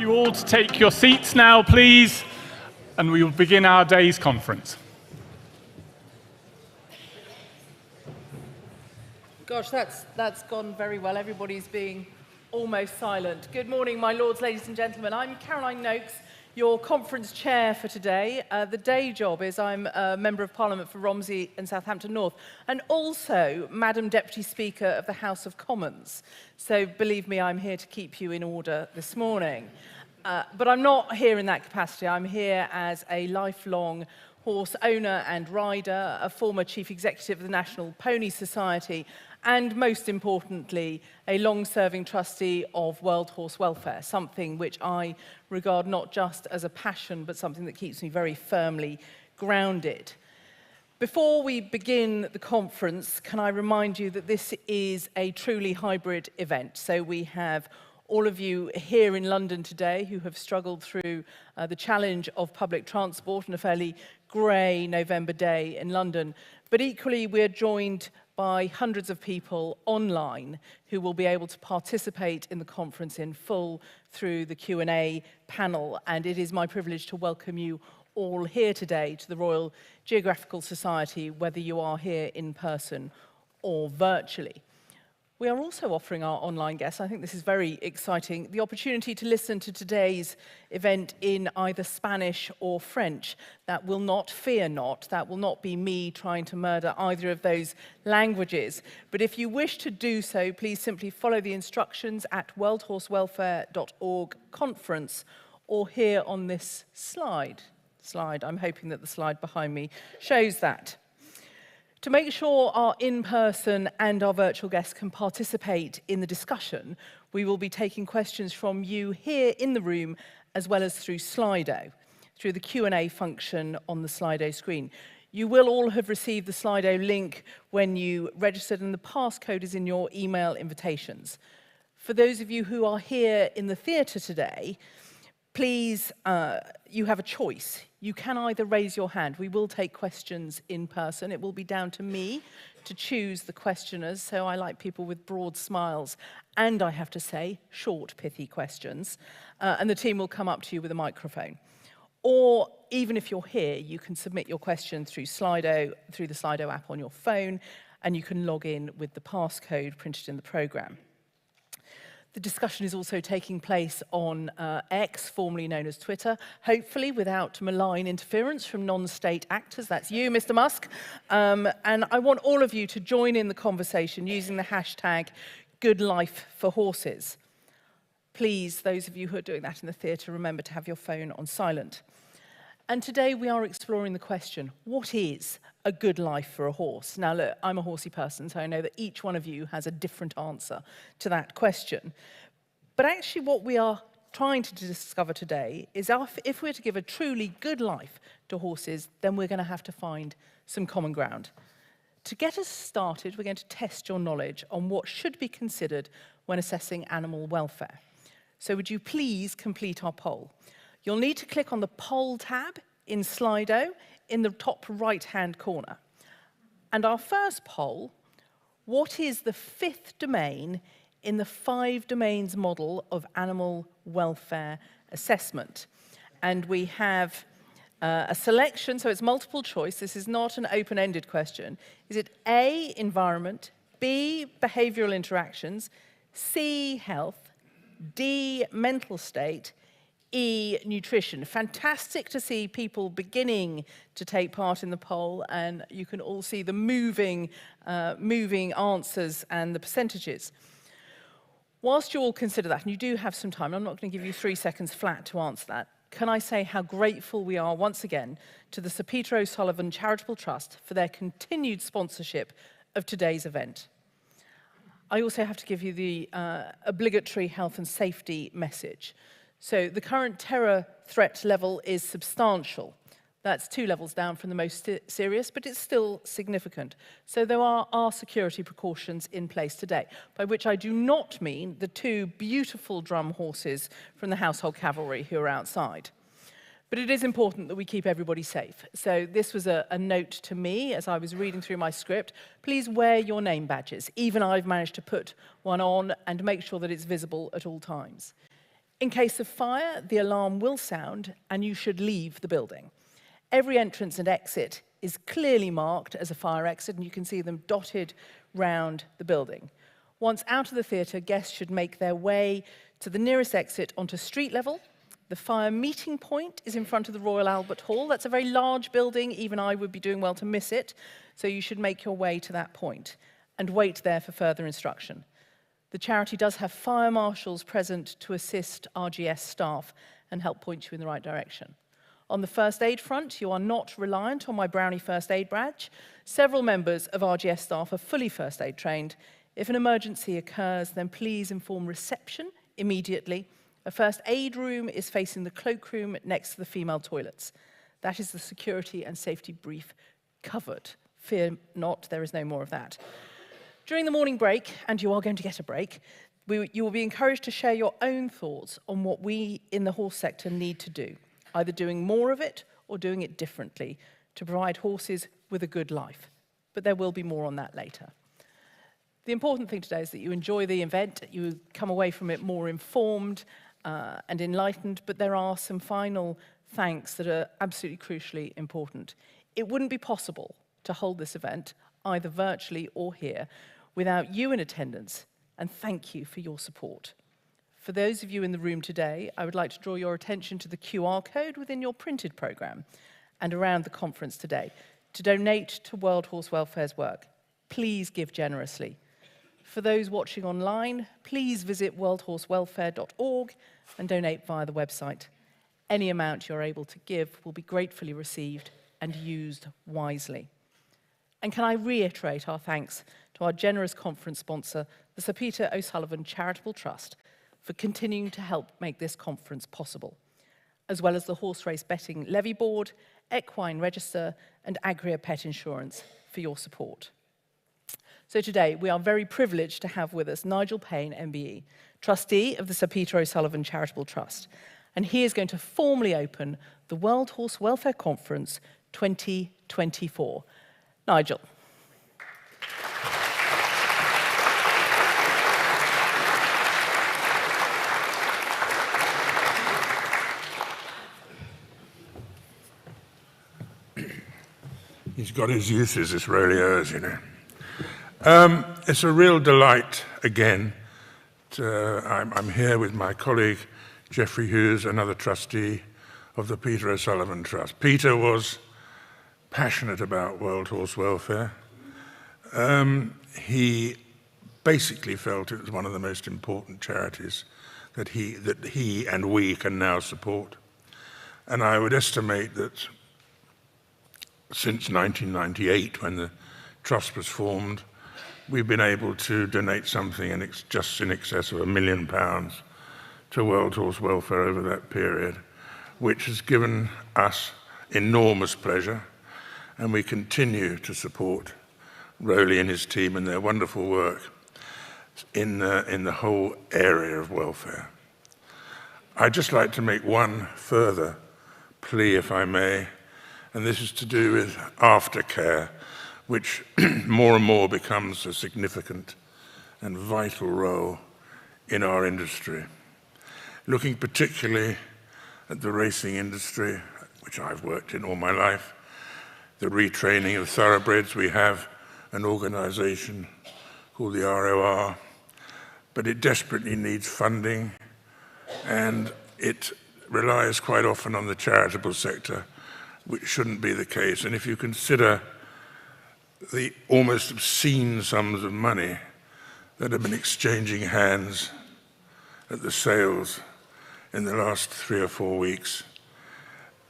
you all to take your seats now, please, and we will begin our day's conference. Gosh, that's gone very well. Everybody's being almost silent. Good morning, my lords, ladies and gentlemen. I'm Caroline Noakes, your conference chair for today. The day job is I'm a Member of Parliament for Romsey and Southampton North, and also Madam Deputy Speaker of the House of Commons. So believe me, I'm here to keep you in order this morning. But I'm not here in that capacity. I'm here as a lifelong horse owner and rider, a former Chief Executive of the National Pony Society, and most importantly, a long-serving trustee of World Horse Welfare, something which I regard not just as a passion, but something that keeps me very firmly grounded. Before we begin the conference, can I remind you that this is a truly hybrid event. So we have all of you here in London today who have struggled through the challenge of public transport on a fairly grey November day in London. But equally, we're joined by hundreds of people online who will be able to participate in the conference in full through the Q&A panel. And it is my privilege to welcome you all here today to the Royal Geographical Society, whether you are here in person or virtually. We are also offering our online guests, I think this is very exciting, the opportunity to listen to today's event in either Spanish or French. That will not, fear not, that will not be me trying to murder either of those languages. But if you wish to do so, please simply follow the instructions at worldhorsewelfare.org conference or here on this slide. I'm hoping that the slide behind me shows that. To make sure our in-person and our virtual guests can participate in the discussion, we will be taking questions from you here in the room as well as through Slido, through the Q&A function on the Slido screen. You will all have received the Slido link when you registered, and the passcode is in your email invitations. For those of you who are here in the theatre today, please, you have a choice. You can either raise your hand. We will take questions in person. It will be down to me to choose the questioners, so I like people with broad smiles and, I have to say, short, pithy questions. And the team will come up to you with a microphone. Or, even if you're here, you can submit your question through Slido, through the Slido app on your phone, and you can log in with the passcode printed in the programme. The discussion is also taking place on X, formerly known as Twitter, hopefully without malign interference from non-state actors. That's you, Mr. Musk. And I want all of you to join in the conversation using the hashtag #GoodLifeForHorses. Please, those of you who are doing that in the theatre, remember to have your phone on silent. And today we are exploring the question, what is a good life for a horse? Now look, I'm a horsey person, so I know that each one of you has a different answer to that question. But actually what we are trying to discover today is if we're to give a truly good life to horses, then we're going to have to find some common ground. To get us started, we're going to test your knowledge on what should be considered when assessing animal welfare. So would you please complete our poll? You'll need to click on the poll tab in Slido in the top right-hand corner. And our first poll, what is the fifth domain in the 5 domains model of animal welfare assessment? And we have a selection, so it's multiple choice. This is not an open-ended question. Is it A, environment, B, behavioral interactions, C, health, D, mental state, E, nutrition? Fantastic to see people beginning to take part in the poll, and you can all see the moving answers and the percentages. Whilst you all consider that, and you do have some time, I'm not going to give you 3 seconds flat to answer that, can I say how grateful we are once again to the Sir Peter O'Sullivan Charitable Trust for their continued sponsorship of today's event. I also have to give you the obligatory health and safety message. So the current terror threat level is substantial. That's 2 levels down from the most serious, but it's still significant. So there are security precautions in place today, by which I do not mean the 2 beautiful drum horses from the Household Cavalry who are outside. But it is important that we keep everybody safe. So this was a note to me as I was reading through my script. Please wear your name badges. Even I've managed to put one on and make sure that it's visible at all times. In case of fire, the alarm will sound and you should leave the building. Every entrance and exit is clearly marked as a fire exit, and you can see them dotted round the building. Once out of the theatre, guests should make their way to the nearest exit onto street level. The fire meeting point is in front of the Royal Albert Hall. That's a very large building. Even I would be doing well to miss it. So you should make your way to that point and wait there for further instruction. The charity does have fire marshals present to assist RGS staff and help point you in the right direction. On the first aid front, you are not reliant on my Brownie first aid badge. Several members of RGS staff are fully first aid trained. If an emergency occurs, then please inform reception immediately. A first aid room is facing the cloakroom next to the female toilets. That is the security and safety brief covered. Fear not, there is no more of that. During the morning break, and you are going to get a break, you will be encouraged to share your own thoughts on what we in the horse sector need to do, either doing more of it or doing it differently to provide horses with a good life. But there will be more on that later. The important thing today is that you enjoy the event, you come away from it more informed and enlightened, but there are some final thanks that are absolutely crucially important. It wouldn't be possible to hold this event, either virtually or here, without you in attendance, and thank you for your support. For those of you in the room today, I would like to draw your attention to the QR code within your printed programme and around the conference today to donate to World Horse Welfare's work. Please give generously. For those watching online, please visit worldhorsewelfare.org and donate via the website. Any amount you're able to give will be gratefully received and used wisely. And can I reiterate our thanks to our generous conference sponsor, the Sir Peter O'Sullivan Charitable Trust, for continuing to help make this conference possible, as well as the Horse Race Betting Levy Board, Equine Register, and Agria Pet Insurance for your support. So today, we are very privileged to have with us Nigel Payne, MBE, trustee of the Sir Peter O'Sullivan Charitable Trust, and he is going to formally open the World Horse Welfare Conference 2024. Nigel. He's got his uses, this Rolliers, you know. It's a real delight, again. I'm here with my colleague, Geoffrey Hughes, another trustee of the Peter O'Sullivan Trust. Peter was passionate about World Horse Welfare. He basically felt it was one of the most important charities that he and we can now support. And I would estimate that since 1998, when the trust was formed, we've been able to donate something just in excess of £1 million to World Horse Welfare over that period, which has given us enormous pleasure, and we continue to support Rowley and his team and their wonderful work in the whole area of welfare. I'd just like to make one further plea, if I may, and this is to do with aftercare, which more and more becomes a significant and vital role in our industry. Looking particularly at the racing industry, which I've worked in all my life, the retraining of thoroughbreds, we have an organisation called the ROR, but it desperately needs funding, and it relies quite often on the charitable sector, which shouldn't be the case. And if you consider the almost obscene sums of money that have been exchanging hands at the sales in the last 3 or 4 weeks,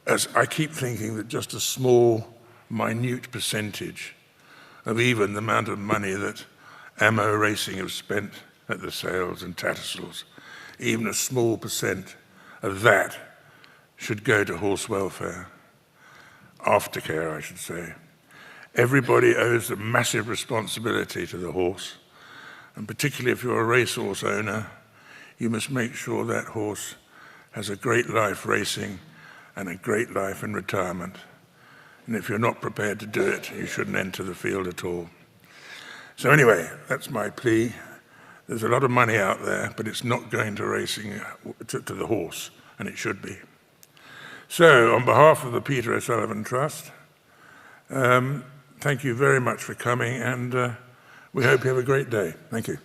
as I keep thinking that just a small, minute percentage of even the amount of money that Ammo Racing have spent at the sales and Tattersalls, even a small percent of that should go to horse welfare. Aftercare, I should say. Everybody owes a massive responsibility to the horse, and particularly if you're a racehorse owner, you must make sure that horse has a great life racing and a great life in retirement. And if you're not prepared to do it, you shouldn't enter the field at all. So anyway, that's my plea. There's a lot of money out there, but it's not going to racing to the horse, and it should be. So, on behalf of the Peter O'Sullivan Trust, thank you very much for coming, and we hope you have a great day. Thank you.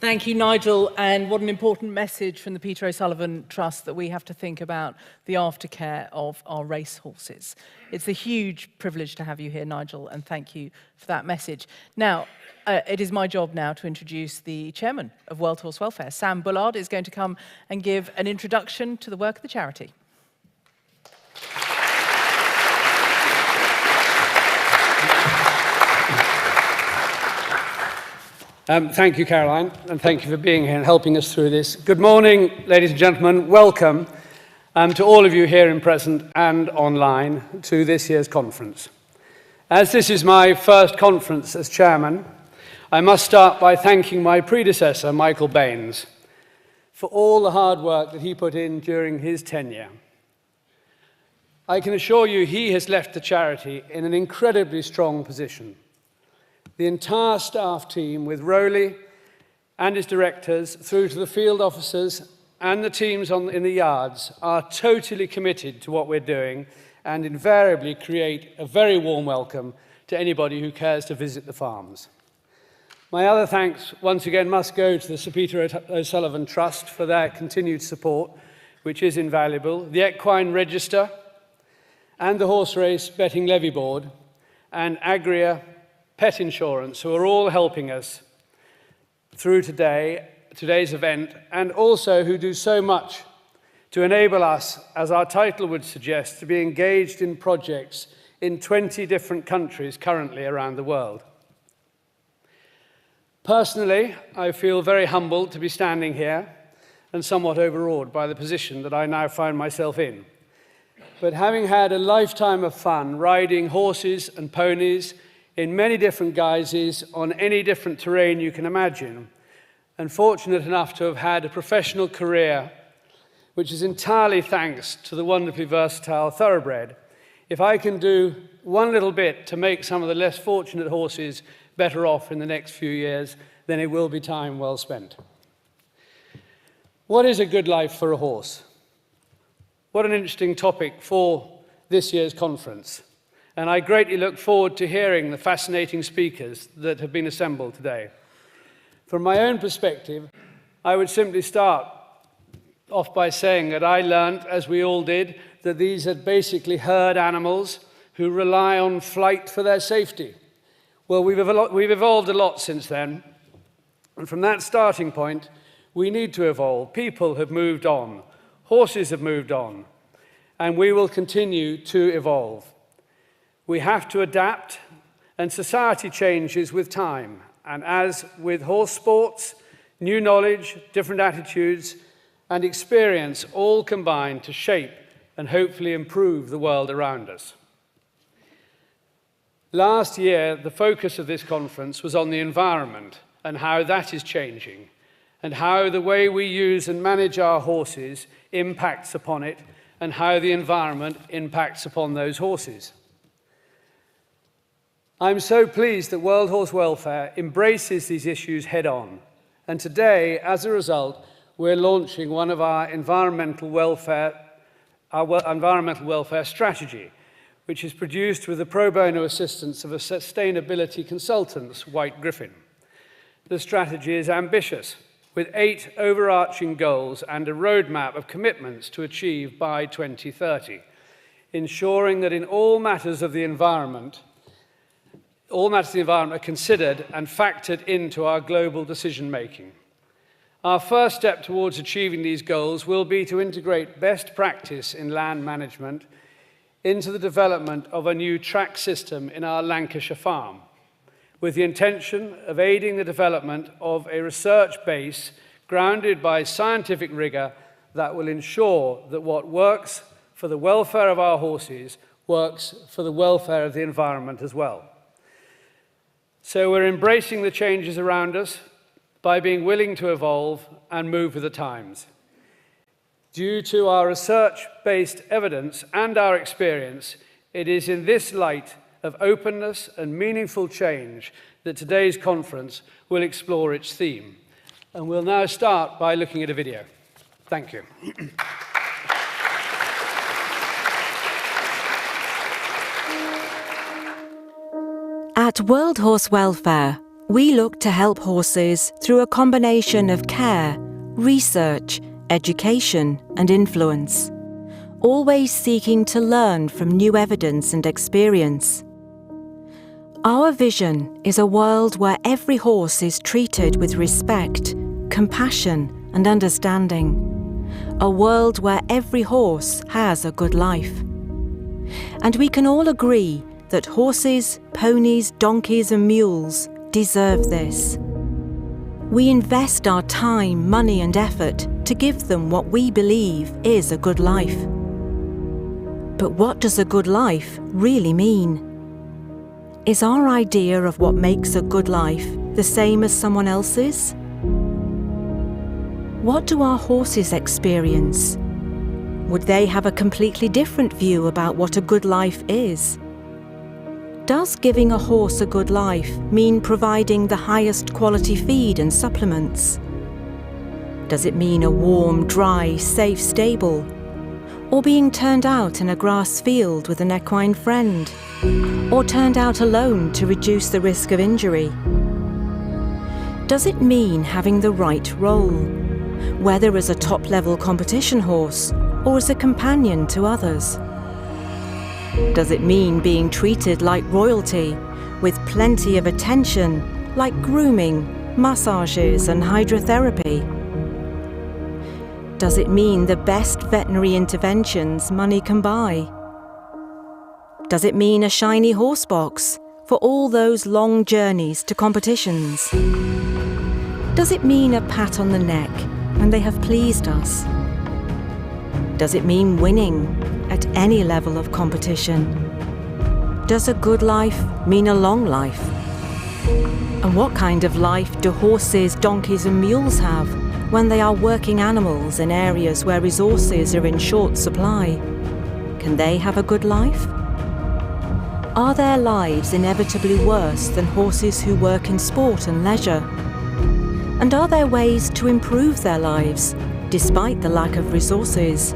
Thank you, Nigel, and what an important message from the Peter O'Sullivan Trust that we have to think about the aftercare of our racehorses. It's a huge privilege to have you here, Nigel, and thank you for that message. Now, it is my job now to introduce the chairman of World Horse Welfare. Sam Bullard is going to come and give an introduction to the work of the charity. Thank you, Caroline, and thank you for being here and helping us through this. Good morning, ladies and gentlemen. Welcome to all of you here in present and online to this year's conference. As this is my first conference as chairman, I must start by thanking my predecessor, Nigel Payne, for all the hard work that he put in during his tenure. I can assure you he has left the charity in an incredibly strong position. The entire staff team, with Rowley and his directors, through to the field officers and the teams in the yards, are totally committed to what we're doing and invariably create a very warm welcome to anybody who cares to visit the farms. My other thanks, once again, must go to the Sir Peter O'Sullivan Trust for their continued support, which is invaluable, the Equine Register, and the Horse Race Betting Levy Board, and Agria Pet Insurance, who are all helping us through today's event, and also who do so much to enable us, as our title would suggest, to be engaged in projects in 20 different countries currently around the world. Personally, I feel very humbled to be standing here and somewhat overawed by the position that I now find myself in. But having had a lifetime of fun riding horses and ponies in many different guises on any different terrain you can imagine, and fortunate enough to have had a professional career which is entirely thanks to the wonderfully versatile thoroughbred, if I can do one little bit to make some of the less fortunate horses better off in the next few years, then it will be time well spent. What is a good life for a horse? What an interesting topic for this year's conference. And I greatly look forward to hearing the fascinating speakers that have been assembled today. From my own perspective, I would simply start off by saying that I learned, as we all did, that these are basically herd animals who rely on flight for their safety. Well, we've evolved a lot since then, and from that starting point, we need to evolve. People have moved on, horses have moved on, and we will continue to evolve. We have to adapt, and society changes with time. And as with horse sports, new knowledge, different attitudes, and experience all combine to shape and hopefully improve the world around us. Last year, the focus of this conference was on the environment and how that is changing, and how the way we use and manage our horses impacts upon it, and how the environment impacts upon those horses. I'm so pleased that World Horse Welfare embraces these issues head-on, and today, as a result, we're launching one of our environmental welfare strategy, which is produced with the pro bono assistance of a sustainability consultant, White Griffin. The strategy is ambitious, with 8 overarching goals and a roadmap of commitments to achieve by 2030, ensuring that in all matters of the environment are considered and factored into our global decision-making. Our first step towards achieving these goals will be to integrate best practice in land management into the development of a new track system in our Lancashire farm, with the intention of aiding the development of a research base grounded by scientific rigor that will ensure that what works for the welfare of our horses works for the welfare of the environment as well. So we're embracing the changes around us by being willing to evolve and move with the times. Due to our research-based evidence and our experience, it is in this light of openness and meaningful change that today's conference will explore its theme. And we'll now start by looking at a video. Thank you. At World Horse Welfare, we look to help horses through a combination of care, research, education and influence, always seeking to learn from new evidence and experience. Our vision is a world where every horse is treated with respect, compassion and understanding. A world where every horse has a good life. And we can all agree that horses, ponies, donkeys and mules deserve this. We invest our time, money and effort to give them what we believe is a good life. But what does a good life really mean? Is our idea of what makes a good life the same as someone else's? What do our horses experience? Would they have a completely different view about what a good life is? Does giving a horse a good life mean providing the highest quality feed and supplements? Does it mean a warm, dry, safe stable? Or being turned out in a grass field with an equine friend? Or turned out alone to reduce the risk of injury? Does it mean having the right role, whether as a top-level competition horse or as a companion to others? Does it mean being treated like royalty, with plenty of attention, like grooming, massages and hydrotherapy? Does it mean the best veterinary interventions money can buy? Does it mean a shiny horse box for all those long journeys to competitions? Does it mean a pat on the neck when they have pleased us? Does it mean winning at any level of competition? Does a good life mean a long life? And what kind of life do horses, donkeys and mules have when they are working animals in areas where resources are in short supply? Can they have a good life? Are their lives inevitably worse than horses who work in sport and leisure? And are there ways to improve their lives despite the lack of resources?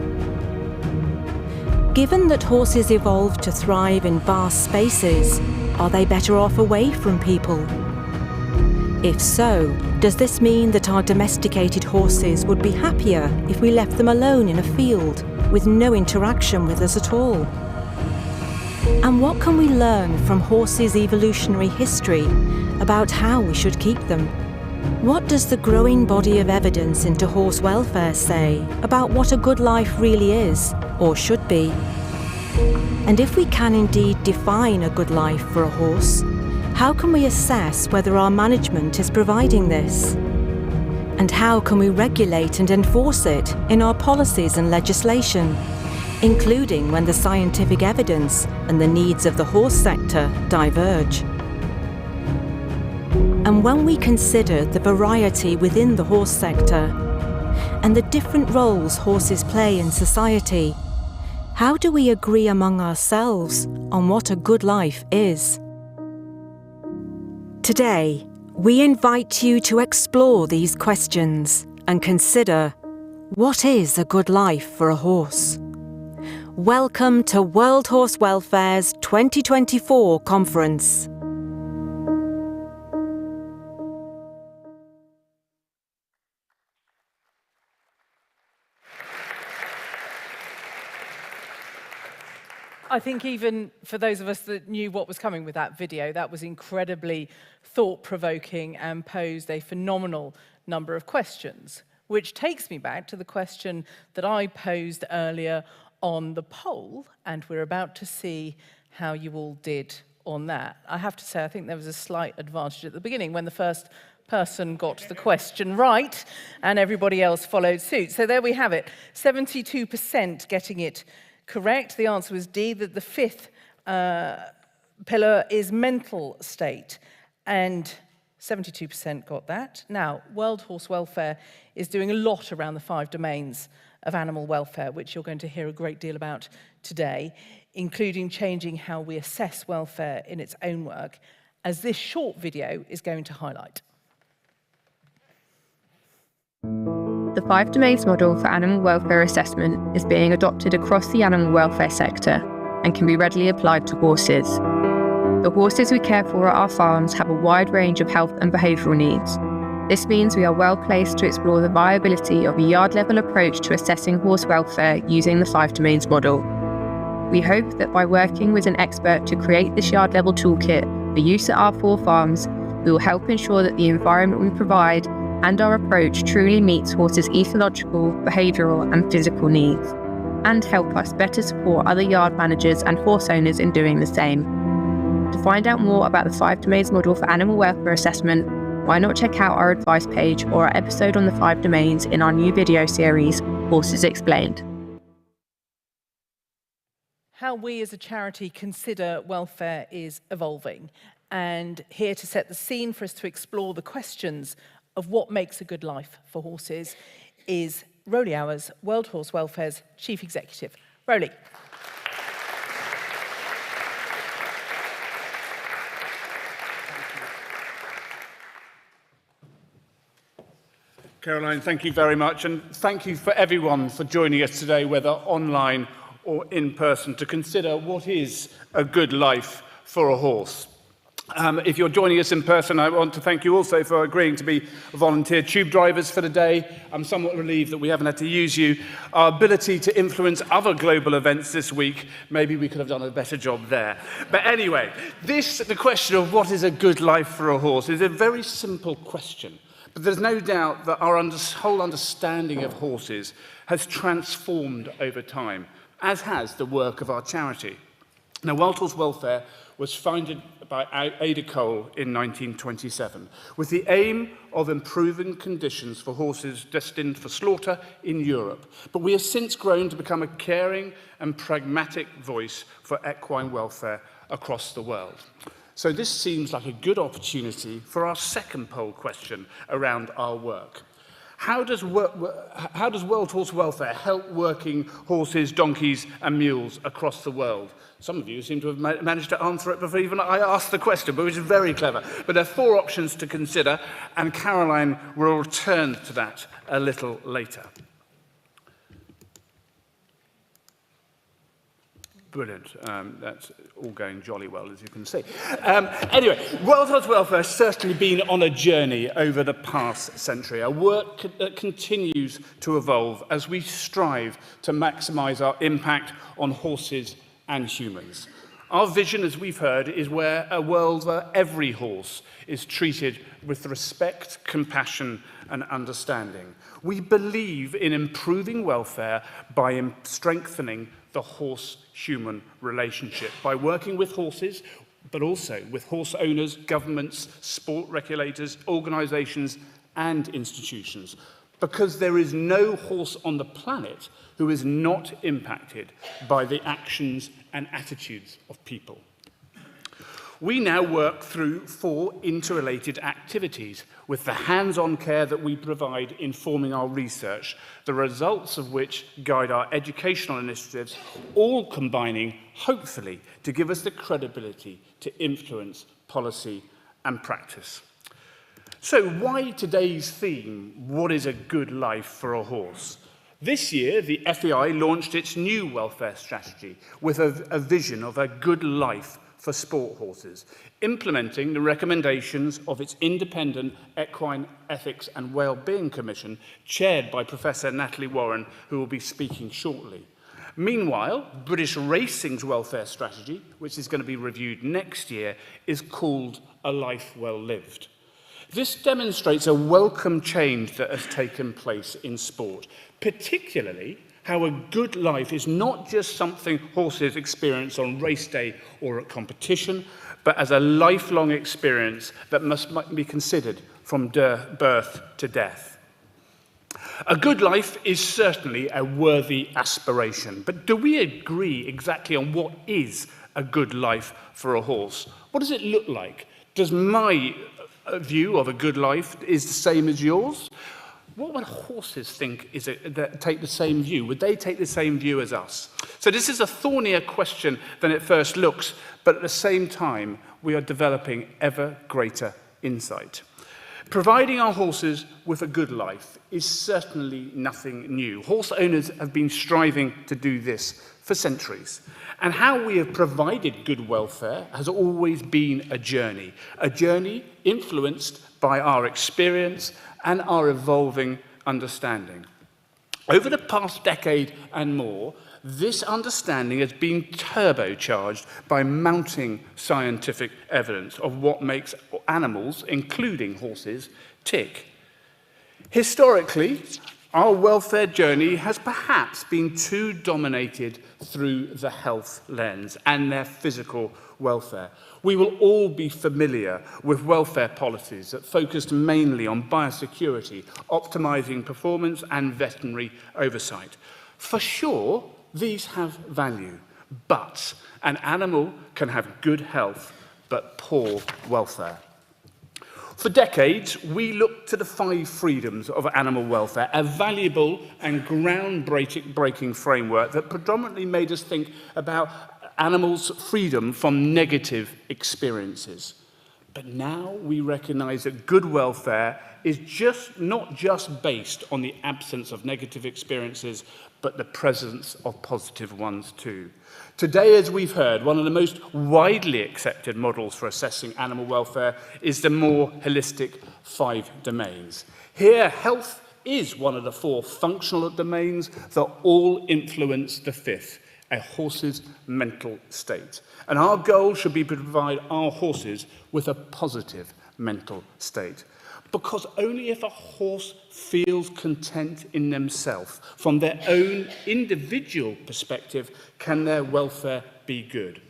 Given that horses evolved to thrive in vast spaces, are they better off away from people? If so, does this mean that our domesticated horses would be happier if we left them alone in a field with no interaction with us at all? And what can we learn from horses' evolutionary history about how we should keep them? What does the growing body of evidence into horse welfare say about what a good life really is, or should be? And if we can indeed define a good life for a horse, how can we assess whether our management is providing this? And how can we regulate and enforce it in our policies and legislation, including when the scientific evidence and the needs of the horse sector diverge? And when we consider the variety within the horse sector and the different roles horses play in society, how do we agree among ourselves on what a good life is? Today, we invite you to explore these questions and consider, what is a good life for a horse? Welcome to World Horse Welfare's 2024 conference. I think even for those of us that knew what was coming with that video, that was incredibly thought-provoking and posed a phenomenal number of questions, which takes me back to the question that I posed earlier on the poll, and we're about to see how you all did on that. I have to say, I think there was a slight advantage at the beginning when the first person got the question right and everybody else followed suit. So there we have it, 72% getting it correct. The answer was D, that the fifth pillar is mental state. And 72% got that. Now, World Horse Welfare is doing a lot around the 5 domains of animal welfare, which you're going to hear a great deal about today, including changing how we assess welfare in its own work, as this short video is going to highlight. The 5 domains model for animal welfare assessment is being adopted across the animal welfare sector and can be readily applied to horses. The horses we care for at our farms have a wide range of health and behavioural needs. This means we are well placed to explore the viability of a yard-level approach to assessing horse welfare using the 5 domains model. We hope that by working with an expert to create this yard-level toolkit for use at our 4 farms, we will help ensure that the environment we provide and our approach truly meets horses' ecological, behavioural and physical needs, and help us better support other yard managers and horse owners in doing the same. To find out more about the 5 domains model for animal welfare assessment, why not check out our advice page or our episode on the 5 domains in our new video series, Horses Explained. How we as a charity consider welfare is evolving, and here to set the scene for us to explore the questions of what makes a good life for horses is Rowley Hours, World Horse Welfare's Chief Executive. Rowley. Caroline, thank you very much, and thank you for everyone for joining us today, whether online or in person, to consider what is a good life for a horse. If you're joining us in person, I want to thank you also for agreeing to be volunteer tube drivers for the day. I'm somewhat relieved that we haven't had to use you. Our ability to influence other global events this week, maybe we could have done a better job there. But anyway, the question of what is a good life for a horse is a very simple question. But there's no doubt that our whole understanding of horses has transformed over time, as has the work of our charity. Now, World Horse Welfare was founded by Ada Cole in 1927, with the aim of improving conditions for horses destined for slaughter in Europe. But we have since grown to become a caring and pragmatic voice for equine welfare across the world. So this seems like a good opportunity for our second poll question around our work. How does World Horse Welfare help working horses, donkeys and mules across the world? Some of you seem to have managed to answer it before even I asked the question, but which is very clever. But there are 4 options to consider, and Caroline will return to that a little later. Brilliant. That's all going jolly well, as you can see. Anyway, World Horse Welfare has certainly been on a journey over the past century. Our work continues to evolve as we strive to maximise our impact on horses and humans. Our vision, as we've heard, is a world where every horse is treated with respect, compassion and understanding. We believe in improving welfare by strengthening the horse-human relationship, by working with horses, but also with horse owners, governments, sport regulators, organisations and institutions. Because there is no horse on the planet who is not impacted by the actions and attitudes of people. We now work through 4 interrelated activities, with the hands-on care that we provide informing our research, the results of which guide our educational initiatives, all combining, hopefully, to give us the credibility to influence policy and practice. So why today's theme, what is a good life for a horse? This year, the FEI launched its new welfare strategy with a vision of a good life for sport horses, implementing the recommendations of its independent Equine Ethics and Wellbeing Commission, chaired by Professor Natalie Warren, who will be speaking shortly. Meanwhile, British Racing's welfare strategy, which is going to be reviewed next year, is called A Life Well Lived. This demonstrates a welcome change that has taken place in sport, particularly how a good life is not just something horses experience on race day or at competition, but as a lifelong experience that must be considered from birth to death. A good life is certainly a worthy aspiration, but do we agree exactly on what is a good life for a horse? What does it look like? Does my view of a good life is the same as yours, what would horses think that take the same view? Would they take the same view as us? So this is a thornier question than it first looks, but at the same time, we are developing ever greater insight. Providing our horses with a good life is certainly nothing new. Horse owners have been striving to do this for centuries. And how we have provided good welfare has always been a journey influenced by our experience and our evolving understanding. Over the past decade and more, this understanding has been turbocharged by mounting scientific evidence of what makes animals, including horses, tick. Historically, our welfare journey has perhaps been too dominated through the health lens and their physical welfare. We will all be familiar with welfare policies that focused mainly on biosecurity, optimizing performance, and veterinary oversight. For sure, these have value, but an animal can have good health but poor welfare. For decades, we looked to the 5 freedoms of animal welfare, a valuable and groundbreaking framework that predominantly made us think about animals' freedom from negative experiences. But now we recognize that good welfare is not just based on the absence of negative experiences, but the presence of positive ones too. Today, as we've heard, one of the most widely accepted models for assessing animal welfare is the more holistic 5 domains. Here, health is one of the 4 functional domains that all influence the 5th, a horse's mental state. And our goal should be to provide our horses with a positive mental state. Because only if a horse feels content in themselves, from their own individual perspective, can their welfare be good.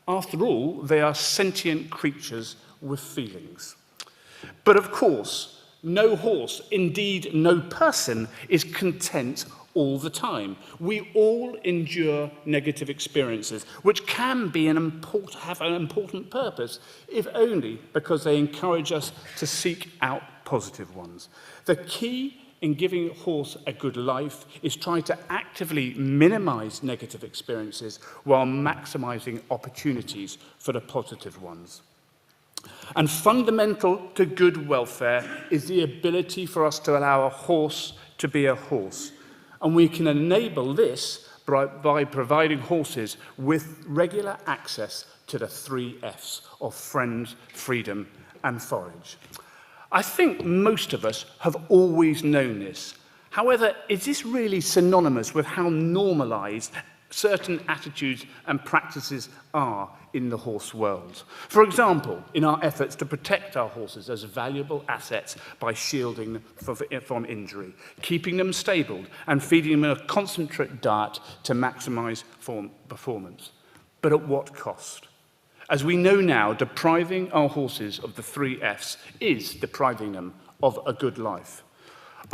After all, they are sentient creatures with feelings. But of course, no horse, indeed no person, is content all the time. We all endure negative experiences, which can be have an important purpose, if only because they encourage us to seek out positive ones. The key in giving a horse a good life is trying to actively minimize negative experiences while maximizing opportunities for the positive ones. And fundamental to good welfare is the ability for us to allow a horse to be a horse. And we can enable this by providing horses with regular access to the 3 Fs of friends, freedom, and forage. I think most of us have always known this. However, is this really synonymous with how normalized certain attitudes and practices are in the horse world? For example, in our efforts to protect our horses as valuable assets by shielding them from injury, keeping them stable, and feeding them a concentrate diet to maximize performance. But at what cost? As we know now, depriving our horses of the 3 Fs is depriving them of a good life.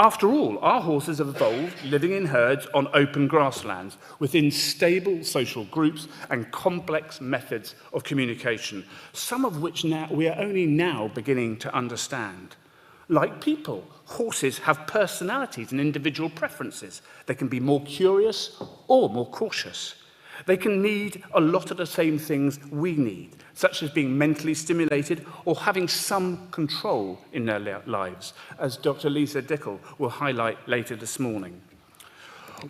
After all, our horses have evolved living in herds on open grasslands within stable social groups and complex methods of communication, some of which we are only now beginning to understand. Like people, horses have personalities and individual preferences. They can be more curious or more cautious. They can need a lot of the same things we need, such as being mentally stimulated or having some control in their lives, as Dr. Lisa Dickel will highlight later this morning.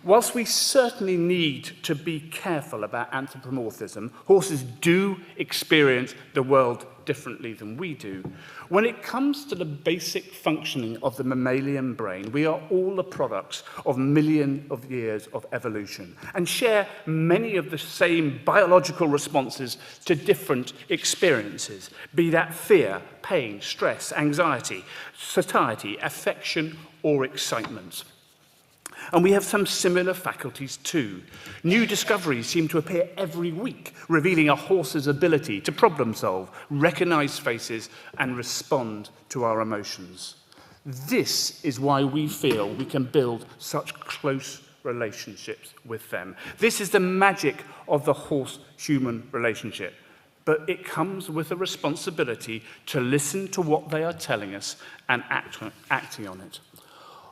Whilst we certainly need to be careful about anthropomorphism, horses do experience the world differently than we do. When it comes to the basic functioning of the mammalian brain, we are all the products of millions of years of evolution and share many of the same biological responses to different experiences, be that fear, pain, stress, anxiety, satiety, affection, or excitement. And we have some similar faculties too. New discoveries seem to appear every week, revealing a horse's ability to problem solve, recognize faces, and respond to our emotions. This is why we feel we can build such close relationships with them. This is the magic of the horse-human relationship. but it comes with a responsibility to listen to what they are telling us and acting on it.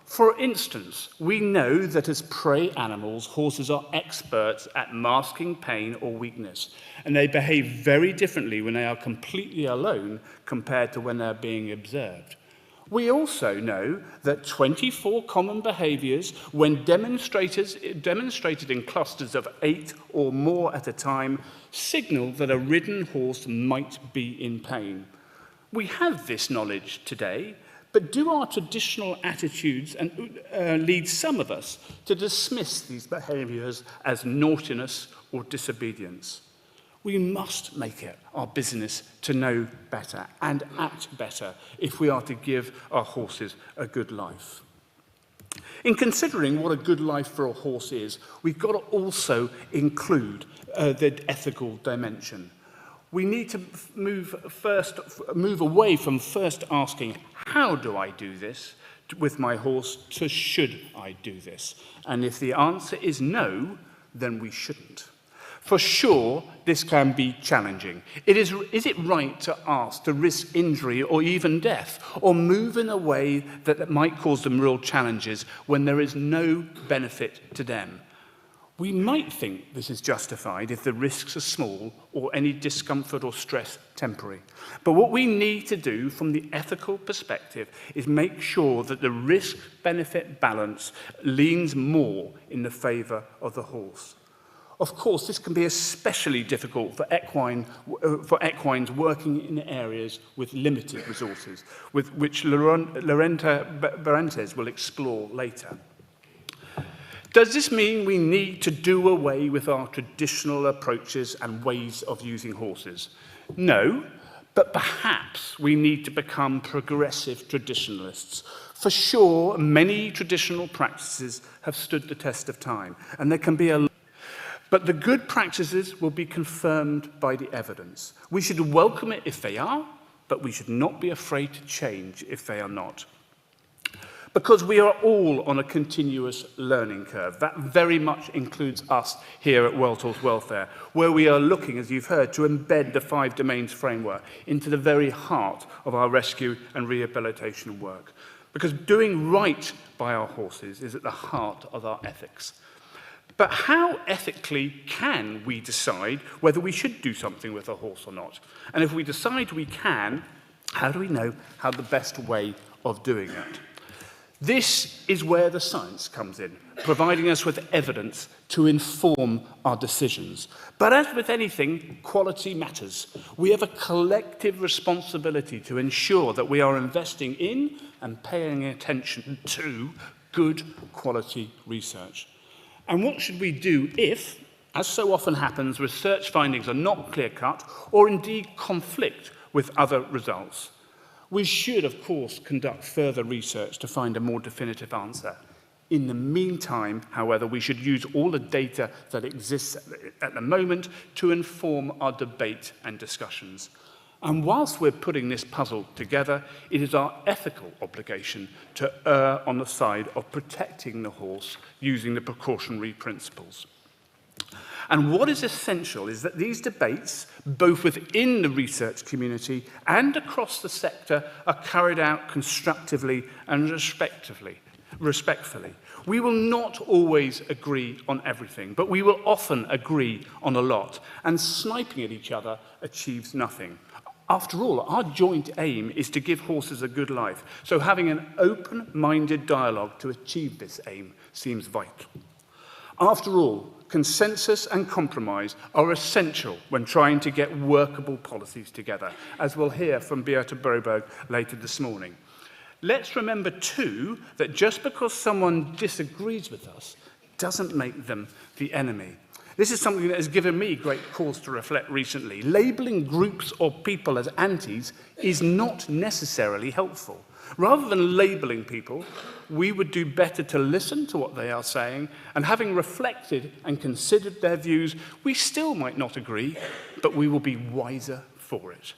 For instance, we know that as prey animals, horses are experts at masking pain or weakness, and they behave very differently when they are completely alone compared to when they're being observed. We also know that 24 common behaviours, when demonstrated in clusters of 8 or more at a time, signal that a ridden horse might be in pain. We have this knowledge today, but do our traditional attitudes lead some of us to dismiss these behaviours as naughtiness or disobedience? We must make it our business to know better and act better if we are to give our horses a good life. In considering what a good life for a horse is, we've got to also include the ethical dimension. We need to move away from first asking, how do I do this with my horse, to should I do this? And if the answer is no, then we shouldn't. For sure, this can be challenging. Is it right to ask to risk injury or even death, or move in a way that might cause them real challenges when there is no benefit to them? We might think this is justified if the risks are small or any discomfort or stress temporary. But what we need to do from the ethical perspective is make sure that the risk-benefit balance leans more in the favour of the horse. Of course, this can be especially difficult for equines working in areas with limited resources, which Lorenta Barentes will explore later. Does this mean we need to do away with our traditional approaches and ways of using horses? No, but perhaps we need to become progressive traditionalists. For sure, many traditional practices have stood the test of time, and there can be but the good practices will be confirmed by the evidence. We should welcome it if they are, but we should not be afraid to change if they are not. Because we are all on a continuous learning curve. That very much includes us here at World Horse Welfare, where we are looking, as you've heard, to embed the 5 domains framework into the very heart of our rescue and rehabilitation work. Because doing right by our horses is at the heart of our ethics. But how ethically can we decide whether we should do something with a horse or not? And if we decide we can, how do we know how the best way of doing it? This is where the science comes in, providing us with evidence to inform our decisions. But as with anything, quality matters. We have a collective responsibility to ensure that we are investing in and paying attention to good quality research. And what should we do if, as so often happens, research findings are not clear-cut or indeed conflict with other results? We should, of course, conduct further research to find a more definitive answer. In the meantime, however, we should use all the data that exists at the moment to inform our debate and discussions. And whilst we're putting this puzzle together, it is our ethical obligation to err on the side of protecting the horse using the precautionary principles. And what is essential is that these debates, both within the research community and across the sector, are carried out constructively and respectfully. We will not always agree on everything, but we will often agree on a lot, and sniping at each other achieves nothing. After all, our joint aim is to give horses a good life, so having an open-minded dialogue to achieve this aim seems vital. After all, consensus and compromise are essential when trying to get workable policies together, as we'll hear from Beate Broberg later this morning. Let's remember, too, that just because someone disagrees with us doesn't make them the enemy. This is something that has given me great cause to reflect recently. Labelling groups or people as antis is not necessarily helpful. Rather than labelling people, we would do better to listen to what they are saying, and having reflected and considered their views, we still might not agree, but we will be wiser for it.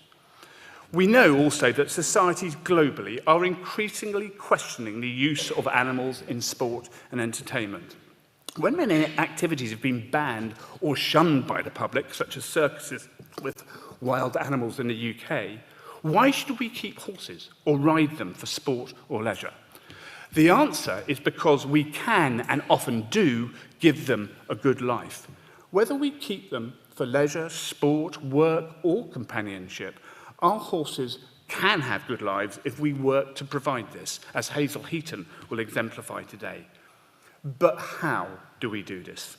We know also that societies globally are increasingly questioning the use of animals in sport and entertainment. When many activities have been banned or shunned by the public, such as circuses with wild animals in the UK, why should we keep horses or ride them for sport or leisure? The answer is because we can and often do give them a good life. Whether we keep them for leisure, sport, work, or companionship, our horses can have good lives if we work to provide this, as Hazel Heaton will exemplify today. But how do we do this?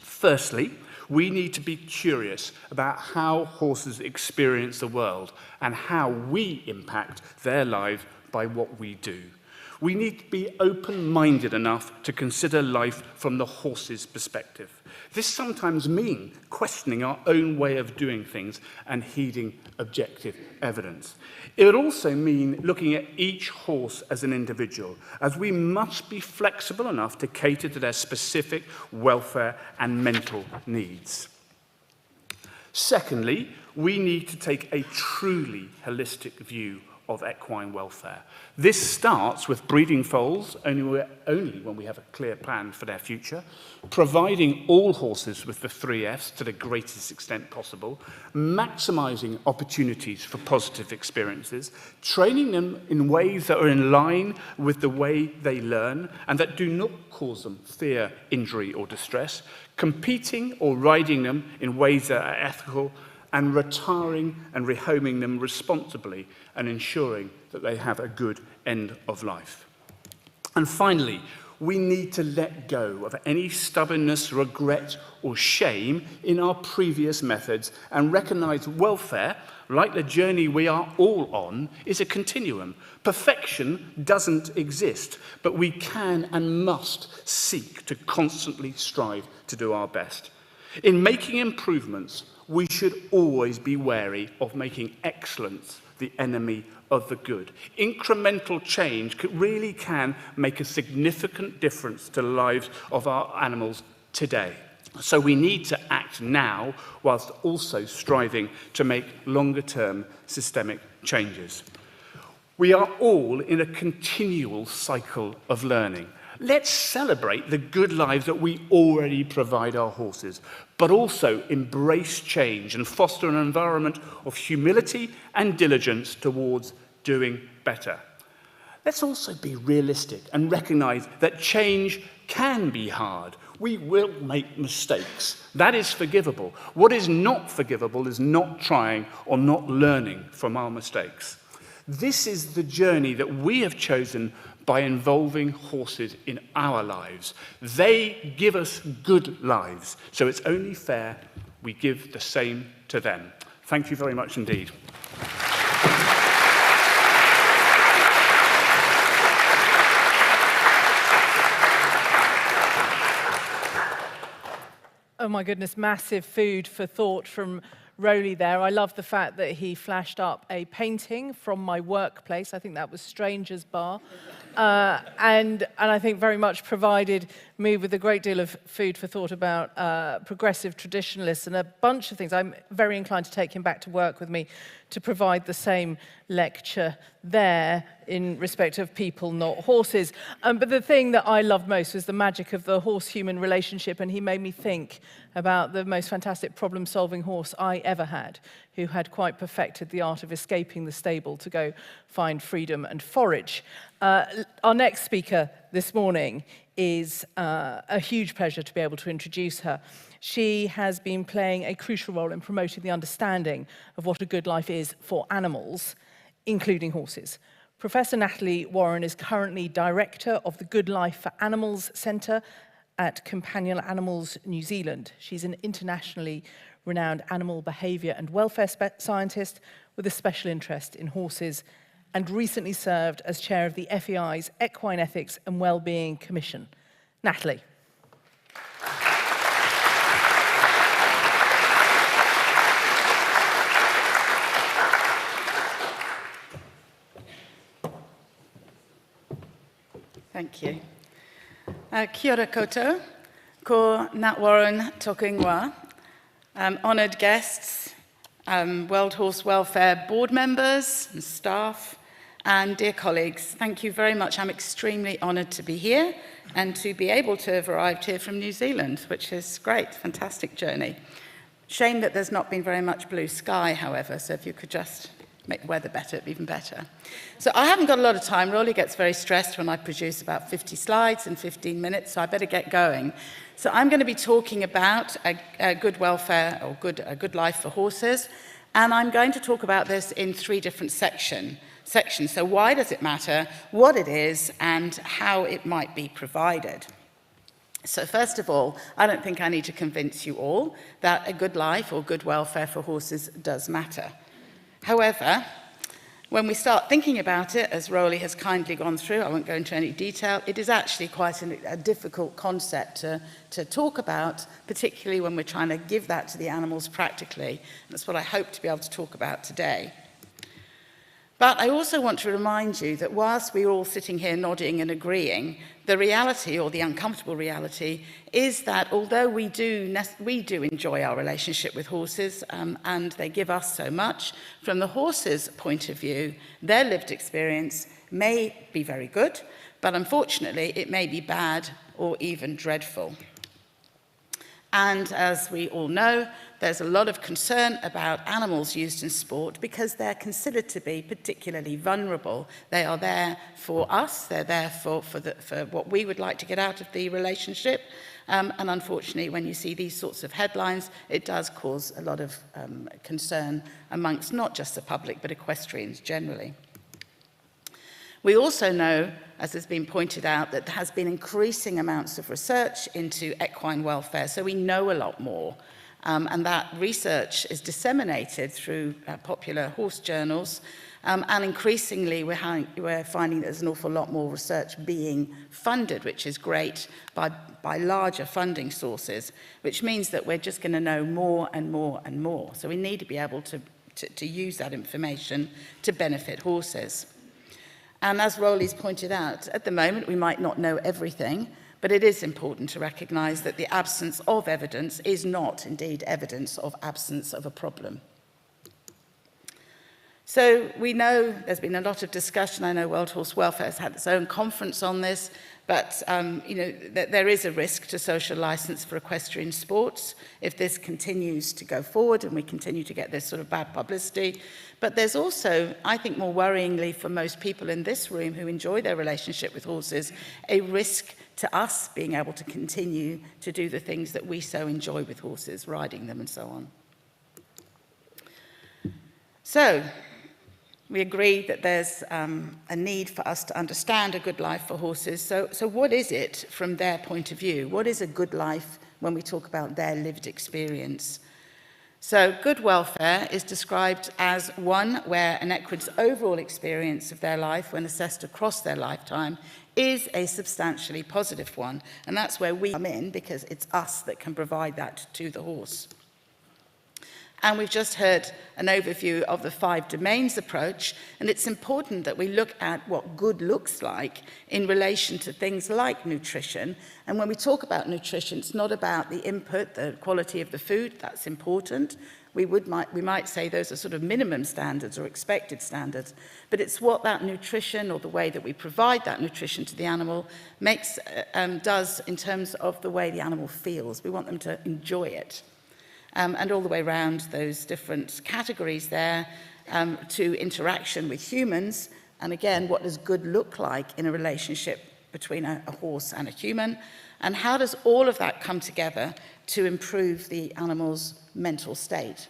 Firstly, we need to be curious about how horses experience the world and how we impact their lives by what we do. We need to be open-minded enough to consider life from the horse's perspective. This sometimes means questioning our own way of doing things and heeding objective evidence. It would also mean looking at each horse as an individual, as we must be flexible enough to cater to their specific welfare and mental needs. Secondly, we need to take a truly holistic view of equine welfare. This starts with breeding foals only when we have a clear plan for their future, providing all horses with the 3 Fs to the greatest extent possible, maximising opportunities for positive experiences, training them in ways that are in line with the way they learn and that do not cause them fear, injury or distress, competing or riding them in ways that are ethical, and retiring and rehoming them responsibly and ensuring that they have a good end of life. And finally, we need to let go of any stubbornness, regret, or shame in our previous methods and recognise welfare, like the journey we are all on, is a continuum. Perfection doesn't exist, but we can and must seek to constantly strive to do our best. In making improvements, we should always be wary of making excellence the enemy of the good. Incremental change really can make a significant difference to the lives of our animals today. So we need to act now whilst also striving to make longer-term systemic changes. We are all in a continual cycle of learning. Let's celebrate the good lives that we already provide our horses, but also embrace change and foster an environment of humility and diligence towards doing better. Let's also be realistic and recognise that change can be hard. We will make mistakes. That is forgivable. What is not forgivable is not trying or not learning from our mistakes. This is the journey that we have chosen by involving horses in our lives. They give us good lives, so it's only fair we give the same to them. Thank you very much indeed. Oh my goodness, massive food for thought from Rowley there. I love the fact that he flashed up a painting from my workplace. I think that was Stranger's Bar. And I think very much provided me with a great deal of food for thought about progressive traditionalists and a bunch of things. I'm very inclined to take him back to work with me to provide the same lecture there in respect of people, not horses. But the thing that I loved most was the magic of the horse-human relationship, and he made me think about the most fantastic problem-solving horse I ever had, who had quite perfected the art of escaping the stable to go find freedom and forage. Our next speaker this morning is a huge pleasure to be able to introduce her. She has been playing a crucial role in promoting the understanding of what a good life is for animals, including horses. Professor Natalie Warren is currently Director of the Good Life for Animals Centre at Companion Animals New Zealand. She's an internationally renowned animal behaviour and welfare scientist with a special interest in horses, and recently served as chair of the FEI's Equine Ethics and Wellbeing Commission. Natalie. Thank you. Kia ora koutou, ko Nat Warren toku ingoa, honoured guests, World Horse Welfare board members and staff, and dear colleagues, thank you very much. I'm extremely honoured to be here and to be able to have arrived here from New Zealand, which is great, fantastic journey. Shame that there's not been very much blue sky, however, so if you could just make the weather better, it'd be even better. So I haven't got a lot of time. Rolly gets very stressed when I produce about 50 slides in 15 minutes, so I better get going. So I'm going to be talking about a good welfare, or a good life for horses, and I'm going to talk about this in 3 different sections. So why does it matter, what it is, and how it might be provided. So first of all, I don't think I need to convince you all that a good life or good welfare for horses does matter. However, when we start thinking about it, as Rolly has kindly gone through, I won't go into any detail, it is actually quite a difficult concept to talk about, particularly when we're trying to give that to the animals practically. That's what I hope to be able to talk about today. But I also want to remind you that whilst we're all sitting here nodding and agreeing, the reality, or the uncomfortable reality, is that although we do enjoy our relationship with horses, and they give us so much, from the horse's point of view, their lived experience may be very good, but unfortunately it may be bad or even dreadful. And as we all know, there's a lot of concern about animals used in sport because they're considered to be particularly vulnerable. They are there for us, they're there for what we would like to get out of the relationship. And unfortunately, when you see these sorts of headlines, it does cause a lot of concern amongst not just the public, but equestrians generally. We also know, as has been pointed out, that there has been increasing amounts of research into equine welfare, so we know a lot more. And that research is disseminated through popular horse journals, and increasingly we're finding there's an awful lot more research being funded, which is great, by larger funding sources, which means that we're just going to know more and more and more. So we need to be able to use that information to benefit horses. And as Rolly's pointed out, at the moment we might not know everything, but it is important to recognise that the absence of evidence is not indeed evidence of absence of a problem. So we know there's been a lot of discussion. I know World Horse Welfare has had its own conference on this, but there is a risk to social licence for equestrian sports if this continues to go forward and we continue to get this sort of bad publicity. But there's also, I think more worryingly for most people in this room who enjoy their relationship with horses, a risk to us being able to continue to do the things that we so enjoy with horses, riding them and so on. So, we agree that there's a need for us to understand a good life for horses. So what is it from their point of view? What is a good life when we talk about their lived experience? So good welfare is described as one where an equid's overall experience of their life, when assessed across their lifetime, is a substantially positive one. And that's where we come in, because it's us that can provide that to the horse. And we've just heard an overview of the 5 domains approach, and it's important that we look at what good looks like in relation to things like nutrition. And when we talk about nutrition, it's not about the input, the quality of the food, that's important. We might say those are sort of minimum standards or expected standards, but it's what that nutrition or the way that we provide that nutrition to the animal does in terms of the way the animal feels. We want them to enjoy it. And all the way around those different categories there to interaction with humans. And again, what does good look like in a relationship between a horse and a human? And how does all of that come together to improve the animal's mental state?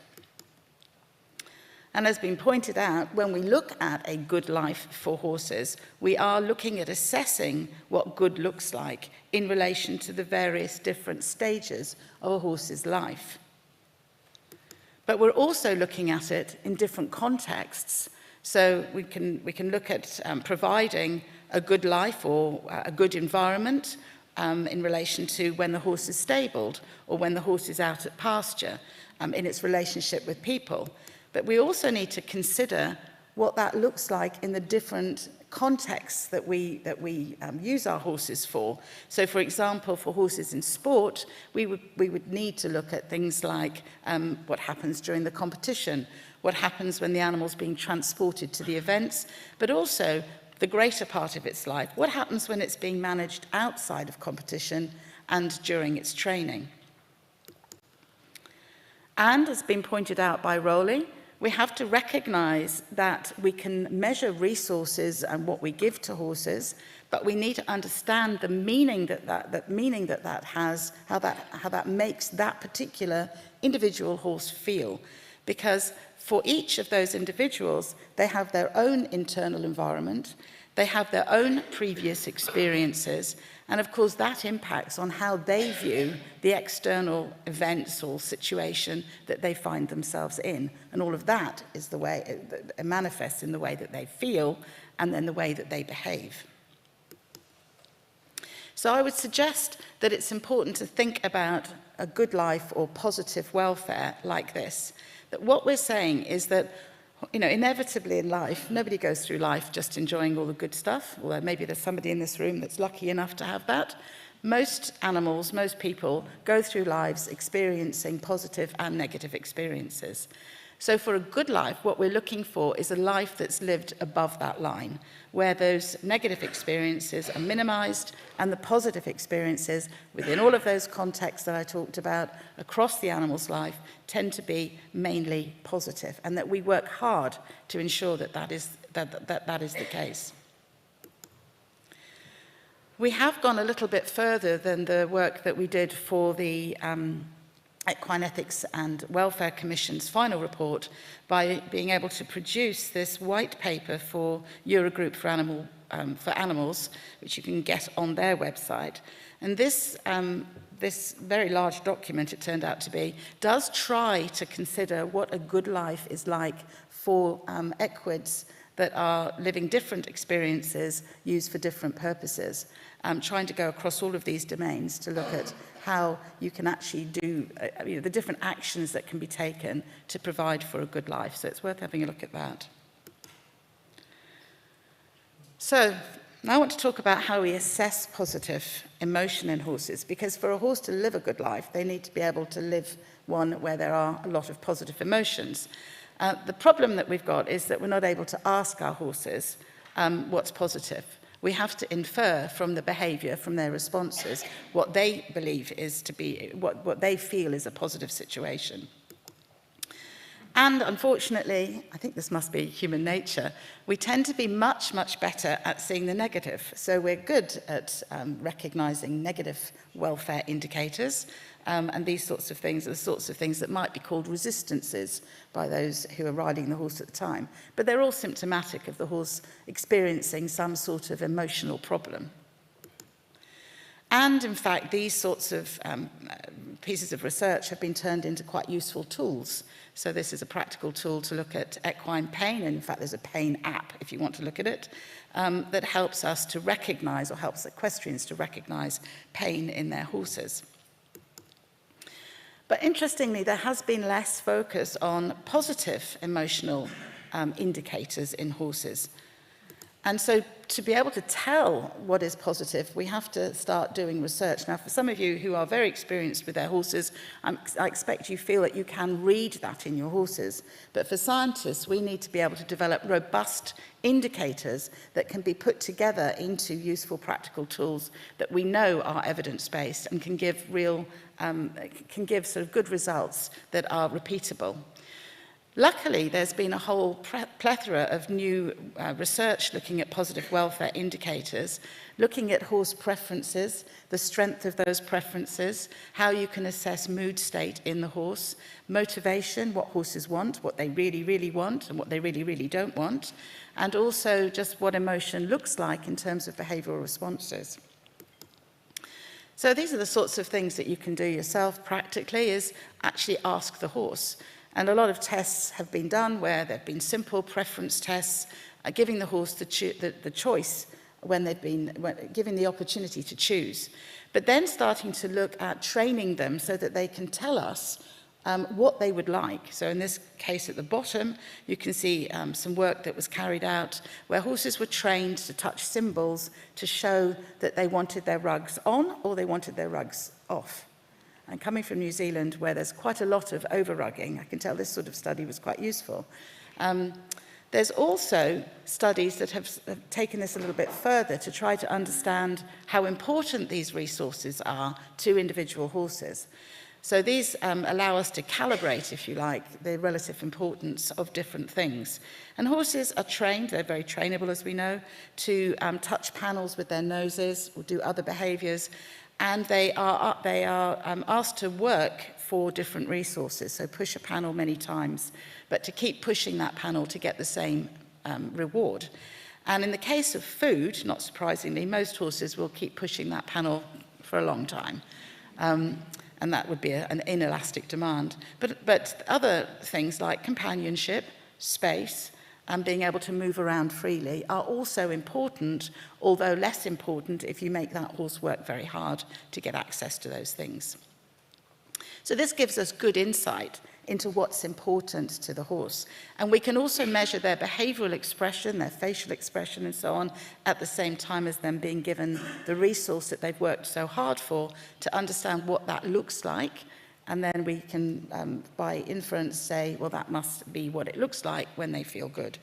And as been pointed out, when we look at a good life for horses, we are looking at assessing what good looks like in relation to the various different stages of a horse's life. But we're also looking at it in different contexts. So we can look at providing a good life or a good environment in relation to when the horse is stabled or when the horse is out at pasture in its relationship with people. But we also need to consider what that looks like in the different contexts that we use our horses for. So, for example, for horses in sport, we would need to look at things like what happens during the competition, what happens when the animal's being transported to the events, but also the greater part of its life, what happens when it's being managed outside of competition and during its training. And, as been pointed out by Rowley, we have to recognise that we can measure resources and what we give to horses, but we need to understand the meaning that has, how that makes that particular individual horse feel. Because for each of those individuals, they have their own internal environment, they have their own previous experiences, and of course that impacts on how they view the external events or situation that they find themselves in. And all of that is the way it manifests in the way that they feel and then the way that they behave. So I would suggest that it's important to think about a good life or positive welfare like this. That what we're saying is that, inevitably in life, nobody goes through life just enjoying all the good stuff, although maybe there's somebody in this room that's lucky enough to have that. Most animals, most people go through lives experiencing positive and negative experiences. So for a good life, what we're looking for is a life that's lived above that line, where those negative experiences are minimized and the positive experiences within all of those contexts that I talked about across the animal's life tend to be mainly positive, and that we work hard to ensure that that is the case. We have gone a little bit further than the work that we did for the Equine Ethics and Welfare Commission's final report by being able to produce this white paper for Eurogroup for animals, which you can get on their website. And this very large document, it turned out to be, does try to consider what a good life is like for equids that are living different experiences used for different purposes, trying to go across all of these domains to look at how you can actually do the different actions that can be taken to provide for a good life. So it's worth having a look at that. So now I want to talk about how we assess positive emotion in horses, because for a horse to live a good life, they need to be able to live one where there are a lot of positive emotions. The problem that we've got is that we're not able to ask our horses what's positive. We have to infer from the behaviour, from their responses, what they believe is to be, what they feel is a positive situation. And unfortunately, I think this must be human nature, we tend to be much, much better at seeing the negative. So we're good at recognising negative welfare indicators, and these sorts of things are the sorts of things that might be called resistances by those who are riding the horse at the time. But they're all symptomatic of the horse experiencing some sort of emotional problem. And in fact, these sorts of pieces of research have been turned into quite useful tools. So this is a practical tool to look at equine pain, and in fact there's a pain app if you want to look at it, that helps us to recognise, or helps equestrians to recognise pain in their horses. But interestingly, there has been less focus on positive emotional indicators in horses. And so to be able to tell what is positive, we have to start doing research. Now, for some of you who are very experienced with their horses, I expect you feel that you can read that in your horses. But for scientists, we need to be able to develop robust indicators that can be put together into useful practical tools that we know are evidence-based and can give sort of good results that are repeatable. Luckily, there's been a whole plethora of new research looking at positive welfare indicators, looking at horse preferences, the strength of those preferences, how you can assess mood state in the horse, motivation, what horses want, what they really, really want, and what they really, really don't want, and also just what emotion looks like in terms of behavioural responses. So these are the sorts of things that you can do yourself practically, is actually ask the horse. And a lot of tests have been done where there have been simple preference tests, giving the horse the choice when they've been given the opportunity to choose. But then starting to look at training them so that they can tell us what they would like. So in this case at the bottom, you can see some work that was carried out where horses were trained to touch symbols to show that they wanted their rugs on or they wanted their rugs off. And coming from New Zealand, where there's quite a lot of over-rugging, I can tell this sort of study was quite useful. There's also studies that have taken this a little bit further to try to understand how important these resources are to individual horses. So these allow us to calibrate, if you like, the relative importance of different things. And horses are trained, they're very trainable as we know, to touch panels with their noses or do other behaviours, and they are asked to work for different resources, so push a panel many times, but to keep pushing that panel to get the same reward. And in the case of food, not surprisingly, most horses will keep pushing that panel for a long time. And that would be an inelastic demand. But other things like companionship, space, and being able to move around freely are also important, although less important if you make that horse work very hard to get access to those things. So this gives us good insight into what's important to the horse. And we can also measure their behavioral expression, their facial expression and so on, at the same time as them being given the resource that they've worked so hard for to understand what that looks like. And then we can, by inference, say, well, that must be what it looks like when they feel good.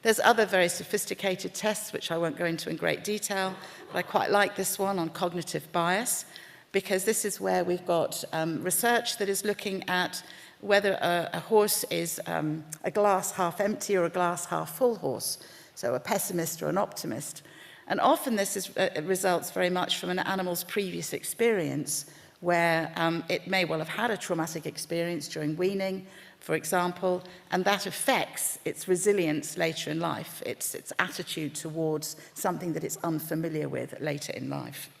There's other very sophisticated tests, which I won't go into in great detail, but I quite like this one on cognitive bias, because this is where we've got research that is looking at whether a horse is a glass half empty or a glass half full horse, so a pessimist or an optimist. And often this results very much from an animal's previous experience, where it may well have had a traumatic experience during weaning, for example, and that affects its resilience later in life, its attitude towards something that it's unfamiliar with later in life.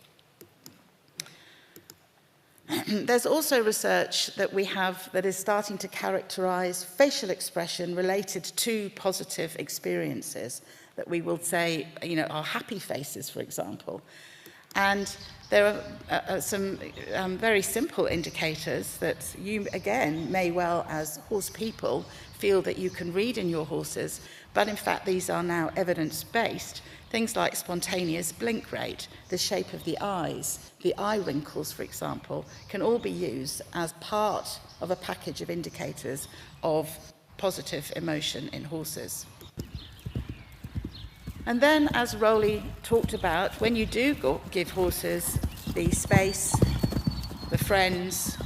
There's also research that we have that is starting to characterize facial expression related to positive experiences that we will say, are happy faces, for example. And there are some very simple indicators that you, again, may well, as horse people, feel that you can read in your horses, but in fact these are now evidence-based. Things like spontaneous blink rate, the shape of the eyes, the eye wrinkles, for example, can all be used as part of a package of indicators of positive emotion in horses. And then, as Rowley talked about, when you do give horses the space, the friends,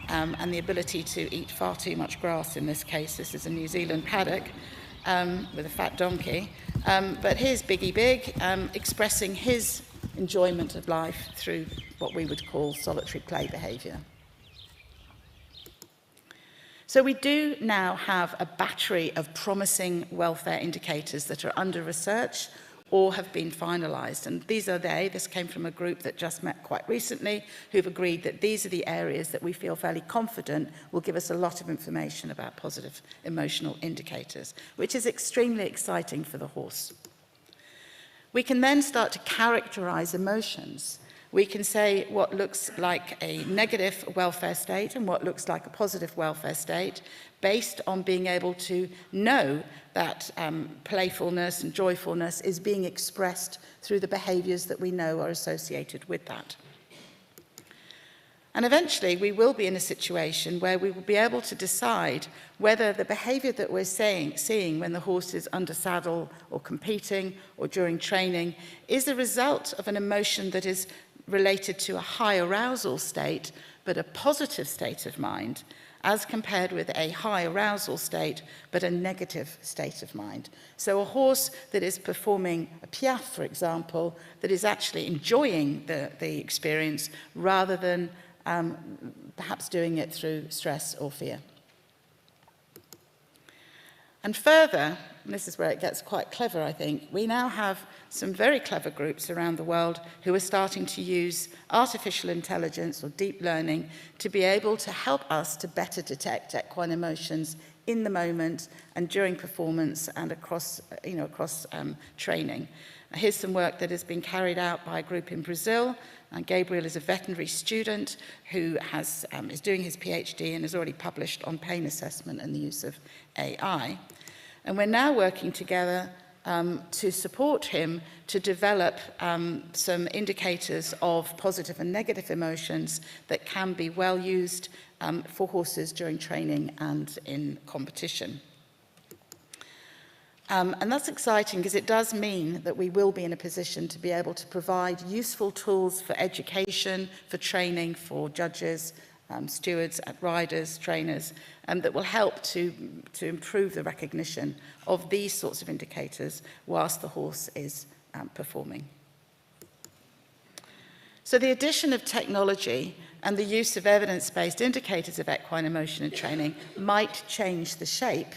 and the ability to eat far too much grass in this case, this is a New Zealand paddock with a fat donkey, but here's Biggie Big expressing his enjoyment of life through what we would call solitary play behaviour. So we do now have a battery of promising welfare indicators that are under research or have been finalised. And these are this came from a group that just met quite recently, who've agreed that these are the areas that we feel fairly confident will give us a lot of information about positive emotional indicators, which is extremely exciting for the horse. We can then start to characterise emotions. We can say what looks like a negative welfare state and what looks like a positive welfare state based on being able to know that playfulness and joyfulness is being expressed through the behaviours that we know are associated with that. And eventually we will be in a situation where we will be able to decide whether the behaviour that we're seeing when the horse is under saddle or competing or during training is a result of an emotion that is related to a high arousal state, but a positive state of mind, as compared with a high arousal state, but a negative state of mind. So a horse that is performing a piaffe, for example, that is actually enjoying the experience rather than perhaps doing it through stress or fear. And further, and this is where it gets quite clever, I think, we now have some very clever groups around the world who are starting to use artificial intelligence or deep learning to be able to help us to better detect equine emotions in the moment and during performance and across training. Here's some work that has been carried out by a group in Brazil. Gabriel is a veterinary student who is doing his PhD and has already published on pain assessment and the use of AI. And we're now working together to support him to develop some indicators of positive and negative emotions that can be well used for horses during training and in competition. And that's exciting because it does mean that we will be in a position to be able to provide useful tools for education, for training, for judges, stewards, riders, trainers, that will help to improve the recognition of these sorts of indicators whilst the horse is performing. So the addition of technology and the use of evidence-based indicators of equine emotion and training might change the shape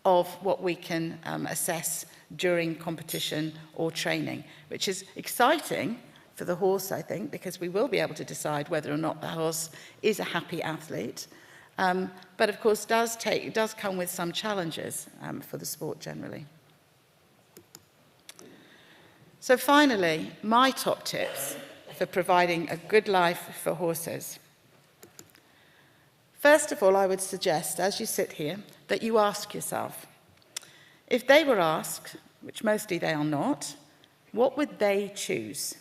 of what we can assess during competition or training, which is exciting for the horse, I think, because we will be able to decide whether or not the horse is a happy athlete. But of course, does come with some challenges for the sport generally. So finally, my top tips for providing a good life for horses. First of all, I would suggest, as you sit here, that you ask yourself, if they were asked, which mostly they are not, what would they choose?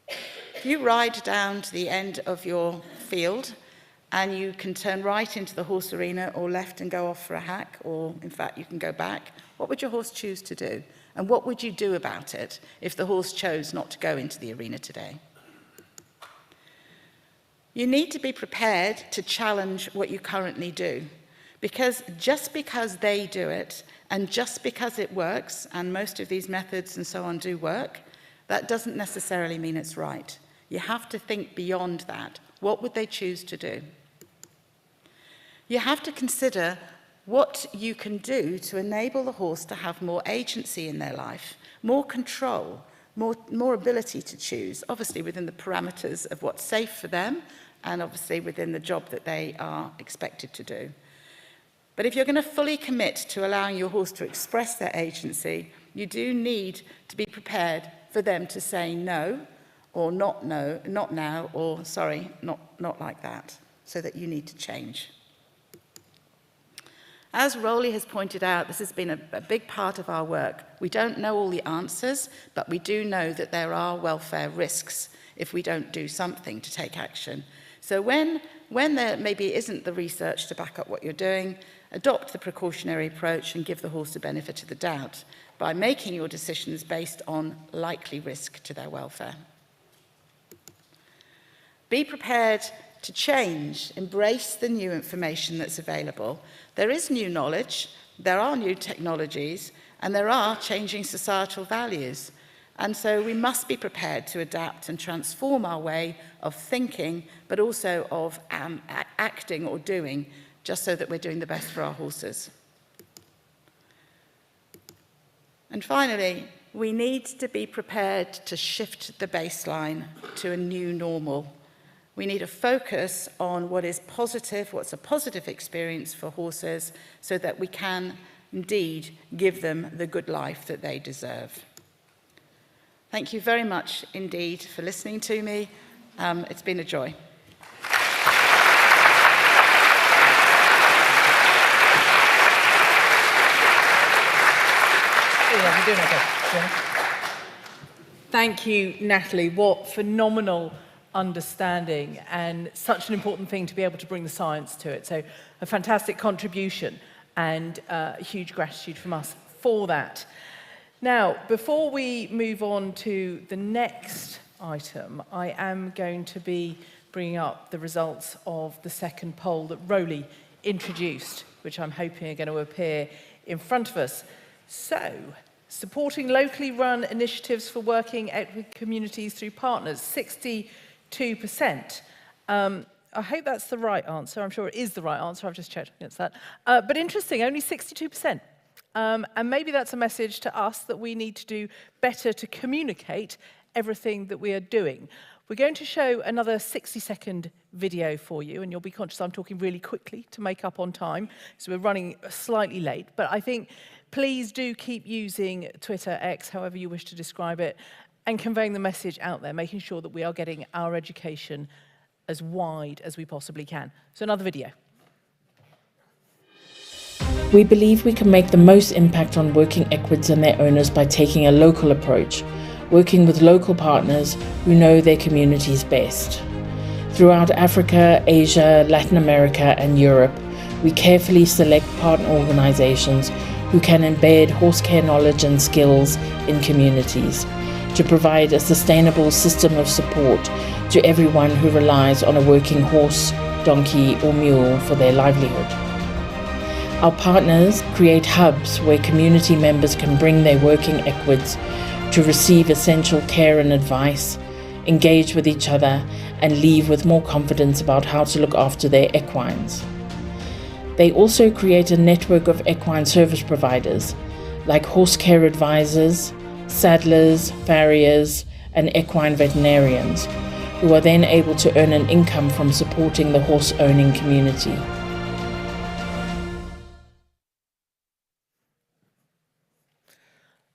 If you ride down to the end of your field and you can turn right into the horse arena or left and go off for a hack, or in fact you can go back, what would your horse choose to do? And what would you do about it if the horse chose not to go into the arena today? You need to be prepared to challenge what you currently do, because just because they do it and just because it works, and most of these methods and so on do work, that doesn't necessarily mean it's right. You have to think beyond that. What would they choose to do? You have to consider what you can do to enable the horse to have more agency in their life, more control, more ability to choose, obviously within the parameters of what's safe for them and obviously within the job that they are expected to do. But if you're going to fully commit to allowing your horse to express their agency, you do need to be prepared for them to say no, or not no, not now, or sorry, not like that, so that you need to change. As Rolly has pointed out, this has been a big part of our work. We don't know all the answers, but we do know that there are welfare risks if we don't do something to take action. So when there maybe isn't the research to back up what you're doing, adopt the precautionary approach and give the horse the benefit of the doubt by making your decisions based on likely risk to their welfare. Be prepared to change, embrace the new information that's available. There is new knowledge, there are new technologies, and there are changing societal values. And so we must be prepared to adapt and transform our way of thinking, but also of acting or doing, just so that we're doing the best for our horses. And finally, we need to be prepared to shift the baseline to a new normal. We need a focus on what is positive, what's a positive experience for horses, so that we can indeed give them the good life that they deserve. Thank you very much indeed for listening to me. It's been a joy. Thank you, Natalie. What phenomenal understanding, and such an important thing to be able to bring the science to it. So a fantastic contribution, and huge gratitude from us for that. Now, before we move on to the next item, I am going to be bringing up the results of the second poll that Rolly introduced, which I'm hoping are going to appear in front of us. So, supporting locally run initiatives for working with communities through partners, 62%. I hope that's the right answer. I'm sure it is the right answer. I've just checked against that. But interesting, only 62%. And maybe that's a message to us that we need to do better to communicate everything that we are doing. We're going to show another 60-second video for you, and you'll be conscious I'm talking really quickly to make up on time, so we're running slightly late. But I think please do keep using Twitter, X, however you wish to describe it, and conveying the message out there, making sure that we are getting our education as wide as we possibly can. So another video. We believe we can make the most impact on working equids and their owners by taking a local approach, working with local partners who know their communities best. Throughout Africa, Asia, Latin America, and Europe, we carefully select partner organizations who can embed horse care knowledge and skills in communities to provide a sustainable system of support to everyone who relies on a working horse, donkey or mule for their livelihood. Our partners create hubs where community members can bring their working equids to receive essential care and advice, engage with each other, and leave with more confidence about how to look after their equines. They also create a network of equine service providers, like horse care advisors, saddlers, farriers, and equine veterinarians, who are then able to earn an income from supporting the horse-owning community.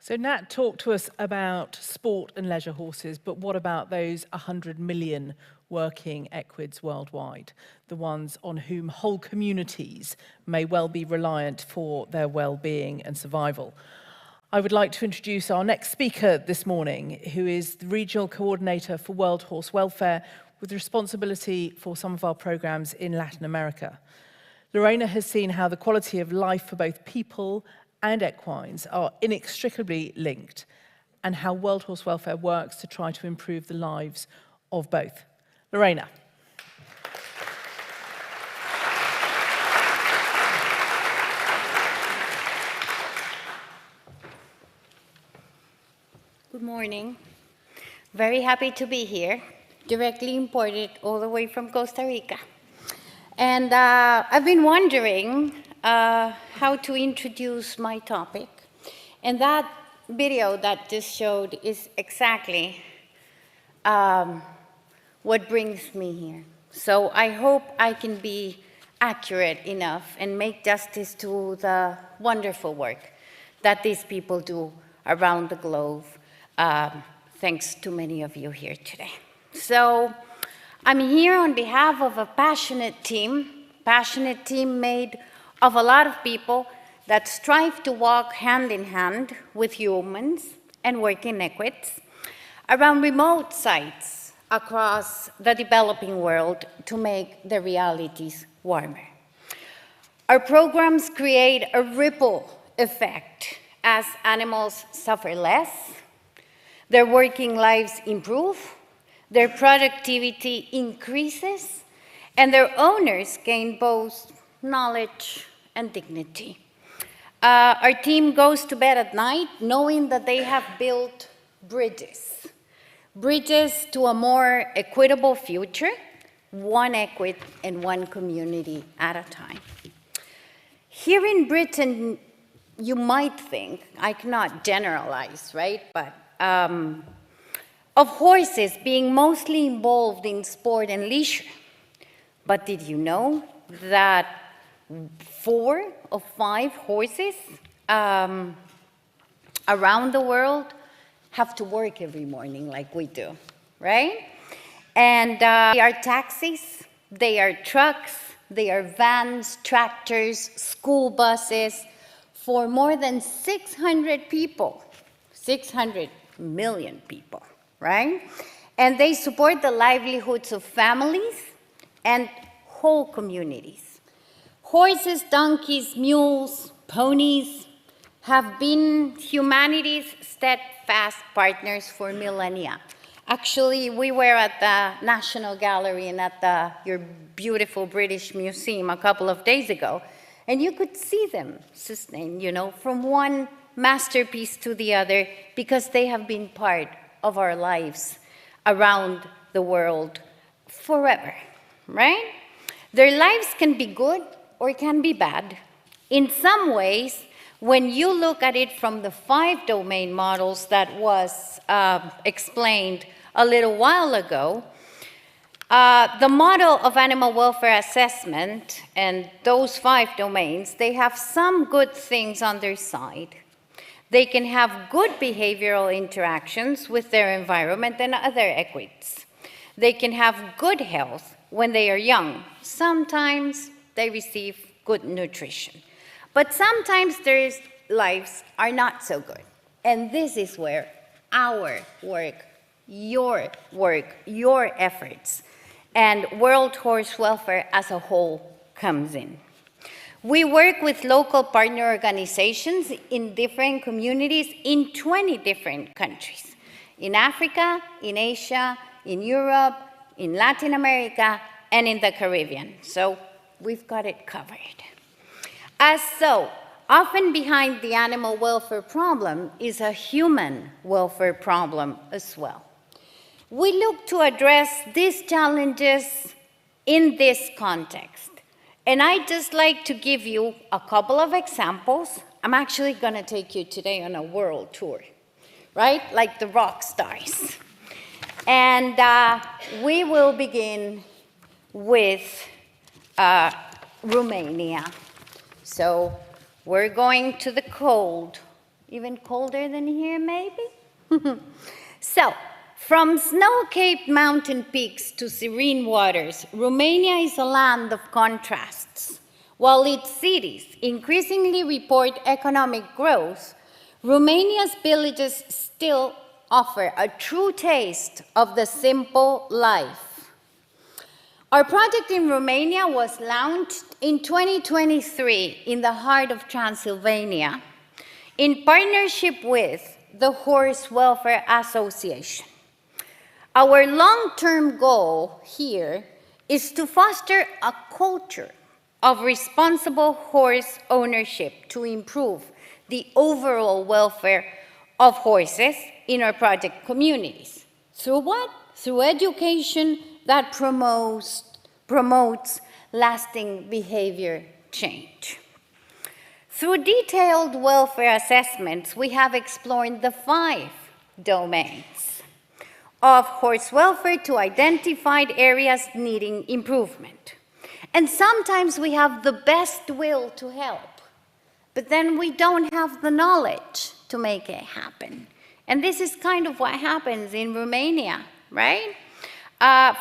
So Nat talked to us about sport and leisure horses, but what about those 100 million working equids worldwide, the ones on whom whole communities may well be reliant for their well-being and survival? I would like to introduce our next speaker this morning, who is the Regional Coordinator for World Horse Welfare, with responsibility for some of our programs in Latin America. Lorena has seen how the quality of life for both people and equines are inextricably linked, and how World Horse Welfare works to try to improve the lives of both. Lorena. Good morning. Very happy to be here, directly imported all the way from Costa Rica. And I've been wondering how to introduce my topic. And that video that just showed is exactly what brings me here. So I hope I can be accurate enough and make justice to the wonderful work that these people do around the globe, thanks to many of you here today. So I'm here on behalf of a passionate team made of a lot of people that strive to walk hand in hand with humans and working equids around remote sites across the developing world to make the realities warmer. Our programs create a ripple effect as animals suffer less, their working lives improve, their productivity increases, and their owners gain both knowledge and dignity. Our team goes to bed at night knowing that they have built bridges to a more equitable future, one equid and one community at a time. Here in Britain, you might think, I cannot generalize, right? But of horses being mostly involved in sport and leisure. But did you know that 4 of 5 horses around the world have to work every morning like we do, right? And they are taxis, they are trucks, they are vans, tractors, school buses for more than 600 people, 600 million people, right? And they support the livelihoods of families and whole communities. Horses, donkeys, mules, ponies have been humanity's steadfast partners for millennia. Actually, we were at the National Gallery and at your beautiful British Museum a couple of days ago, and you could see them sustain, from one masterpiece to the other, because they have been part of our lives around the world forever, right? Their lives can be good or can be bad. In some ways, when you look at it from the 5 domain models that was explained a little while ago, the model of animal welfare assessment and those 5 domains, they have some good things on their side. They can have good behavioral interactions with their environment and other equids. They can have good health when they are young. Sometimes they receive good nutrition. But sometimes their lives are not so good. And this is where our work, your efforts, and World Horse Welfare as a whole comes in. We work with local partner organizations in different communities in 20 different countries, in Africa, in Asia, in Europe, in Latin America, and in the Caribbean. So we've got it covered. As so, often behind the animal welfare problem is a human welfare problem as well. We look to address these challenges in this context. And I'd just like to give you a couple of examples. I'm actually going to take you today on a world tour, right? Like the rock stars. And we will begin with Romania. So we're going to the cold, even colder than here maybe? So, from snow-capped mountain peaks to serene waters, Romania is a land of contrasts. While its cities increasingly report economic growth, Romania's villages still offer a true taste of the simple life. Our project in Romania was launched in 2023 in the heart of Transylvania in partnership with the Horse Welfare Association. Our long-term goal here is to foster a culture of responsible horse ownership to improve the overall welfare of horses in our project communities. Through what? Through education that promotes lasting behavior change. Through detailed welfare assessments, we have explored the 5 domains of horse welfare to identified areas needing improvement. And sometimes we have the best will to help, but then we don't have the knowledge to make it happen. And this is kind of what happens in Romania, right?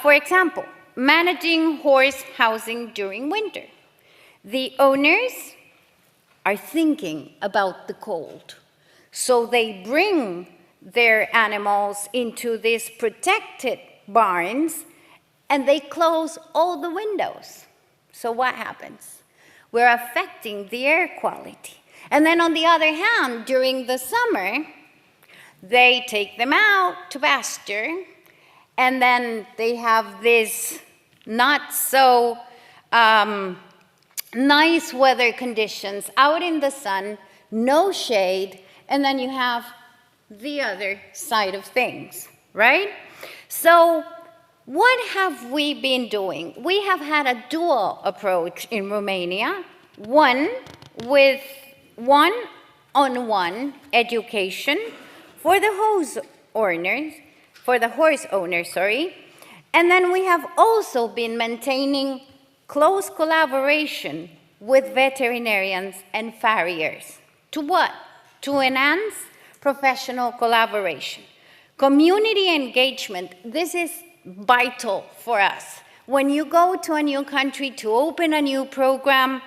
For example, managing horse housing during winter. The owners are thinking about the cold, so they bring their animals into these protected barns and they close all the windows. So what happens? We're affecting the air quality. And then on the other hand, during the summer, they take them out to pasture, and then they have this not so nice weather conditions out in the sun, no shade, and then you have the other side of things, right? So what have we been doing? We have had a dual approach in Romania, one with one-on-one education for the horse owners, and then we have also been maintaining close collaboration with veterinarians and farriers. To what? To enhance professional collaboration. Community engagement, this is vital for us. When you go to a new country to open a new program,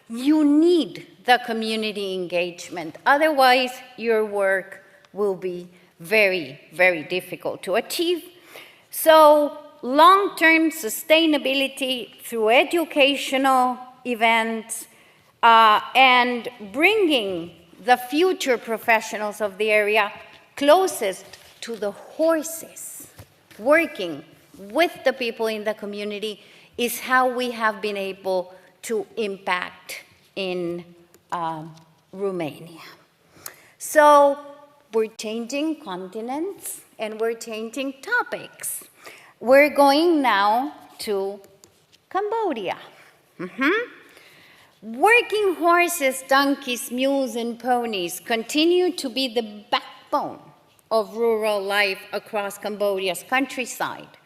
you need the community engagement. Otherwise, your work will be very, very difficult to achieve. So, long-term sustainability through educational events and bringing the future professionals of the area closest to the horses, working with the people in the community, is how we have been able to impact in Romania. So we're changing continents and we're changing topics. We're going now to Cambodia. Working horses, donkeys, mules, and ponies continue to be the backbone of rural life across Cambodia's countryside,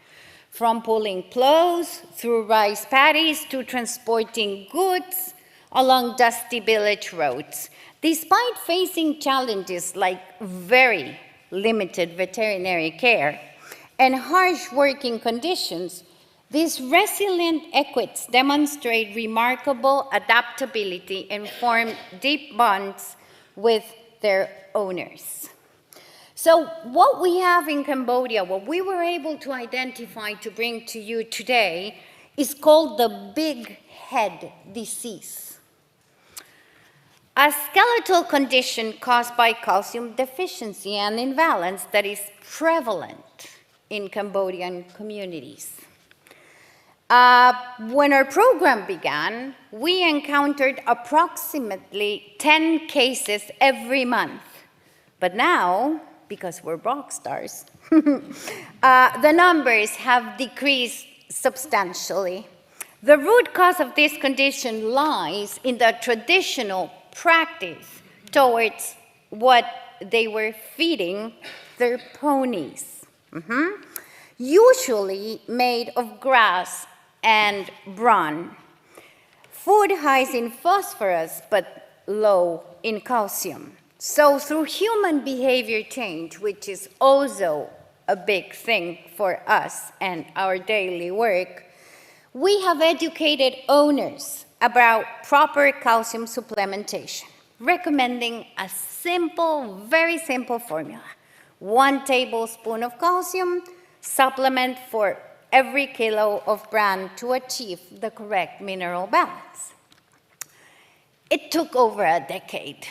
from pulling plows through rice paddies to transporting goods along dusty village roads. Despite facing challenges like very limited veterinary care and harsh working conditions, these resilient equids demonstrate remarkable adaptability and form deep bonds with their owners. So what we have in Cambodia, what we were able to identify to bring to you today, is called the big head disease. a skeletal condition caused by calcium deficiency and imbalance that is prevalent in Cambodian communities. When our program began, we encountered approximately 10 cases every month. But now, because we're rock stars, the numbers have decreased substantially. The root cause of this condition lies in the traditional practice towards what they were feeding their ponies, usually made of grass and bran. Food high in phosphorus, but low in calcium. So through human behavior change, which is also a big thing for us and our daily work, we have educated owners about proper calcium supplementation, recommending a simple, very simple formula. 1 tablespoon of calcium supplement for every kilo of bran to achieve the correct mineral balance. It took over a decade,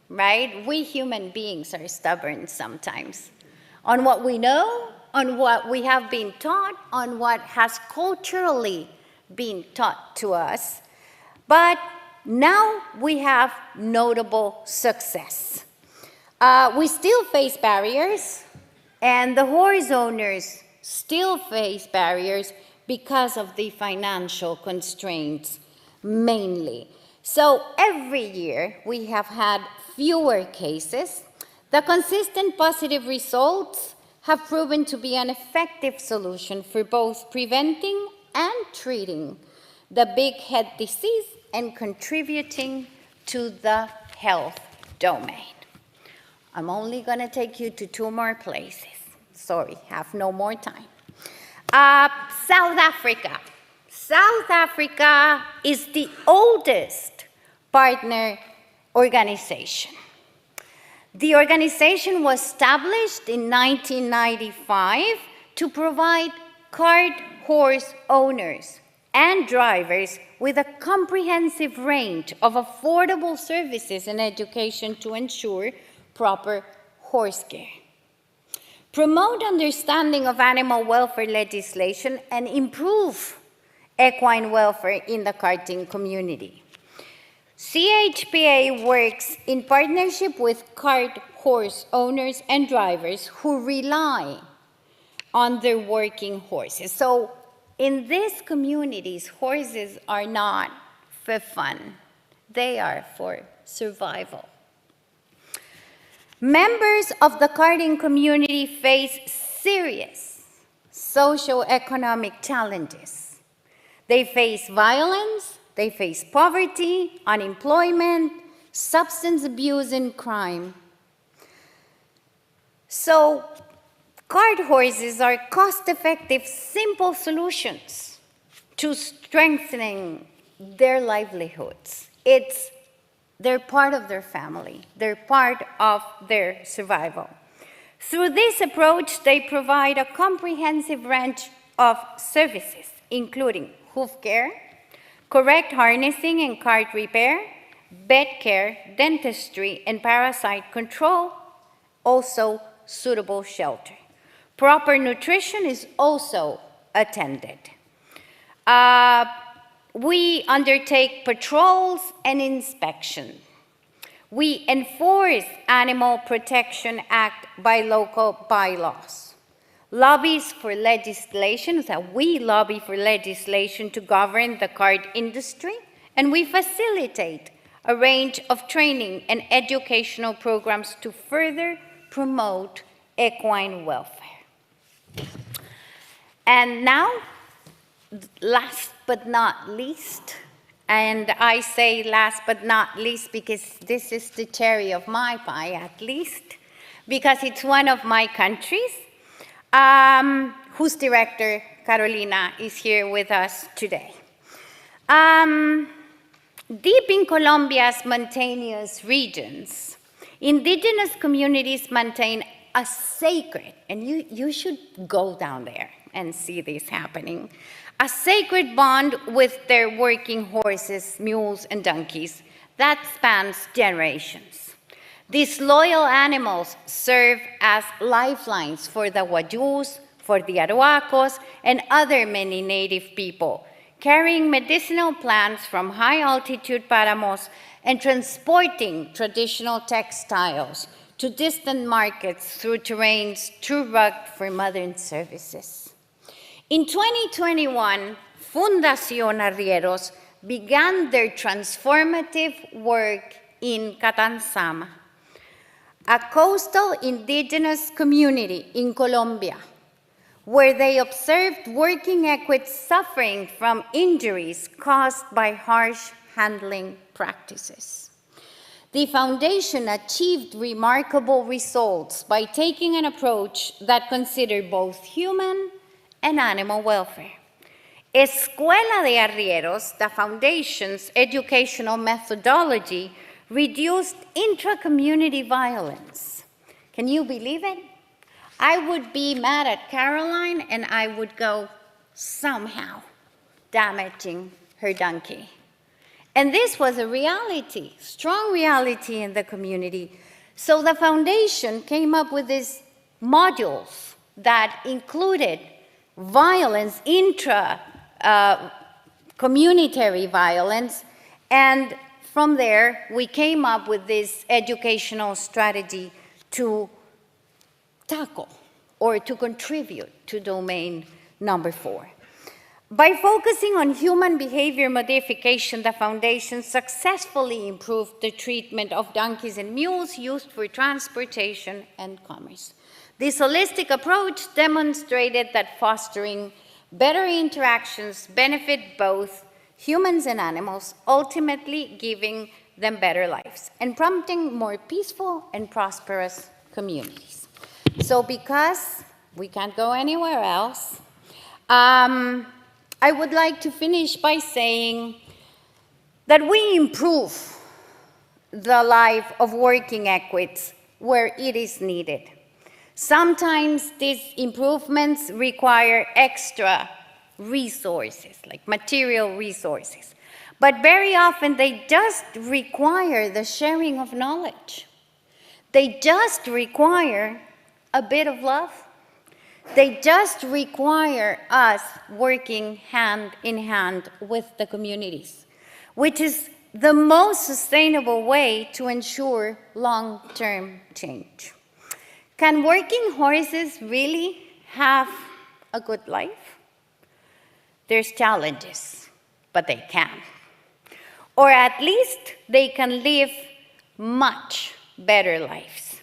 right? We human beings are stubborn sometimes on what we know, on what we have been taught, on what has culturally been taught to us. But now we have notable success. We still face barriers, and the horse owners still face barriers because of the financial constraints mainly. So every year we have had fewer cases. The consistent positive results have proven to be an effective solution for both preventing and treating the big head disease and contributing to the health domain. I'm only going to take you to 2 more places. Sorry, have no more time. South Africa. South Africa is the oldest partner organization. The organization was established in 1995 to provide cart horse owners and drivers with a comprehensive range of affordable services and education to ensure proper horse care, promote understanding of animal welfare legislation, and improve equine welfare in the carting community. CHPA works in partnership with cart horse owners and drivers who rely on their working horses. So in these communities, horses are not for fun. They are for survival. Members of the carting community face serious socioeconomic challenges. They face violence, they face poverty, unemployment, substance abuse, and crime. So, cart horses are cost-effective, simple solutions to strengthening their livelihoods. They're part of their family. They're part of their survival. Through this approach, they provide a comprehensive range of services, including hoof care, correct harnessing and cart repair, vet care, dentistry, and parasite control, also suitable shelter. Proper nutrition is also attended. We undertake patrols and inspection. We enforce Animal Protection Act by local bylaws. Lobbies for legislation, so we lobby for legislation to govern the cart industry, and we facilitate a range of training and educational programs to further promote equine welfare. And now, last but not least, and I say last but not least because this is the cherry of my pie, at least, because it's one of my countries, whose director, Carolina, is here with us today. Deep in Colombia's mountainous regions, indigenous communities maintain a sacred, and you should go down there and see this happening, a sacred bond with their working horses, mules, and donkeys that spans generations. These loyal animals serve as lifelines for the Wayús, for the Arhuacos, and other many native people, carrying medicinal plants from high-altitude páramos and transporting traditional textiles to distant markets through terrains too rugged for modern services. In 2021, Fundación Arrieros began their transformative work in Catansama, a coastal indigenous community in Colombia, where they observed working equids suffering from injuries caused by harsh handling practices. The foundation achieved remarkable results by taking an approach that considered both human and animal welfare. Escuela de Arrieros, the foundation's educational methodology, reduced intra-community violence. Can you believe it? I would be mad at Caroline and I would go somehow damaging her donkey. And this was a reality, strong reality in the community. So the foundation came up with these modules that included violence, intra-communitary violence, and from there we came up with this educational strategy to tackle or to contribute to domain number 4. By focusing on human behavior modification, the foundation successfully improved the treatment of donkeys and mules used for transportation and commerce. This holistic approach demonstrated that fostering better interactions benefit both humans and animals, ultimately giving them better lives and prompting more peaceful and prosperous communities. So because we can't go anywhere else, I would like to finish by saying that we improve the life of working equids where it is needed. Sometimes these improvements require extra resources, like material resources. But very often they just require the sharing of knowledge. They just require a bit of love. They just require us working hand in hand with the communities, which is the most sustainable way to ensure long-term change. Can working horses really have a good life? There's challenges, but they can. Or at least they can live much better lives.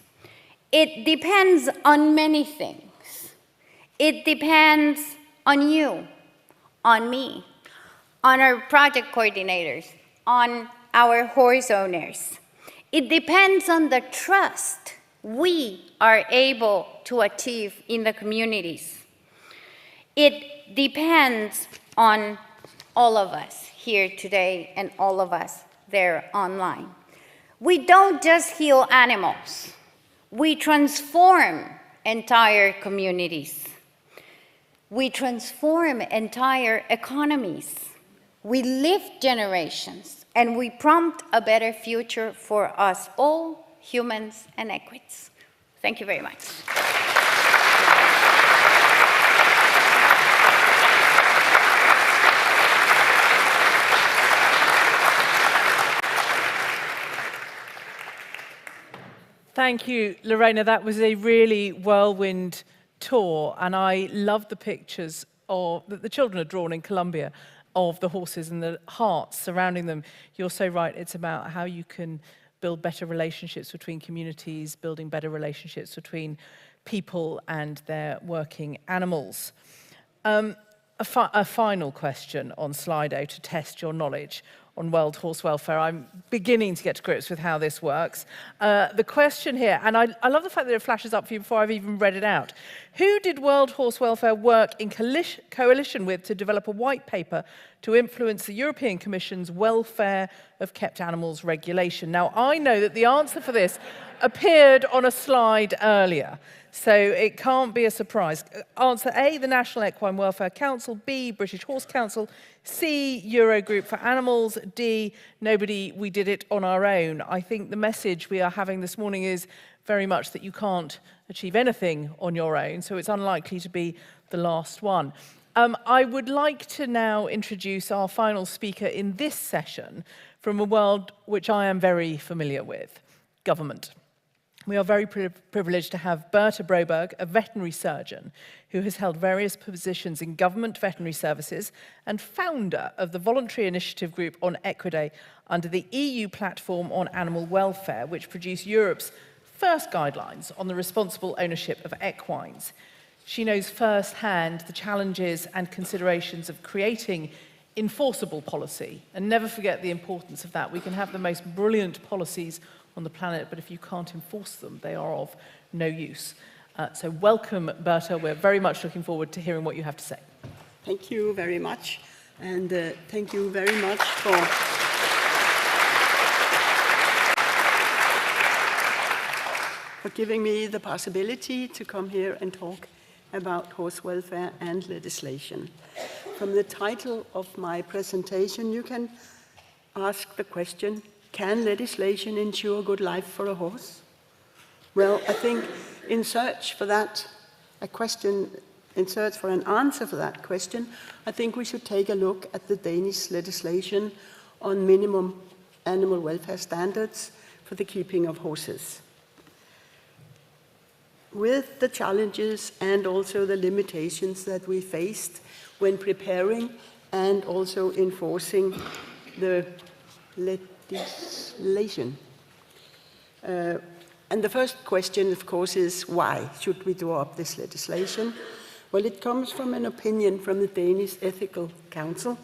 It depends on many things. It depends on you, on me, on our project coordinators, on our horse owners. It depends on the trust we are able to achieve in the communities. It depends on all of us here today and all of us there online. We don't just heal animals. We transform entire communities. We transform entire economies. We lift generations, and we prompt a better future for us all, humans and equids. Thank you very much. Thank you, Lorena. That was a really whirlwind tour, and I love the pictures that the children had drawn in Colombia of the horses and the hearts surrounding them. You're so right. It's about how you can build better relationships between communities, building better relationships between people and their working animals. A final question on Slido to test your knowledge on World Horse Welfare. I'm beginning to get to grips with how this works. The question here, and I love the fact that it flashes up for you before I've even read it out. Who did World Horse Welfare work in coalition with to develop a white paper to influence the European Commission's welfare of kept animals regulation? Now, I know that the answer for this appeared on a slide earlier, so it can't be a surprise. Answer A, the National Equine Welfare Council. B, British Horse Council. C, Eurogroup for Animals. D, nobody, we did it on our own. I think the message we are having this morning is very much that you can't achieve anything on your own, so it's unlikely to be the last one. I would like to now introduce our final speaker in this session from a world which I am very familiar with, government. We are very privileged to have Berta Broberg, a veterinary surgeon who has held various positions in government veterinary services and founder of the voluntary initiative group on Equidae under the EU platform on animal welfare, which produced Europe's first guidelines on the responsible ownership of equines. She knows firsthand the challenges and considerations of creating enforceable policy, and never forget the importance of that. We can have the most brilliant policies on the planet, but if you can't enforce them, they are of no use. So welcome, Berta. We're very much looking forward to hearing what you have to say. Thank you very much, and thank you very much for giving me the possibility to come here and talk about horse welfare and legislation. From the title of my presentation, you can ask the question, can legislation ensure good life for a horse? Well, I think in search for an answer for that question, I think we should take a look at the Danish legislation on minimum animal welfare standards for the keeping of horses. With the challenges and also the limitations that we faced when preparing and also enforcing the legislation. And the first question, of course, is why should we draw up this legislation? Well, it comes from an opinion from the Danish Ethical Council.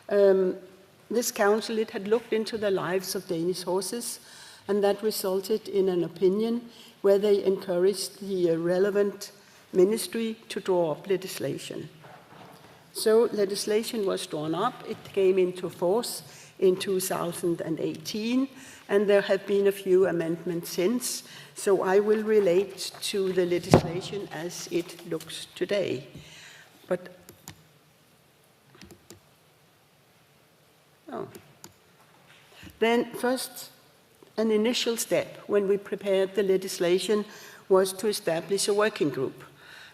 This council, it had looked into the lives of Danish horses, and that resulted in an opinion where they encouraged the relevant ministry to draw up legislation. So legislation was drawn up. It came into force in 2018, and there have been a few amendments since. So I will relate to the legislation as it looks today. Then first, an initial step when we prepared the legislation was to establish a working group.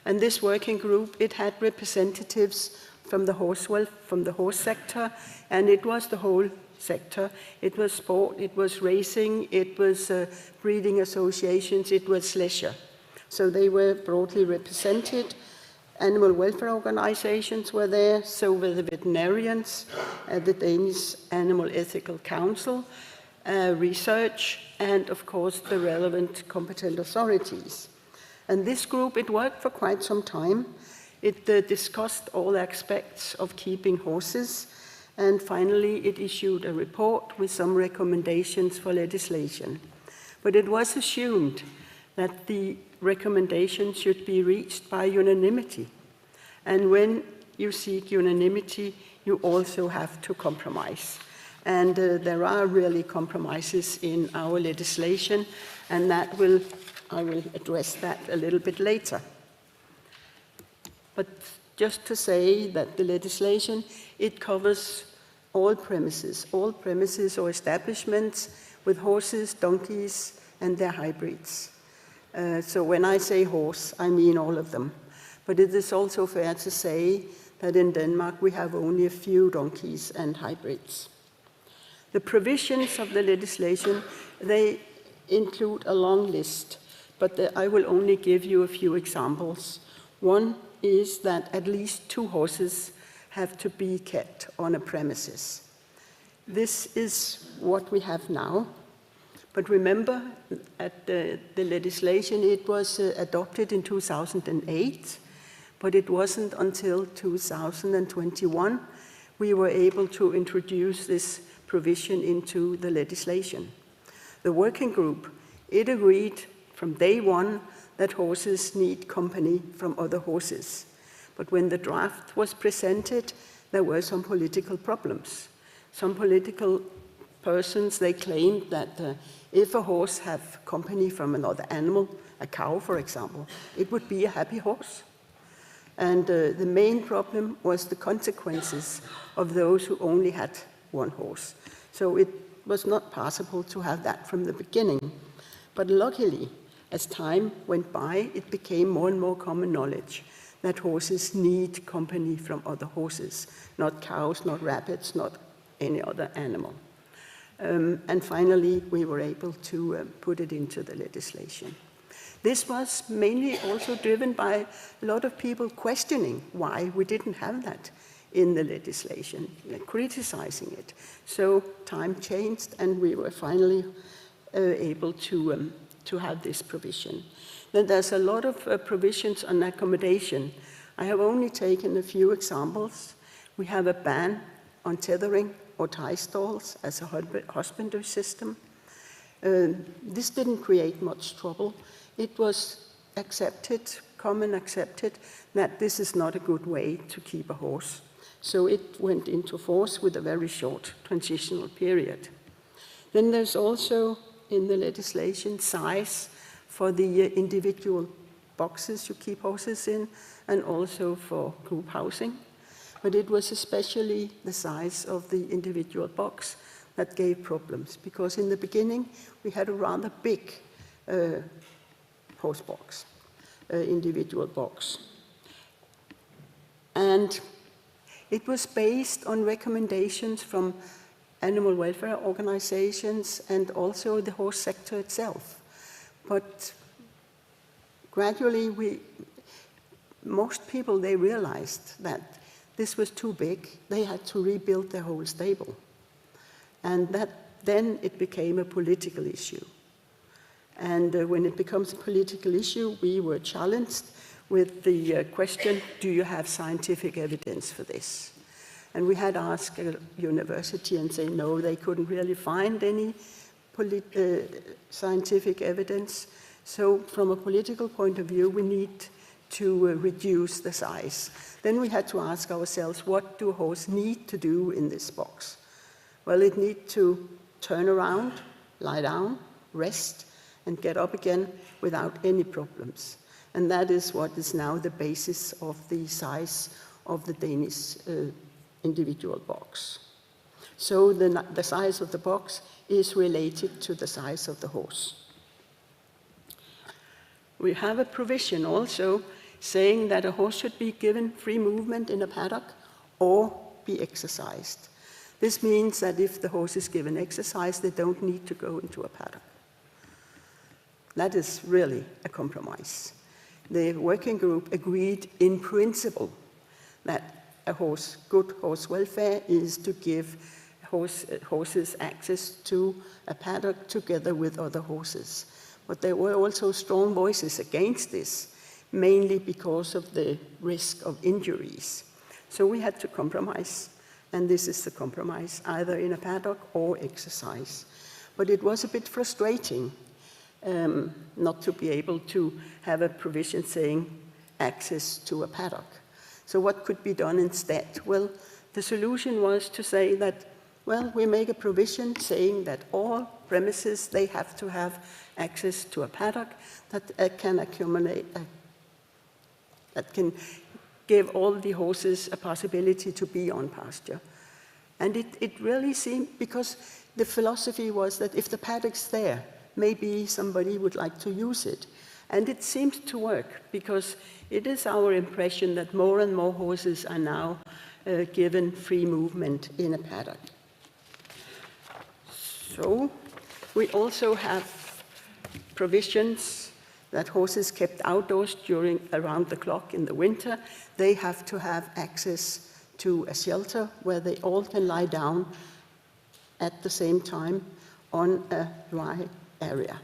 And this working group, it had representatives from the horse sector, and it was the whole sector. It was sport, it was racing, it was breeding associations, it was leisure. So they were broadly represented. Animal welfare organizations were there, so were the veterinarians, the Danish Animal Ethical Council, research, and of course the relevant competent authorities. And this group, it worked for quite some time. It discussed all aspects of keeping horses, and finally it issued a report with some recommendations for legislation. But it was assumed that the recommendations should be reached by unanimity. And when you seek unanimity, you also have to compromise. And there are really compromises in our legislation, and I will address that a little bit later. But just to say that the legislation, it covers all premises or establishments with horses, donkeys, and their hybrids. So when I say horse, I mean all of them. But it is also fair to say that in Denmark we have only a few donkeys and hybrids. The provisions of the legislation, they include a long list, but I will only give you a few examples. One is that at least 2 horses have to be kept on a premises. This is what we have now. But remember, at the legislation, it was adopted in 2008, but it wasn't until 2021 we were able to introduce this provision into the legislation. The working group, it agreed from day one that horses need company from other horses. But when the draft was presented, there were some political problems. Some political persons, they claimed that if a horse have company from another animal, a cow, for example, it would be a happy horse. And the main problem was the consequences of those who only had one horse. So it was not possible to have that from the beginning. But luckily, as time went by, it became more and more common knowledge that horses need company from other horses, not cows, not rabbits, not any other animal. And finally, we were able to put it into the legislation. This was mainly also driven by a lot of people questioning why we didn't have that in the legislation, criticizing it. So time changed, and we were finally able to have this provision. Then there's a lot of provisions on accommodation. I have only taken a few examples. We have a ban on tethering or tie stalls as a husbandry system. This didn't create much trouble. It was accepted, common accepted, that this is not a good way to keep a horse. So it went into force with a very short transitional period. Then there's also in the legislation size for the individual boxes you keep horses in, and also for group housing. But it was especially the size of the individual box that gave problems, because in the beginning we had a rather big horse box, individual box. And it was based on recommendations from animal welfare organizations and also the horse sector itself. But gradually, most people, they realized that this was too big. They had to rebuild their whole stable. And then it became a political issue. And when it becomes a political issue, we were challenged with the question, do you have scientific evidence for this? And we had asked a university and say no, they couldn't really find any scientific evidence. So from a political point of view, we need to reduce the size. Then we had to ask ourselves, what do horses need to do in this box? Well, it needs to turn around, lie down, rest, and get up again without any problems. And that is what is now the basis of the size of the Danish individual box. So the size of the box is related to the size of the horse. We have a provision also saying that a horse should be given free movement in a paddock or be exercised. This means that if the horse is given exercise, they don't need to go into a paddock. That is really a compromise. The working group agreed in principle that good horse welfare is to give horses access to a paddock together with other horses. But there were also strong voices against this, mainly because of the risk of injuries. So we had to compromise, and this is the compromise, either in a paddock or exercise. But it was a bit frustrating not to be able to have a provision saying access to a paddock. So what could be done instead? Well, the solution was to say that, well, we make a provision saying that all premises, they have to have access to a paddock that can accumulate, that can give all the horses a possibility to be on pasture. And it really seemed, because the philosophy was that if the paddock's there, maybe somebody would like to use it. And it seems to work, because it is our impression that more and more horses are now given free movement in a paddock. So we also have provisions that horses kept outdoors around the clock in the winter, they have to have access to a shelter where they all can lie down at the same time on a dry area.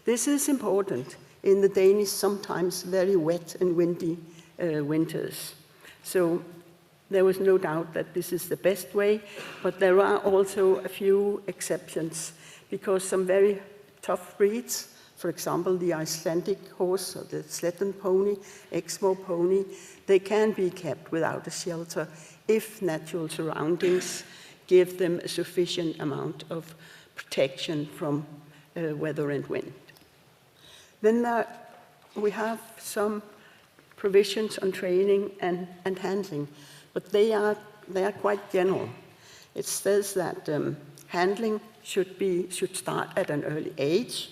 This is important in the Danish sometimes very wet and windy winters. So there was no doubt that this is the best way, but there are also a few exceptions, because some very tough breeds, for example, the Icelandic horse or the Shetland pony, Exmoor pony, they can be kept without a shelter if natural surroundings give them a sufficient amount of protection from weather and wind. Then we have some provisions on training and handling, but they are quite general. It says that handling should start at an early age,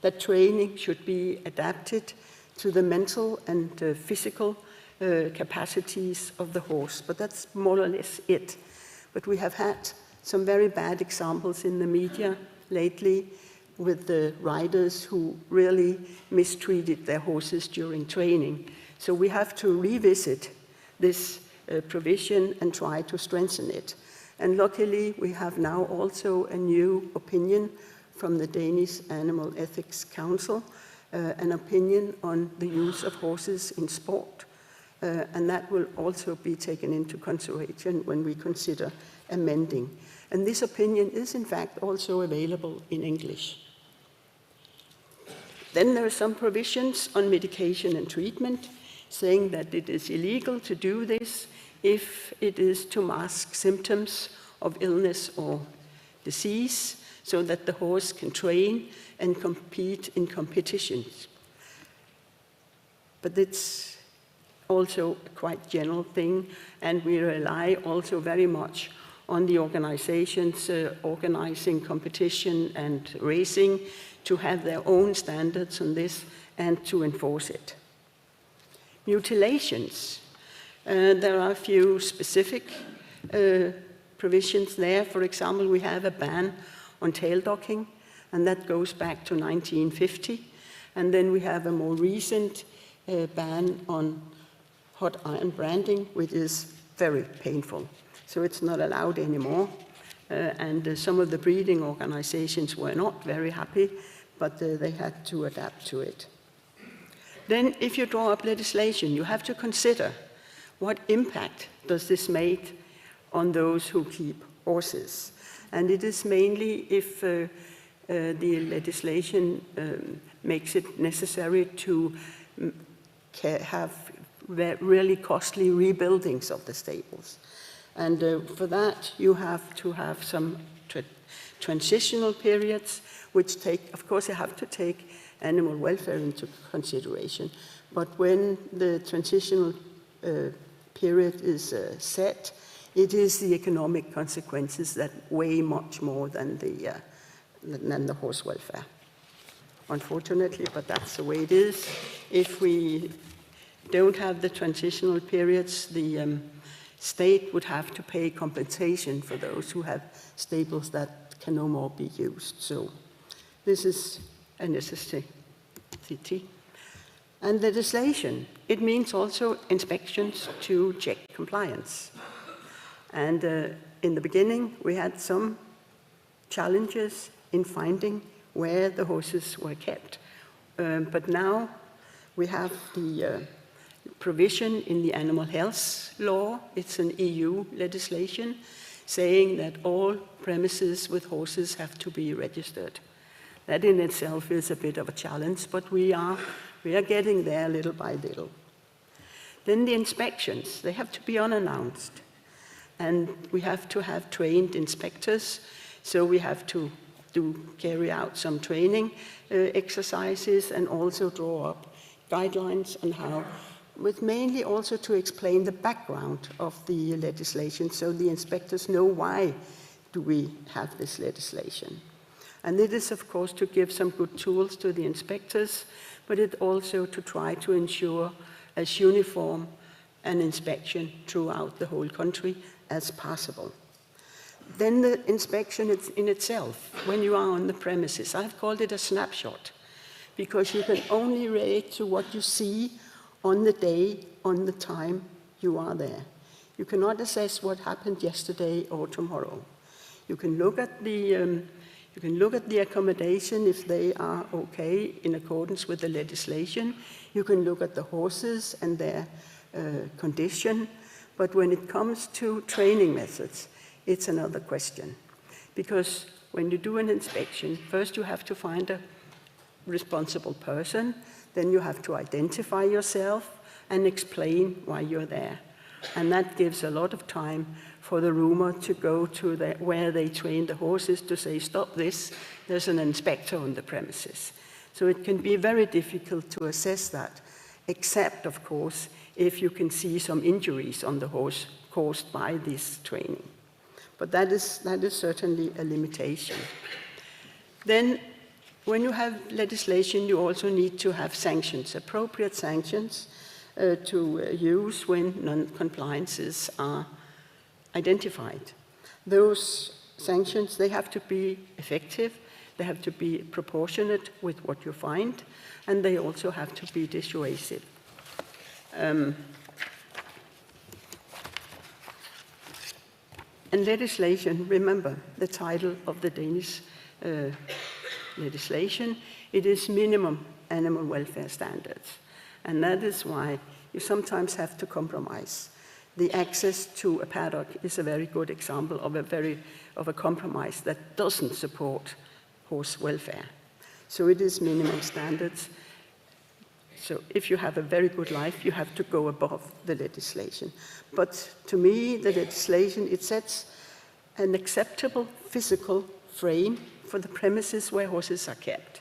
that training should be adapted to the mental and physical capacities of the horse, but that's more or less it. But we have had some very bad examples in the media lately with the riders who really mistreated their horses during training. So we have to revisit this provision and try to strengthen it. And luckily, we have now also a new opinion from the Danish Animal Ethics Council, an opinion on the use of horses in sport. And that will also be taken into consideration when we consider amending. And this opinion is in fact also available in English. Then there are some provisions on medication and treatment, saying that it is illegal to do this if it is to mask symptoms of illness or disease, so that the horse can train and compete in competitions. But it's also a quite general thing, and we rely also very much on the organizations organizing competition and racing to have their own standards on this and to enforce it. Mutilations. There are a few specific provisions there. For example, we have a ban on tail docking, and that goes back to 1950. And then we have a more recent ban on hot iron branding, which is very painful. So it's not allowed anymore. And some of the breeding organizations were not very happy, but they had to adapt to it. Then if you draw up legislation, you have to consider what impact does this make on those who keep horses. And it is mainly if the legislation makes it necessary to have really costly rebuildings of the stables. And for that, you have to have some transitional periods, which take, of course, you have to take animal welfare into consideration. But when the transitional period is set, it is the economic consequences that weigh much more than the horse welfare. Unfortunately, but that's the way it is. If we don't have the transitional periods, the state would have to pay compensation for those who have stables that can no more be used. So this is a necessity. And legislation, it means also inspections to check compliance. And in the beginning, we had some challenges in finding where the horses were kept. But now we have the provision in the animal health law. It's an EU legislation saying that all premises with horses have to be registered. That in itself is a bit of a challenge, but we are getting there little by little. Then the inspections, they have to be unannounced. And we have to have trained inspectors, so we have to carry out some training exercises and also draw up guidelines on how, with mainly also to explain the background of the legislation so the inspectors know why do we have this legislation. And it is, of course, to give some good tools to the inspectors, but it also to try to ensure as uniform an inspection throughout the whole country as possible. Then the inspection in itself, when you are on the premises, I've called it a snapshot, because you can only relate to what you see on the day, on the time you are there. You cannot assess what happened yesterday or tomorrow. You can look at the accommodation if they are okay in accordance with the legislation. You can look at the horses and their condition. But when it comes to training methods, it's another question. Because when you do an inspection, first you have to find a responsible person, then you have to identify yourself and explain why you're there. And that gives a lot of time for the groomer to go to where they train the horses to say, stop this, there's an inspector on the premises. So it can be very difficult to assess that, except, of course, if you can see some injuries on the horse caused by this training. But that is certainly a limitation. Then, when you have legislation, you also need to have sanctions, appropriate sanctions to use when non-compliances are identified. Those sanctions, they have to be effective, they have to be proportionate with what you find, and they also have to be dissuasive. And legislation, remember the title of the Danish legislation, it is minimum animal welfare standards. And that is why you sometimes have to compromise. The access to a paddock is a very good example of a compromise that doesn't support horse welfare. So it is minimum standards. So if you have a very good life, you have to go above the legislation. But to me, the legislation, it sets an acceptable physical frame for the premises where horses are kept.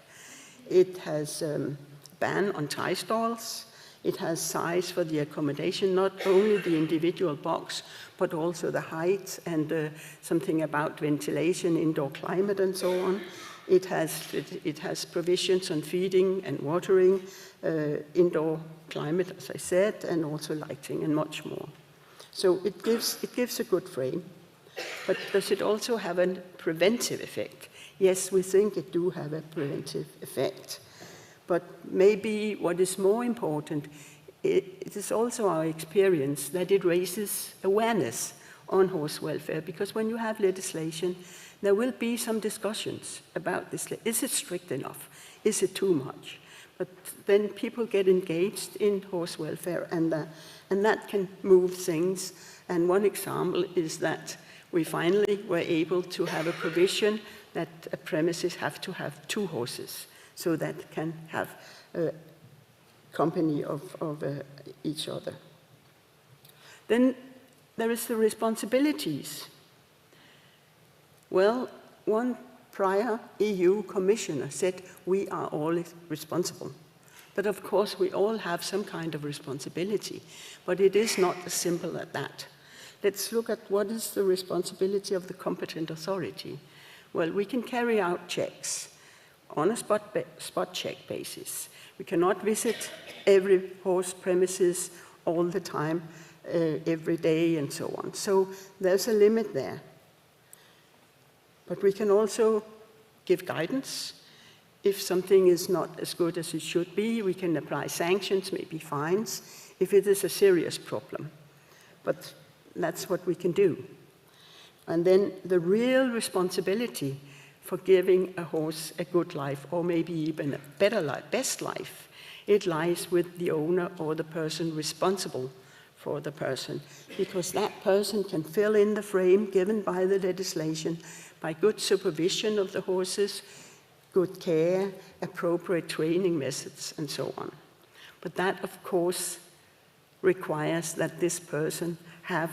It has a ban on tie stalls. It has size for the accommodation, not only the individual box, but also the height and something about ventilation, indoor climate, and so on. It has provisions on feeding and watering, indoor climate, as I said, and also lighting and much more. So it gives a good frame. But does it also have a preventive effect? Yes, we think it do have a preventive effect. But maybe what is more important, it is also our experience that it raises awareness on horse welfare, because when you have legislation, there will be some discussions about this. Is it strict enough? Is it too much? But then people get engaged in horse welfare, and that can move things. And one example is that we finally were able to have a provision that a premises have to have 2 horses, so that can have a company of each other. Then there is the responsibilities. Well, one prior EU commissioner said we are all responsible. But of course we all have some kind of responsibility, but it is not as simple as that. Let's look at what is the responsibility of the competent authority. Well, we can carry out checks on a spot check basis. We cannot visit every horse premises all the time, every day, and so on. So there's a limit there. But we can also give guidance. If something is not as good as it should be, we can apply sanctions, maybe fines, if it is a serious problem. But that's what we can do. And then the real responsibility for giving a horse a good life, or maybe even a better life, best life, it lies with the owner or the person responsible for the person, because that person can fill in the frame given by the legislation by good supervision of the horses, good care, appropriate training methods, and so on. But that, of course, requires that this person have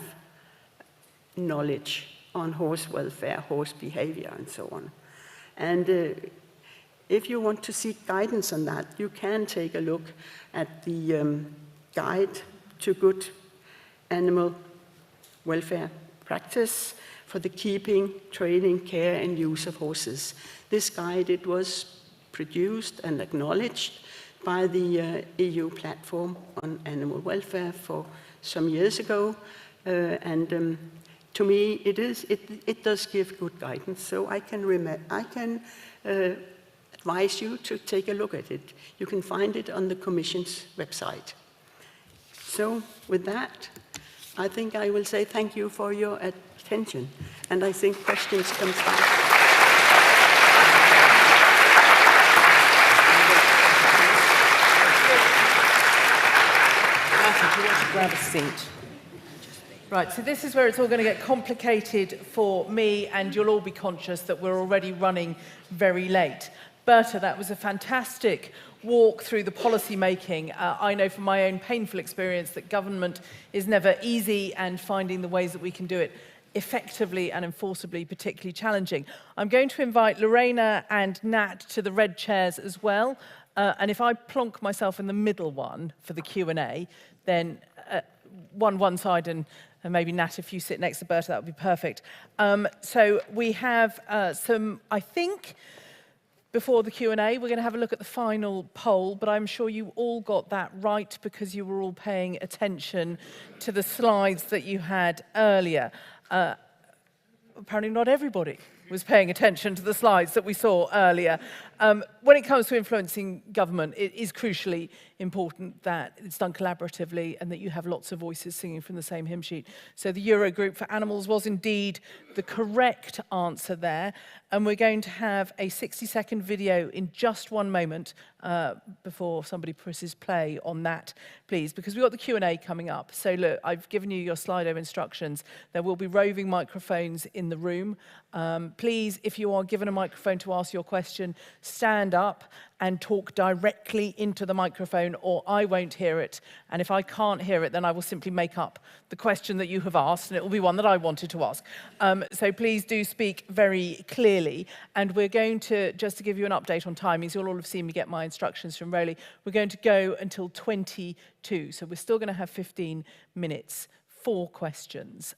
knowledge on horse welfare, horse behavior, and so on. And if you want to seek guidance on that, you can take a look at the Guide to Good Animal Welfare Practice for the keeping, training, care, and use of horses. This guide, it was produced and acknowledged by the EU platform on animal welfare for some years ago, and to me, it does give good guidance. So I can advise you to take a look at it. You can find it on the Commission's website. So with that, I think I will say thank you for your attention, and I think questions come back. If you want to grab a seat. Right, so this is where it's all going to get complicated for me, and you'll all be conscious that we're already running very late. Bertha, that was a fantastic walk through the policy making. I know from my own painful experience that government is never easy, and finding the ways that we can do it effectively and enforceably particularly challenging. I'm going to invite Lorena and Nat to the red chairs as well. And if I plonk myself in the middle one for the Q&A, then one side and maybe Nat, if you sit next to Berta, that would be perfect. So we have some, I think, before the Q&A, we're going to have a look at the final poll, but I'm sure you all got that right because you were all paying attention to the slides that you had earlier. Apparently not everybody was paying attention to the slides that we saw earlier. When it comes to influencing government, it is crucially important that it's done collaboratively and that you have lots of voices singing from the same hymn sheet. So the Eurogroup for Animals was indeed the correct answer there. And we're going to have a 60-second video in just one moment before somebody presses play on that, please, because we've got the Q&A coming up. So look, I've given you your Slido instructions. There will be roving microphones in the room. Please, if you are given a microphone to ask your question, stand up and talk directly into the microphone, or I won't hear it. And if I can't hear it, then I will simply make up the question that you have asked, and it will be one that I wanted to ask. So please do speak very clearly. And we're going to, just to give you an update on timings, you'll all have seen me get my instructions from Rowley, we're going to go until 22. So we're still going to have 15 minutes for questions.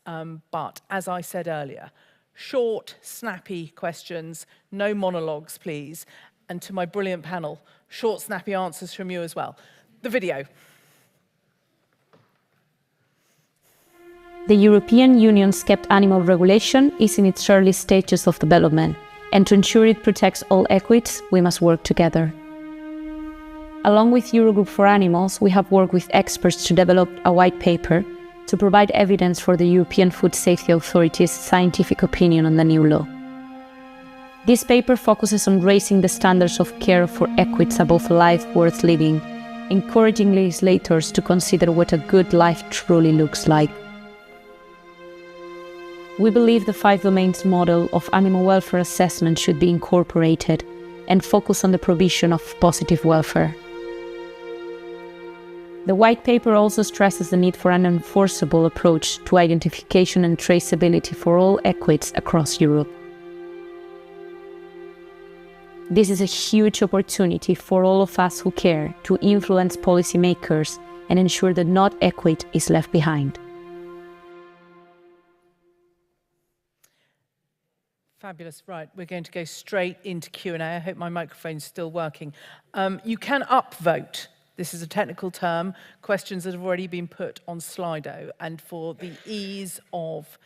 But as I said earlier, short, snappy questions, no monologues, please. And to my brilliant panel, short, snappy answers from you as well. The video. The European Union's kept animal regulation is in its early stages of development, and to ensure it protects all equids, we must work together. Along with Eurogroup for Animals, we have worked with experts to develop a white paper to provide evidence for the European Food Safety Authority's scientific opinion on the new law. This paper focuses on raising the standards of care for equids above a life worth living, encouraging legislators to consider what a good life truly looks like. We believe the 5 domains model of animal welfare assessment should be incorporated and focus on the provision of positive welfare. The white paper also stresses the need for an enforceable approach to identification and traceability for all equids across Europe. This is a huge opportunity for all of us who care to influence policymakers and ensure that not equid is left behind. Fabulous. Right, we're going to go straight into Q&A. I hope my microphone's still working. You can upvote. This is a technical term. Questions that have already been put on Slido. And for the ease of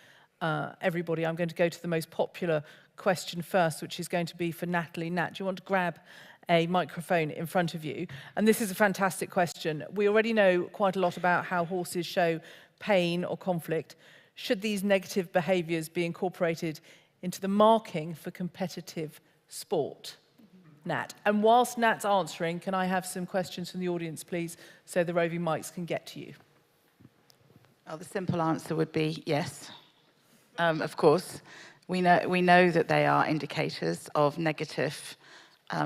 everybody, I'm going to go to the most popular question first, which is going to be for Natalie. Nat, do you want to grab a microphone in front of you? And this is a fantastic question. We already know quite a lot about how horses show pain or conflict. Should these negative behaviours be incorporated into the marking for competitive sport? Nat. And whilst Nat's answering, can I have some questions from the audience, please, so the roving mics can get to you? Well, the simple answer would be yes, of course. We know that they are indicators of negative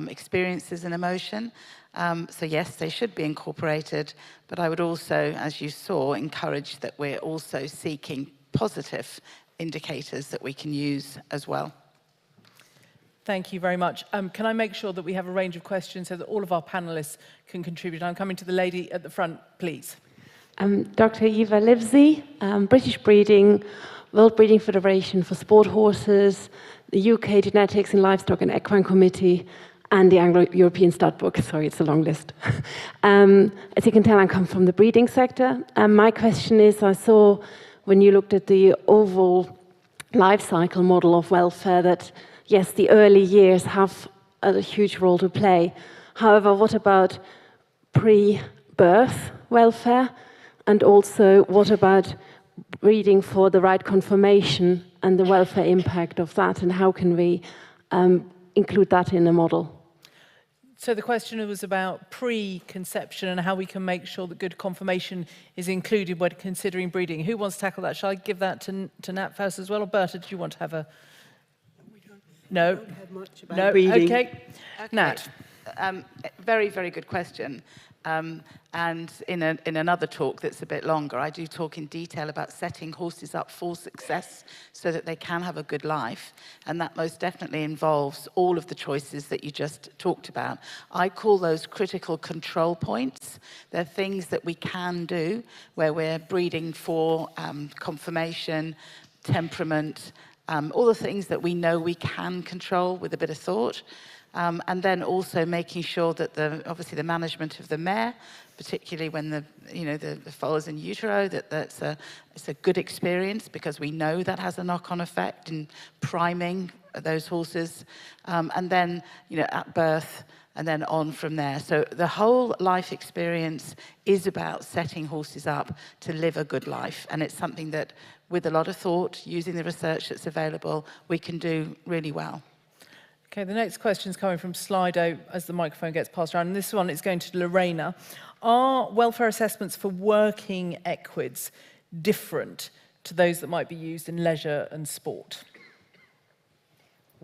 experiences and emotion. So yes, they should be incorporated, but I would also, as you saw, encourage that we're also seeking positive indicators that we can use as well. Thank you very much. Can I make sure that we have a range of questions so that all of our panellists can contribute? I'm coming to the lady at the front, please. Dr. Eva Livesey, British Breeding, World Breeding Federation for Sport Horses, the UK Genetics and Livestock and Equine Committee, and the Anglo-European Stud Book. Sorry, it's a long list. As you can tell, I come from the breeding sector. My question is, I saw when you looked at the overall life cycle model of welfare that, yes, the early years have a huge role to play. However, what about pre-birth welfare? And also, what about breeding for the right conformation and the welfare impact of that? And how can we include that in the model? So the question was about pre-conception and how we can make sure that good conformation is included when considering breeding. Who wants to tackle that? Shall I give that to Nat first as well? Or Berta, do you want to have a... No? We don't have much about breeding. Okay. Nat. Very, very good question. And in another talk that's a bit longer, I do talk in detail about setting horses up for success so that they can have a good life. And that most definitely involves all of the choices that you just talked about. I call those critical control points. They're things that we can do where we're breeding for conformation, temperament, all the things that we know we can control with a bit of thought. And then also making sure that obviously the management of the mare, particularly when the foal's in utero, it's a good experience because we know that has a knock-on effect in priming those horses, and then at birth and then on from there. So the whole life experience is about setting horses up to live a good life, and it's something that, with a lot of thought, using the research that's available, we can do really well. Okay, the next question is coming from Slido as the microphone gets passed around, and this one is going to Lorena. Are welfare assessments for working equids different to those that might be used in leisure and sport?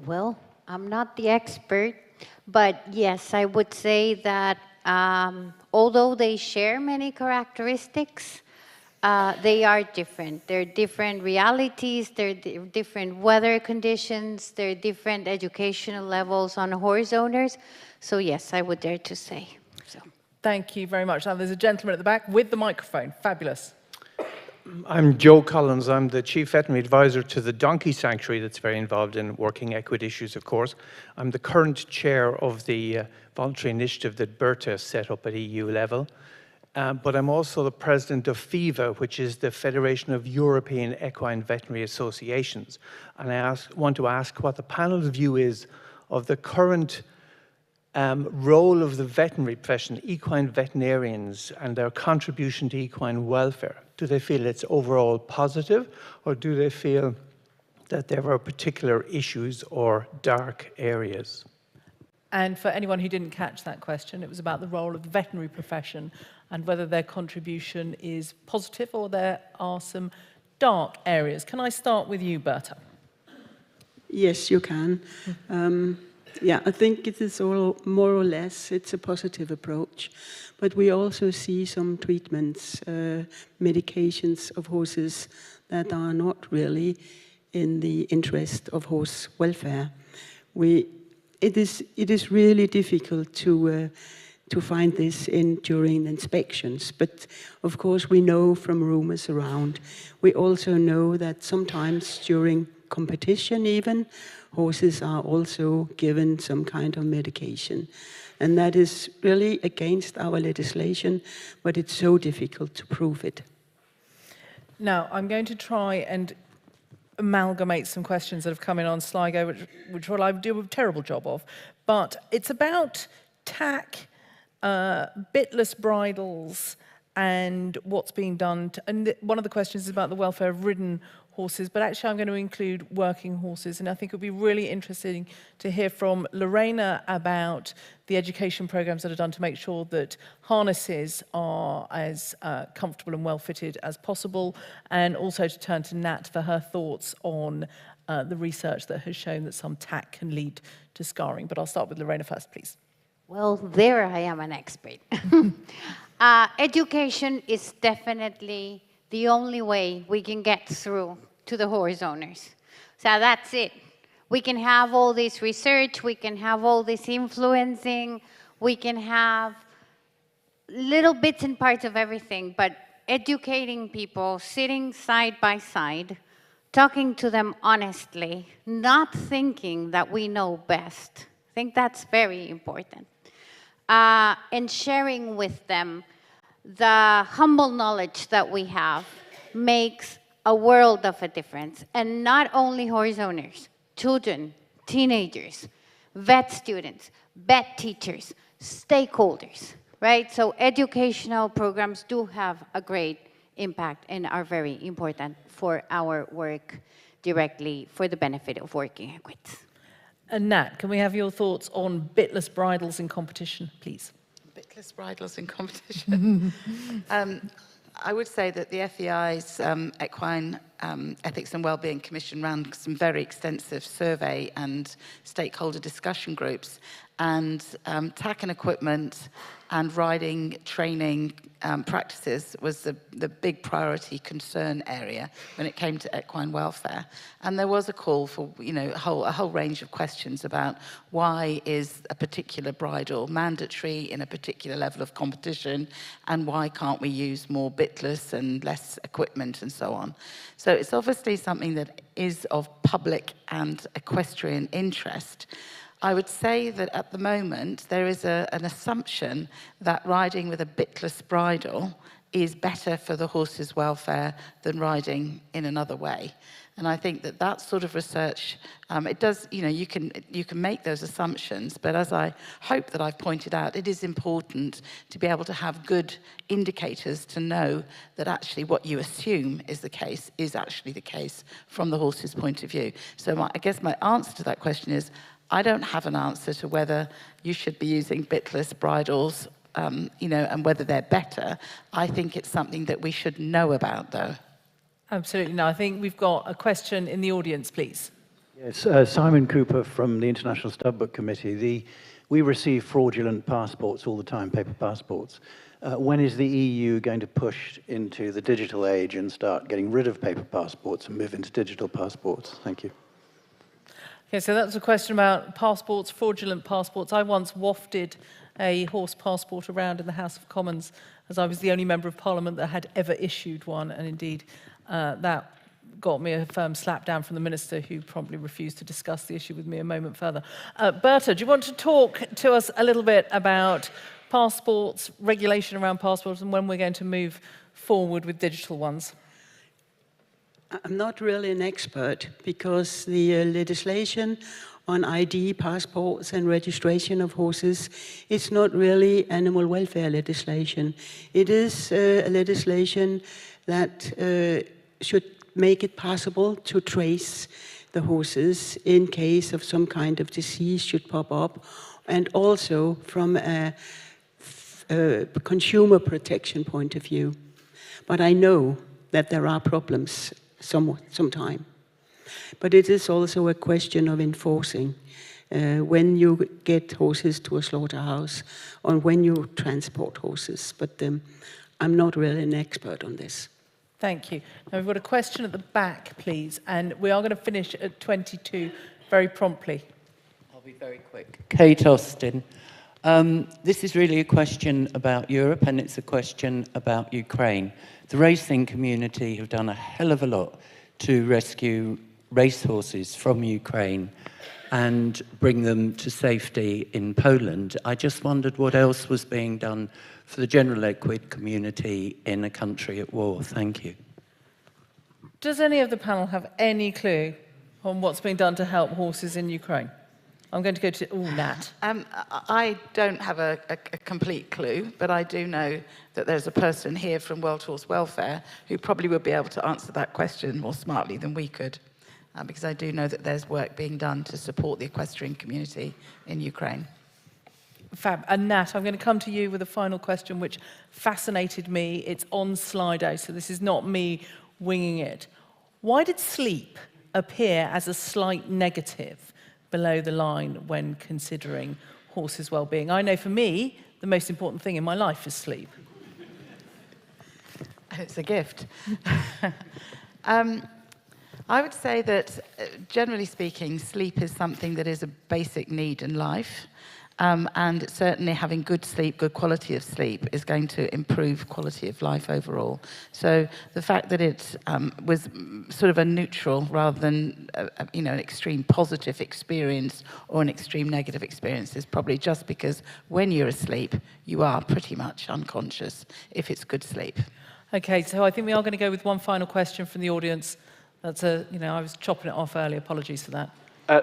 Well, I'm not the expert, but yes, I would say that although they share many characteristics, they are different. They're different realities, they're different weather conditions, they're different educational levels on horse owners. So yes, I would dare to say so. Thank you very much. Now there's a gentleman at the back with the microphone. Fabulous. I'm Joe Collins. I'm the Chief Veterinary Advisor to the Donkey Sanctuary that's very involved in working equid issues, of course. I'm the current chair of the voluntary initiative that Berta set up at EU level. But I'm also the president of FIVA, which is the Federation of European Equine Veterinary Associations. And I want to ask what the panel's view is of the current role of the veterinary profession, equine veterinarians, and their contribution to equine welfare. Do they feel it's overall positive, or do they feel that there are particular issues or dark areas? And for anyone who didn't catch that question, it was about the role of the veterinary profession and whether their contribution is positive or there are some dark areas. Can I start with you, Berta? Yes, you can. Yeah, I think it is all more or less, it's a positive approach. But we also see some treatments, medications of horses that are not really in the interest of horse welfare. It is really difficult to find this during inspections, but of course we know from rumors around. We also know that sometimes during competition even, horses are also given some kind of medication. And that is really against our legislation, but it's so difficult to prove it. Now, I'm going to try and amalgamate some questions that have come in on Sligo, which I do a terrible job of. But it's about tack, bitless bridles, and what's being done. And one of the questions is about the welfare of ridden horses, but actually I'm going to include working horses. And I think it would be really interesting to hear from Lorena about the education programs that are done to make sure that harnesses are as comfortable and well-fitted as possible, and also to turn to Nat for her thoughts on the research that has shown that some tack can lead to scarring. But I'll start with Lorena first, please. Well, there I am an expert. Education is definitely the only way we can get through to the horse owners. So that's it. We can have all this research, we can have all this influencing, we can have little bits and parts of everything, but educating people, sitting side by side, talking to them honestly, not thinking that we know best. I think that's very important. And sharing with them the humble knowledge that we have makes a world of a difference. And not only horse owners, children, teenagers, vet students, vet teachers, stakeholders, right? So educational programs do have a great impact and are very important for our work directly for the benefit of working equids. And Nat, can we have your thoughts on bitless bridles in competition, please? Bitless bridles in competition. I would say that the FEI's equine Ethics and Wellbeing Commission ran some very extensive survey and stakeholder discussion groups, and tack and equipment and riding training practices was the big priority concern area when it came to equine welfare. And there was a call for, you know, a whole range of questions about why is a particular bridle mandatory in a particular level of competition, and why can't we use more bitless and less equipment and so on. So it's obviously something that is of public and equestrian interest. I would say that at the moment there is an assumption that riding with a bitless bridle is better for the horse's welfare than riding in another way. And I think that that sort of research, it does, you know, you can make those assumptions, but as I hope that I've pointed out, it is important to be able to have good indicators to know that actually what you assume is the case is actually the case from the horse's point of view. So I guess my answer to that question is, I don't have an answer to whether you should be using bitless bridles, you know, and whether they're better. I think it's something that we should know about, though. Absolutely. No, I think we've got a question in the audience, please. Yes, Simon Cooper from the International Studbook Committee. We receive fraudulent passports all the time, paper passports. When is the EU going to push into the digital age and start getting rid of paper passports and move into digital passports? Thank you. Okay, so that's a question about passports, fraudulent passports. I once wafted a horse passport around in the House of Commons, as I was the only member of Parliament that had ever issued one, and indeed that got me a firm slap down from the minister, who promptly refused to discuss the issue with me a moment further. Berta, do you want to talk to us a little bit about passports, regulation around passports, and when we're going to move forward with digital ones? I'm not really an expert, because the legislation on ID, passports and registration of horses, it's not really animal welfare legislation. It is legislation that should make it possible to trace the horses in case of some kind of disease should pop up, and also from a consumer protection point of view. But I know that there are problems sometime. But it is also a question of enforcing when you get horses to a slaughterhouse or when you transport horses. But I'm not really an expert on this. Thank you. Now we've got a question at the back, please, and we are going to finish at 22 very promptly. I'll be very quick. Kate Austin. This is really a question about Europe, and it's a question about Ukraine. The racing community have done a hell of a lot to rescue racehorses from Ukraine and bring them to safety in Poland. I just wondered what else was being done for the general equid community in a country at war. Thank you. Does any of the panel have any clue on what's being done to help horses in Ukraine? I'm going to go to Nat. I don't have a complete clue, but I do know that there's a person here from World Horse Welfare who probably would be able to answer that question more smartly than we could, because I do know that there's work being done to support the equestrian community in Ukraine. Fab. And Nat, I'm going to come to you with a final question which fascinated me. It's on Slido, so this is not me winging it. Why did sleep appear as a slight negative below the line when considering horses' well-being? I know for me, the most important thing in my life is sleep. It's a gift. I would say that, generally speaking, sleep is something that is a basic need in life. And certainly having good sleep, good quality of sleep, is going to improve quality of life overall. So the fact that it was sort of a neutral rather than an extreme positive experience or an extreme negative experience is probably just because when you're asleep, you are pretty much unconscious if it's good sleep. Okay, so I think we are going to go with one final question from the audience. That's I was chopping it off earlier. Apologies for that.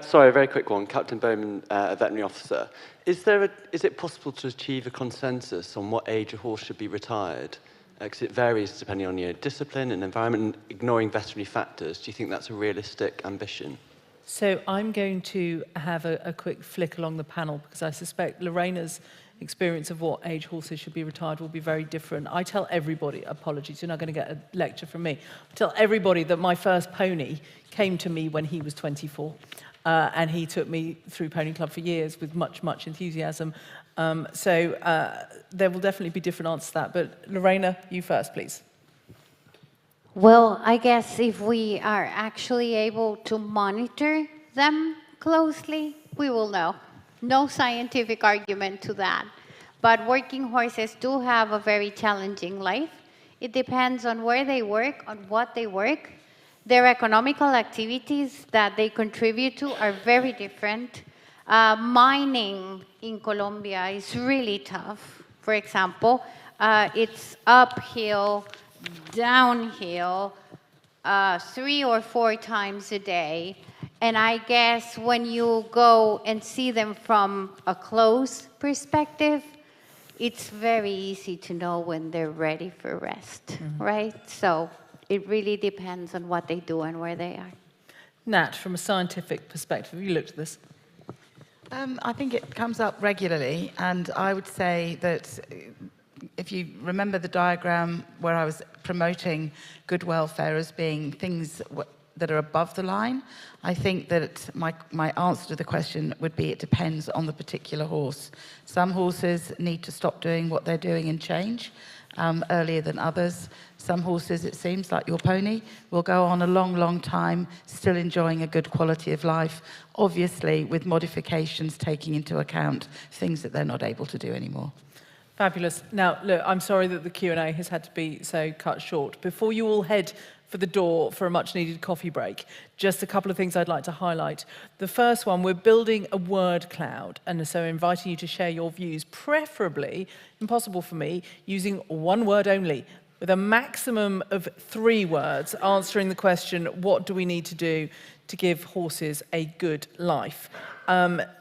Sorry, a very quick one. Captain Bowman, a veterinary officer. Is it possible to achieve a consensus on what age a horse should be retired? Because it varies depending on discipline and environment, and ignoring veterinary factors. Do you think that's a realistic ambition? So I'm going to have a quick flick along the panel, because I suspect Lorena's experience of what age horses should be retired will be very different. I tell everybody, apologies, you're not going to get a lecture from me. I tell everybody that my first pony came to me when he was 24. And he took me through Pony Club for years with much, much enthusiasm. There will definitely be different answers to that. But Lorena, you first, please. Well, I guess if we are actually able to monitor them closely, we will know. No scientific argument to that. But working horses do have a very challenging life. It depends on where they work, on what they work. Their economical activities that they contribute to are very different. Mining in Colombia is really tough. For example, it's uphill, downhill, 3 or 4 times a day. And I guess when you go and see them from a close perspective, it's very easy to know when they're ready for rest, right? So it really depends on what they do and where they are. Nat, from a scientific perspective, have you looked at this? I think it comes up regularly, and I would say that if you remember the diagram where I was promoting good welfare as being things that are above the line, I think that my answer to the question would be it depends on the particular horse. Some horses need to stop doing what they're doing and change earlier than others. Some horses, it seems, like your pony, will go on a long, long time, still enjoying a good quality of life, obviously with modifications taking into account things that they're not able to do anymore. Fabulous. Now, look, I'm sorry that the Q&A has had to be so cut short. Before you all head for the door for a much-needed coffee break, just a couple of things I'd like to highlight. The first one, we're building a word cloud, and so inviting you to share your views, preferably, impossible for me, using one word only, with a maximum of 3 words, answering the question, what do we need to do to give horses a good life?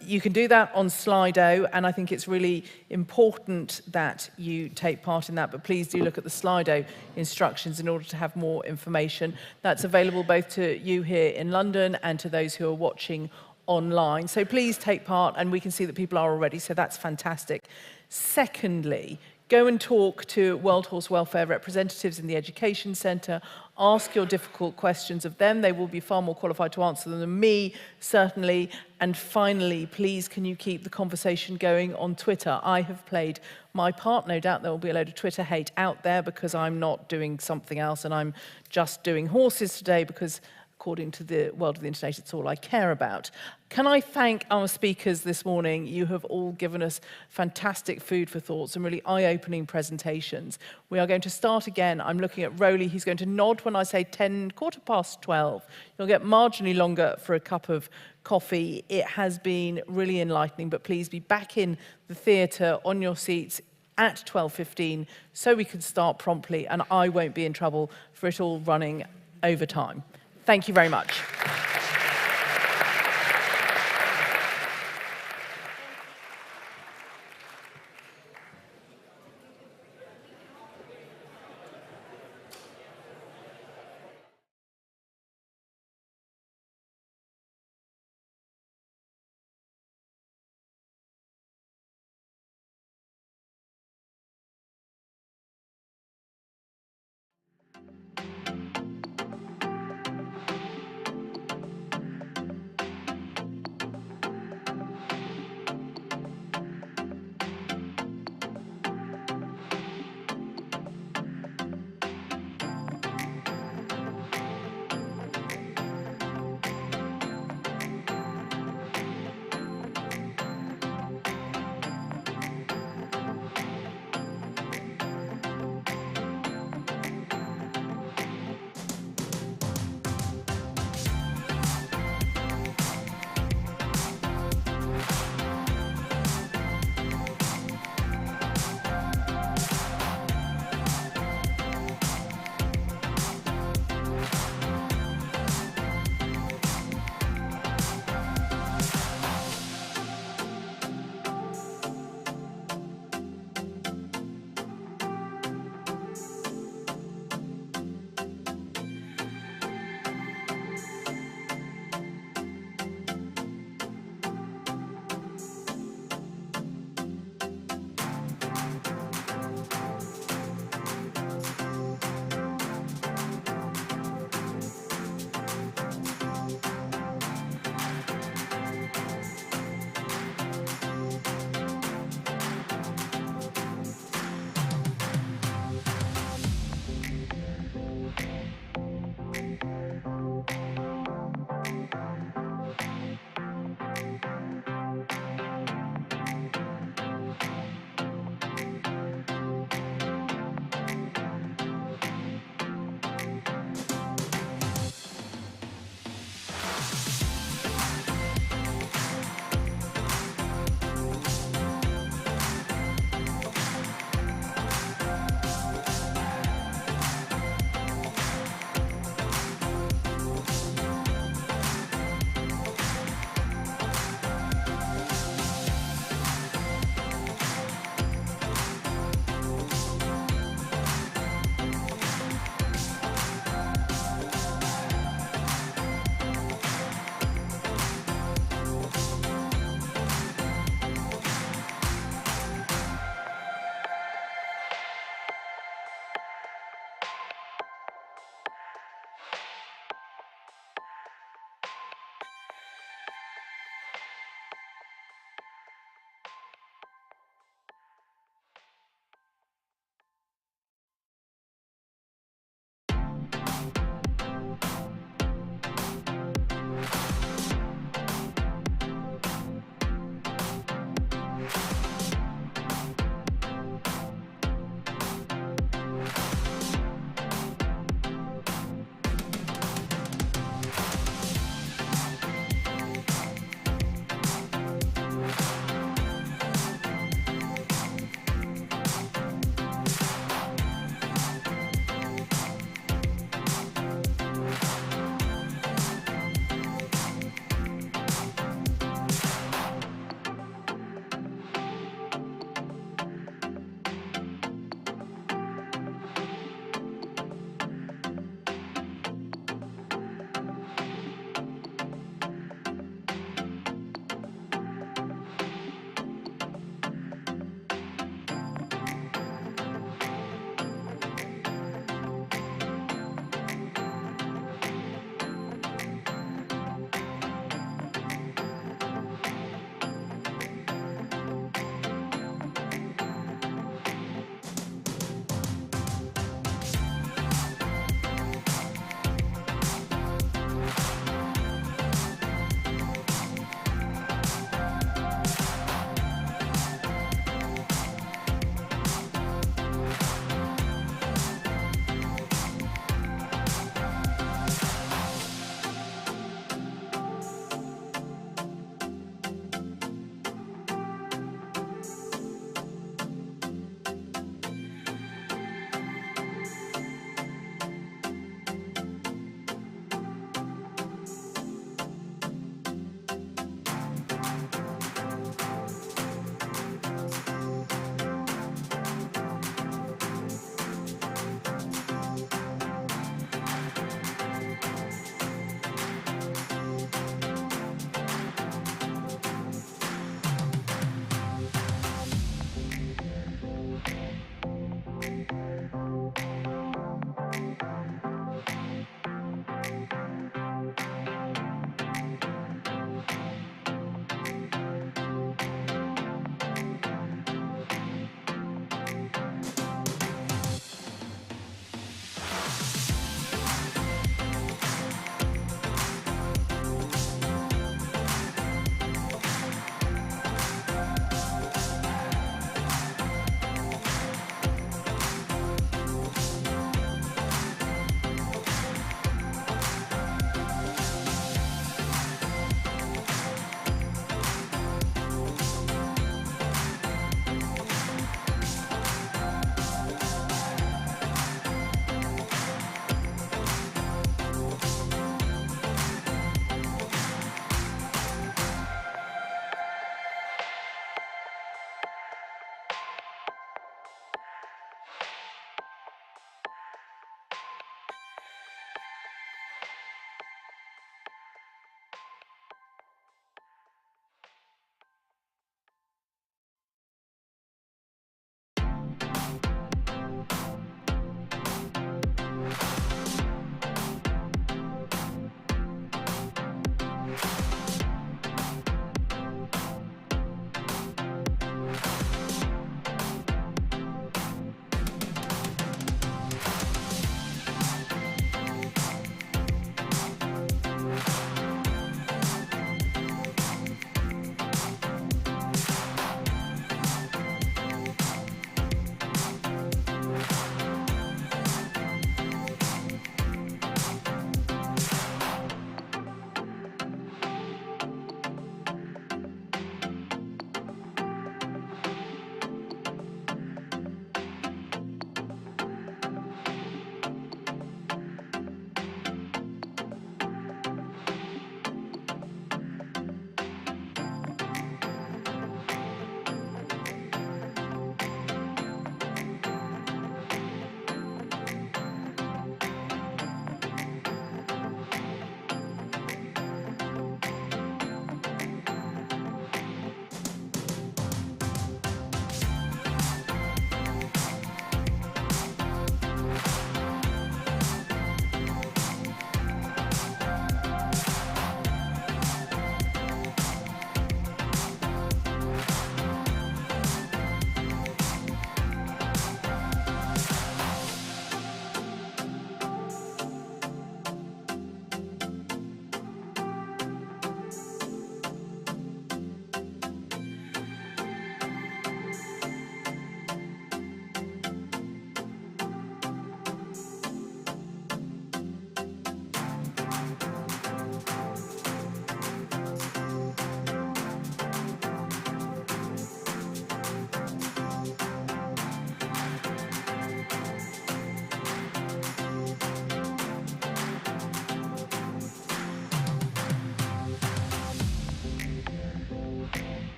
You can do that on Slido, and I think it's really important that you take part in that, but please do look at the Slido instructions in order to have more information. That's available both to you here in London and to those who are watching online. So please take part, and we can see that people are already, so that's fantastic. Secondly, go and talk to World Horse Welfare representatives in the Education Centre. Ask your difficult questions of them. They will be far more qualified to answer them than me, certainly. And finally, please, can you keep the conversation going on Twitter? I have played my part. No doubt there will be a load of Twitter hate out there because I'm not doing something else and I'm just doing horses today because, according to the world of the internet, it's all I care about. Can I thank our speakers this morning? You have all given us fantastic food for thought, some really eye-opening presentations. We are going to start again. I'm looking at Rowley. He's going to nod when I say 12:15. You'll get marginally longer for a cup of coffee. It has been really enlightening, but please be back in the theatre on your seats at 12:15 so we can start promptly and I won't be in trouble for it all running over time. Thank you very much.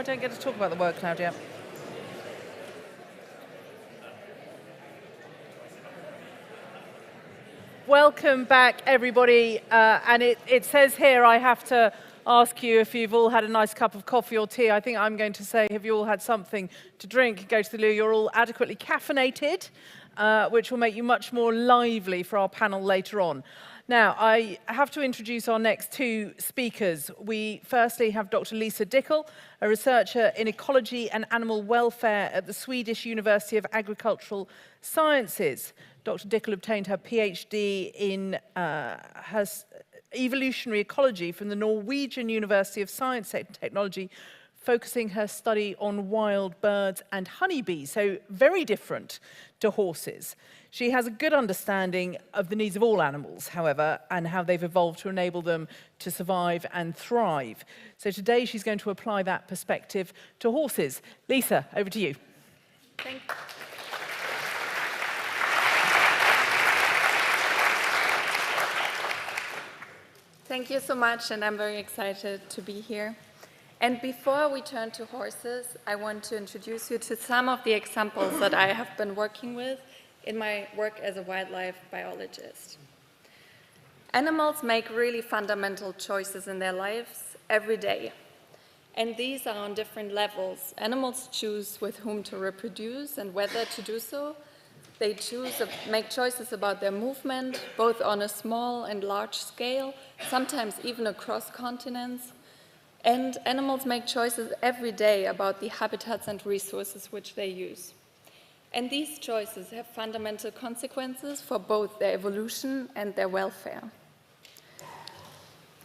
I don't get to talk about the word cloud yet. Welcome back, everybody. And it says here I have to ask you if you've all had a nice cup of coffee or tea. I think I'm going to say, have you all had something to drink? Go to the loo. You're all adequately caffeinated, which will make you much more lively for our panel later on. Now, I have to introduce our next two speakers. We firstly have Dr. Lisa Dickel, a researcher in ecology and animal welfare at the Swedish University of Agricultural Sciences. Dr. Dickel obtained her PhD in evolutionary ecology from the Norwegian University of Science and Technology, focusing her study on wild birds and honeybees, so very different to horses. She has a good understanding of the needs of all animals, however, and how they've evolved to enable them to survive and thrive. So today she's going to apply that perspective to horses. Lisa, over to you. Thank you. Thank you so much, and I'm very excited to be here. And before we turn to horses, I want to introduce you to some of the examples that I have been working with in my work as a wildlife biologist. Animals make really fundamental choices in their lives every day. And these are on different levels. Animals choose with whom to reproduce and whether to do so. They make choices about their movement, both on a small and large scale, sometimes even across continents. And animals make choices every day about the habitats and resources which they use. And these choices have fundamental consequences for both their evolution and their welfare.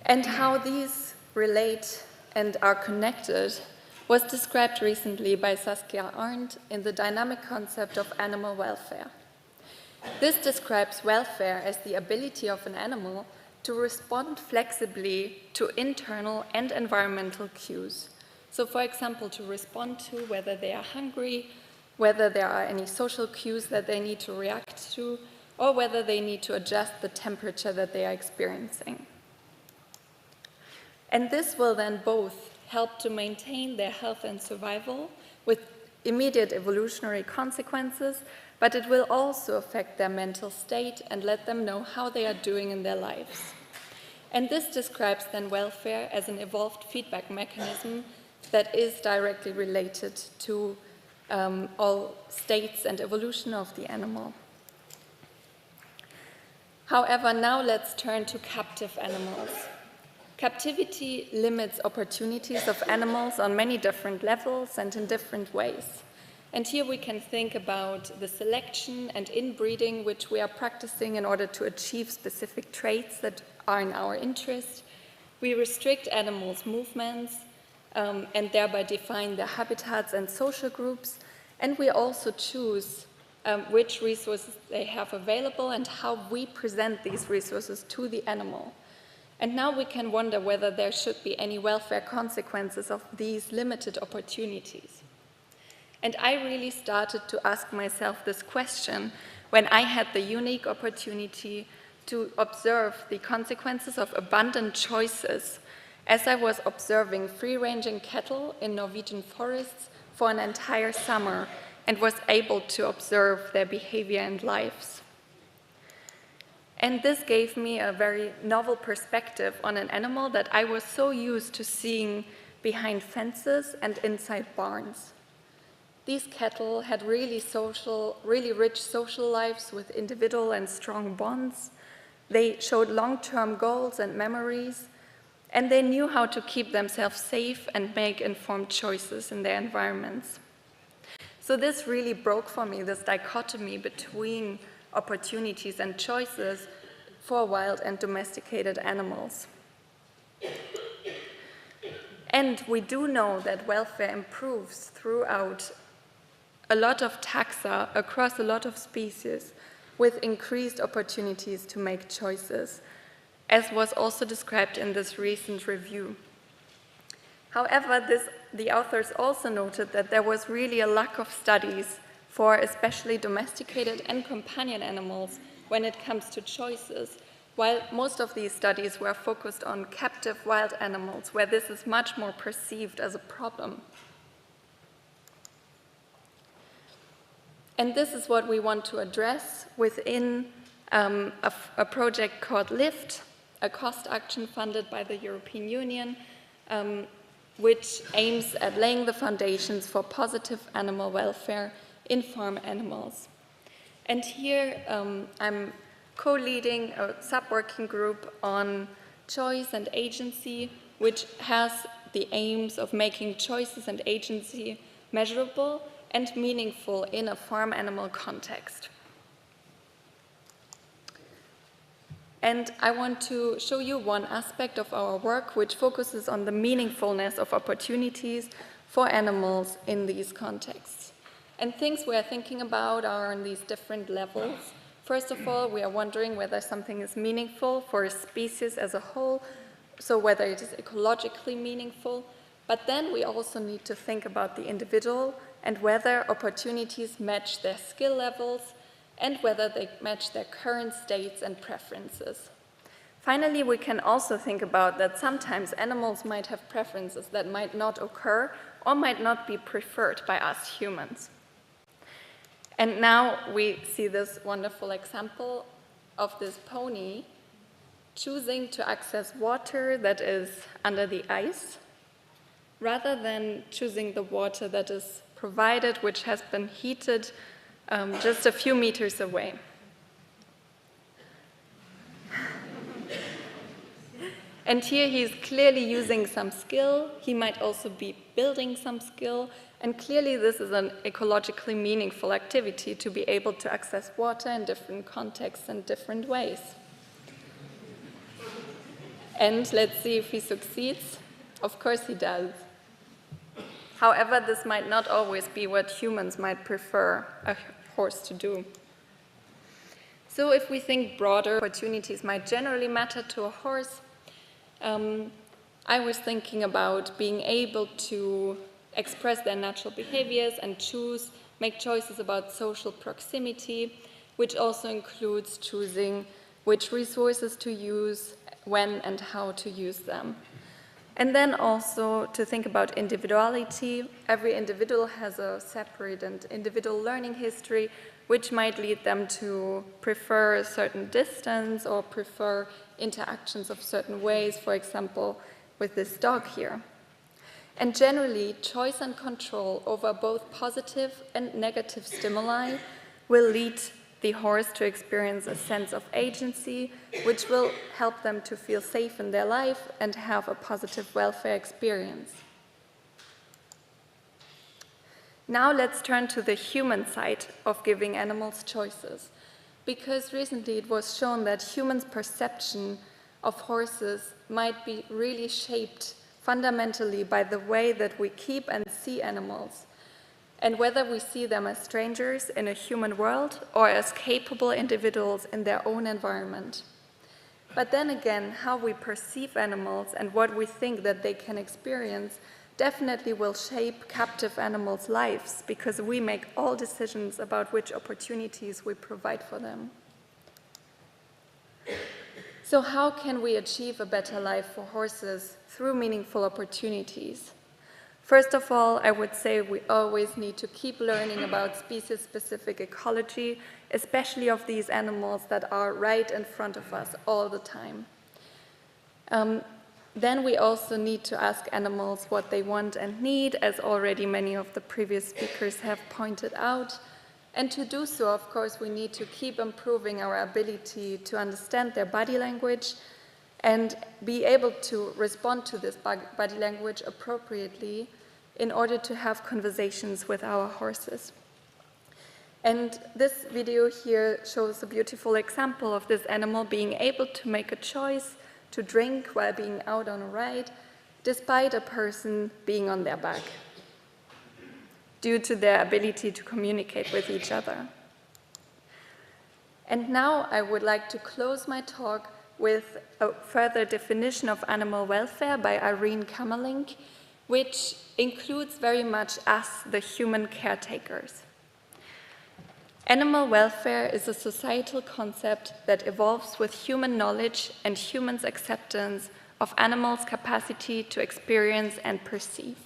And how these relate and are connected was described recently by Saskia Arndt in the dynamic concept of animal welfare. This describes welfare as the ability of an animal to respond flexibly to internal and environmental cues. So, for example, to respond to whether they are hungry, whether there are any social cues that they need to react to, or whether they need to adjust the temperature that they are experiencing. And this will then both help to maintain their health and survival with immediate evolutionary consequences, but it will also affect their mental state and let them know how they are doing in their lives. And this describes then welfare as an evolved feedback mechanism that is directly related to all states and evolution of the animal. However, now let's turn to captive animals. Captivity limits opportunities of animals on many different levels and in different ways. And here we can think about the selection and inbreeding which we are practicing in order to achieve specific traits that are in our interest. We restrict animals' movements and thereby define their habitats and social groups. And we also choose which resources they have available and how we present these resources to the animal. And now we can wonder whether there should be any welfare consequences of these limited opportunities. And I really started to ask myself this question when I had the unique opportunity to observe the consequences of abundant choices as I was observing free-ranging cattle in Norwegian forests for an entire summer and was able to observe their behavior and lives. And this gave me a very novel perspective on an animal that I was so used to seeing behind fences and inside barns. These cattle had really rich social lives with individual and strong bonds. They showed long-term goals and memories, and they knew how to keep themselves safe and make informed choices in their environments. So this really broke for me this dichotomy between opportunities and choices for wild and domesticated animals. And we do know that welfare improves throughout a lot of taxa across a lot of species with increased opportunities to make choices, as was also described in this recent review. However, the authors also noted that there was really a lack of studies for especially domesticated and companion animals when it comes to choices, while most of these studies were focused on captive wild animals, where this is much more perceived as a problem. And this is what we want to address within a project called LIFT, a cost action funded by the European Union, which aims at laying the foundations for positive animal welfare in farm animals. And here I'm co-leading a sub-working group on choice and agency, which has the aims of making choices and agency measurable and meaningful in a farm animal context. And I want to show you one aspect of our work which focuses on the meaningfulness of opportunities for animals in these contexts. And things we are thinking about are on these different levels. First of all, we are wondering whether something is meaningful for a species as a whole, so whether it is ecologically meaningful. But then we also need to think about the individual and whether opportunities match their skill levels and whether they match their current states and preferences. Finally, we can also think about that sometimes animals might have preferences that might not occur or might not be preferred by us humans. And now we see this wonderful example of this pony choosing to access water that is under the ice rather than choosing the water that is provided, which has been heated just a few meters away. And here he's clearly using some skill. He might also be building some skill. And clearly this is an ecologically meaningful activity to be able to access water in different contexts and different ways. And let's see if he succeeds. Of course he does. However, this might not always be what humans might prefer a horse to do. So if we think broader, opportunities might generally matter to a horse. I was thinking about being able to express their natural behaviors and make choices about social proximity, which also includes choosing which resources to use, when and how to use them. And then also to think about individuality. Every individual has a separate and individual learning history, which might lead them to prefer a certain distance or prefer interactions of certain ways, for example, with this dog here. And generally, choice and control over both positive and negative stimuli will lead the horse to experience a sense of agency, which will help them to feel safe in their life and have a positive welfare experience. Now let's turn to the human side of giving animals choices, because recently it was shown that humans' perception of horses might be really shaped fundamentally by the way that we keep and see animals, and whether we see them as strangers in a human world or as capable individuals in their own environment. But then again, how we perceive animals and what we think that they can experience definitely will shape captive animals' lives, because we make all decisions about which opportunities we provide for them. So how can we achieve a better life for horses through meaningful opportunities? First of all, I would say we always need to keep learning about species-specific ecology, especially of these animals that are right in front of us all the time. Then we also need to ask animals what they want and need, as already many of the previous speakers have pointed out. And to do so, of course, we need to keep improving our ability to understand their body language and be able to respond to this body language appropriately in order to have conversations with our horses. And this video here shows a beautiful example of this animal being able to make a choice to drink while being out on a ride, despite a person being on their back, due to their ability to communicate with each other. And now I would like to close my talk with a further definition of animal welfare by Irene Kamerlingh, which includes very much us, the human caretakers. Animal welfare is a societal concept that evolves with human knowledge and humans' acceptance of animals' capacity to experience and perceive.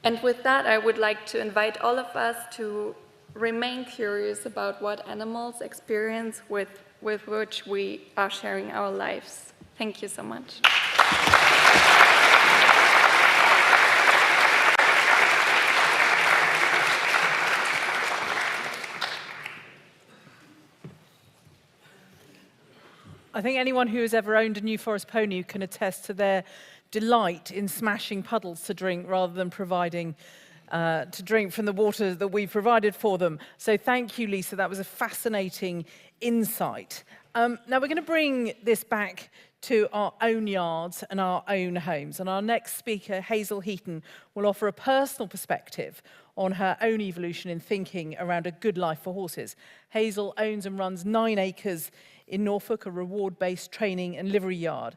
And with that, I would like to invite all of us to remain curious about what animals experience with which we are sharing our lives. Thank you so much. I think anyone who has ever owned a New Forest pony can attest to their delight in smashing puddles to drink rather than providing to drink from the water that we provided for them. So thank you, Lisa. That was a fascinating insight. Now we're going to bring this back to our own yards and our own homes. And our next speaker, Hazel Heaton, will offer a personal perspective on her own evolution in thinking around a good life for horses. Hazel owns and runs 9 acres in Norfolk, a reward-based training and livery yard.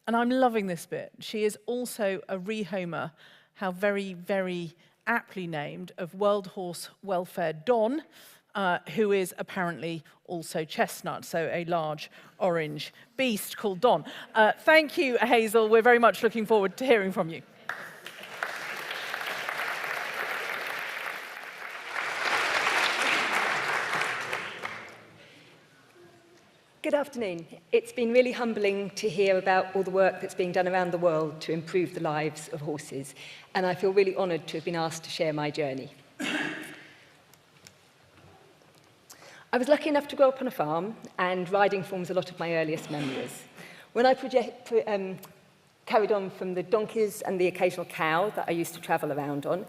And I'm loving this bit. She is also a rehomer, how very, very aptly named, of World Horse Welfare Don, who is apparently also chestnut, so a large orange beast called Don. Thank you, Hazel. We're very much looking forward to hearing from you. Good afternoon. It's been really humbling to hear about all the work that's being done around the world to improve the lives of horses, and I feel really honoured to have been asked to share my journey. I was lucky enough to grow up on a farm, and riding forms a lot of my earliest memories. When I carried on from the donkeys and the occasional cow that I used to travel around on,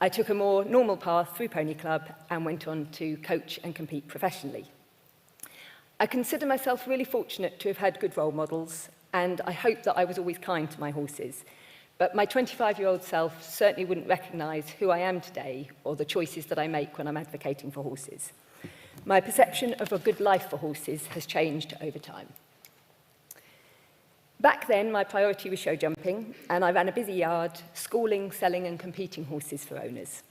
I took a more normal path through Pony Club and went on to coach and compete professionally. I consider myself really fortunate to have had good role models, and I hope that I was always kind to my horses. But my 25-year-old self certainly wouldn't recognise who I am today or the choices that I make when I'm advocating for horses. My perception of a good life for horses has changed over time. Back then, my priority was show jumping, and I ran a busy yard, schooling, selling, and competing horses for owners.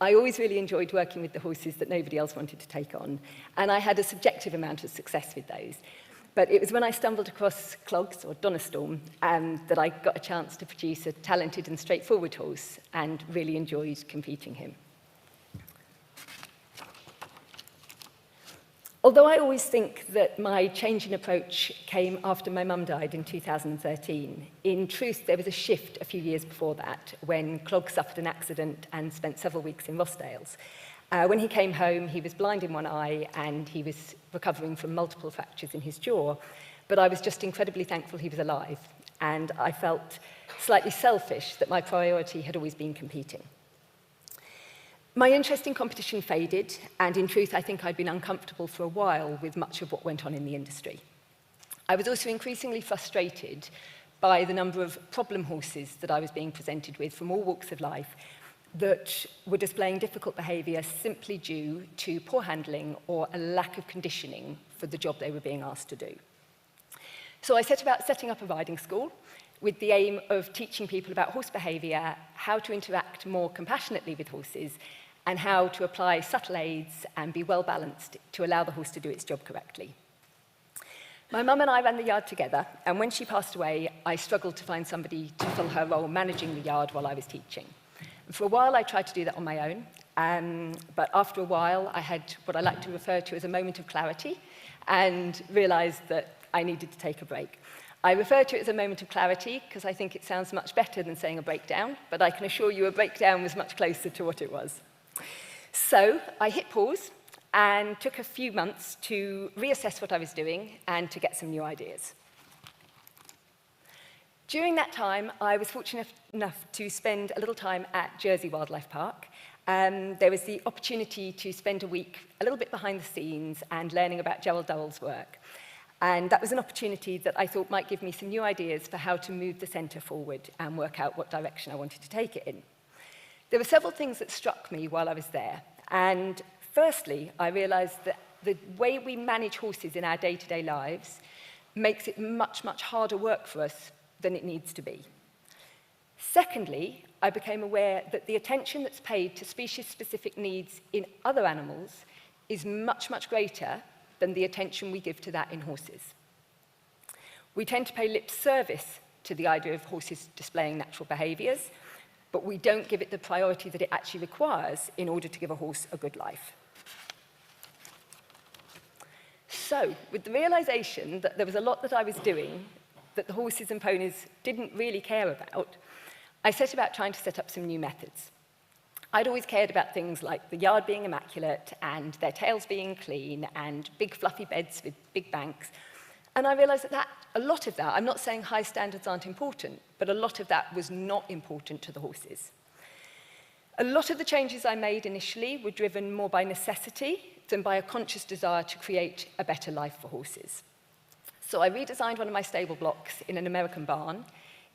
I always really enjoyed working with the horses that nobody else wanted to take on, and I had a subjective amount of success with those. But it was when I stumbled across Clogs, or Donnerstorm, that I got a chance to produce a talented and straightforward horse, and really enjoyed competing him. Although I always think that my change in approach came after my mum died in 2013, in truth, there was a shift a few years before that when Clog suffered an accident and spent several weeks in Rossdales. When he came home, he was blind in one eye and he was recovering from multiple fractures in his jaw, but I was just incredibly thankful he was alive, and I felt slightly selfish that my priority had always been competing. My interest in competition faded, and in truth, I think I'd been uncomfortable for a while with much of what went on in the industry. I was also increasingly frustrated by the number of problem horses that I was being presented with from all walks of life that were displaying difficult behaviour simply due to poor handling or a lack of conditioning for the job they were being asked to do. So I set about setting up a riding school with the aim of teaching people about horse behaviour, how to interact more compassionately with horses, and how to apply subtle aids and be well balanced to allow the horse to do its job correctly. My mum and I ran the yard together, and when she passed away, I struggled to find somebody to fill her role managing the yard while I was teaching. And for a while, I tried to do that on my own, but after a while, I had what I like to refer to as a moment of clarity and realised that I needed to take a break. I refer to it as a moment of clarity because I think it sounds much better than saying a breakdown, but I can assure you a breakdown was much closer to what it was. So I hit pause and took a few months to reassess what I was doing and to get some new ideas. During that time, I was fortunate enough to spend a little time at Jersey Wildlife Park. There was the opportunity to spend a week a little bit behind the scenes and learning about Gerald Durrell's work. And that was an opportunity that I thought might give me some new ideas for how to move the centre forward and work out what direction I wanted to take it in. There were several things that struck me while I was there. And firstly, I realised that the way we manage horses in our day-to-day lives makes it much, much harder work for us than it needs to be. Secondly, I became aware that the attention that's paid to species-specific needs in other animals is much, much greater than the attention we give to that in horses. We tend to pay lip service to the idea of horses displaying natural behaviours, but we don't give it the priority that it actually requires in order to give a horse a good life. So, with the realisation that there was a lot that I was doing that the horses and ponies didn't really care about, I set about trying to set up some new methods. I'd always cared about things like the yard being immaculate and their tails being clean and big fluffy beds with big banks. And I realised that a lot of that, I'm not saying high standards aren't important, but a lot of that was not important to the horses. A lot of the changes I made initially were driven more by necessity than by a conscious desire to create a better life for horses. So I redesigned one of my stable blocks in an American barn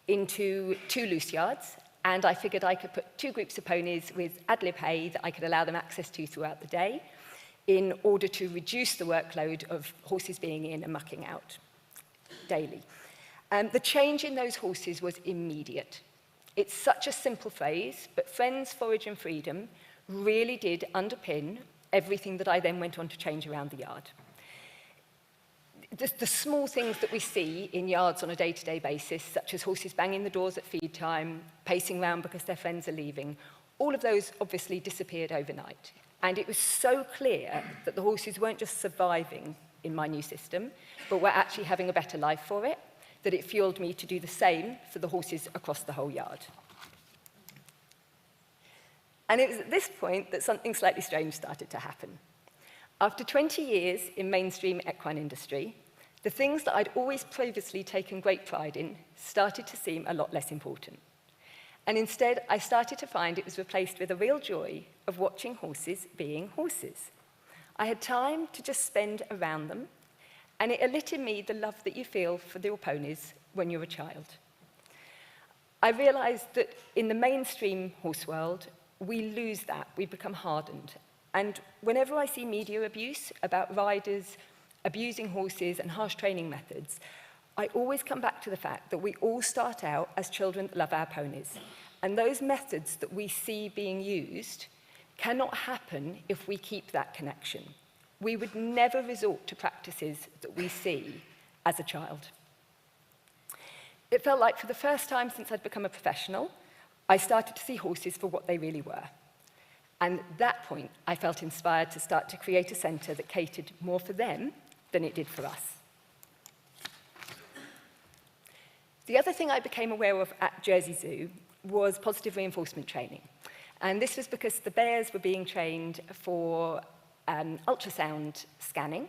into 2 loose yards, and I figured I could put 2 groups of ponies with ad lib hay that I could allow them access to throughout the day in order to reduce the workload of horses being in and mucking out daily. The change in those horses was immediate. It's such a simple phrase, but friends, forage and freedom really did underpin everything that I then went on to change around the yard. The small things that we see in yards on a day-to-day basis, such as horses banging the doors at feed time, pacing round because their friends are leaving, all of those obviously disappeared overnight. And it was so clear that the horses weren't just surviving in my new system, but were actually having a better life for it, that it fueled me to do the same for the horses across the whole yard. And it was at this point that something slightly strange started to happen. After 20 years in mainstream equine industry, the things that I'd always previously taken great pride in started to seem a lot less important. And instead, I started to find it was replaced with a real joy of watching horses being horses. I had time to just spend around them, and it lit in me the love that you feel for your ponies when you're a child. I realized that in the mainstream horse world, we lose that, we become hardened. And whenever I see media abuse about riders abusing horses and harsh training methods, I always come back to the fact that we all start out as children that love our ponies. And those methods that we see being used cannot happen if we keep that connection. We would never resort to practices that we see as a child. It felt like for the first time since I'd become a professional, I started to see horses for what they really were. And at that point, I felt inspired to start to create a centre that catered more for them than it did for us. The other thing I became aware of at Jersey Zoo was positive reinforcement training. And this was because the bears were being trained for ultrasound scanning,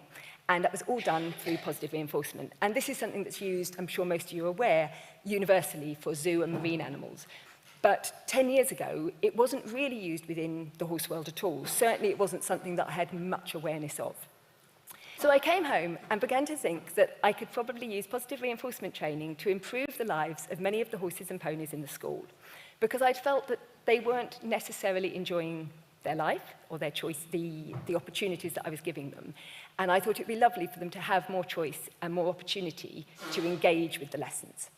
and that was all done through positive reinforcement. And this is something that's used, I'm sure most of you are aware, universally for zoo and marine animals. But 10 years ago, it wasn't really used within the horse world at all. Certainly it wasn't something that I had much awareness of. So I came home and began to think that I could probably use positive reinforcement training to improve the lives of many of the horses and ponies in the school, because I'd felt that they weren't necessarily enjoying their life or their choice, the opportunities that I was giving them. And I thought it'd be lovely for them to have more choice and more opportunity to engage with the lessons.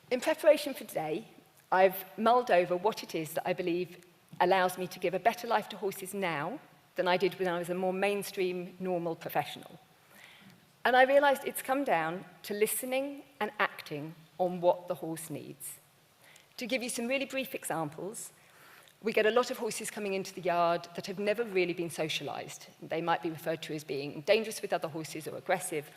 In preparation for today, I've mulled over what it is that I believe allows me to give a better life to horses now than I did when I was a more mainstream, normal professional. And I realized it's come down to listening and acting on what the horse needs. To give you some really brief examples, we get a lot of horses coming into the yard that have never really been socialized. They might be referred to as being dangerous with other horses or aggressive.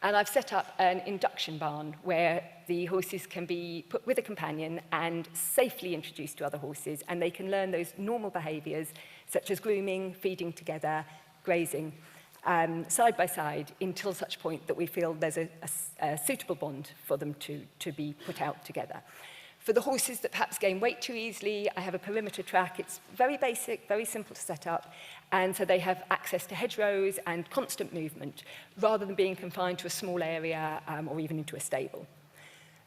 And I've set up an induction barn where the horses can be put with a companion and safely introduced to other horses, and they can learn those normal behaviors such as grooming, feeding together, grazing, side by side until such point that we feel there's a suitable bond for them to be put out together. For the horses that perhaps gain weight too easily, I have a perimeter track. It's very basic, very simple to set up, and so they have access to hedgerows and constant movement, rather than being confined to a small area or even into a stable.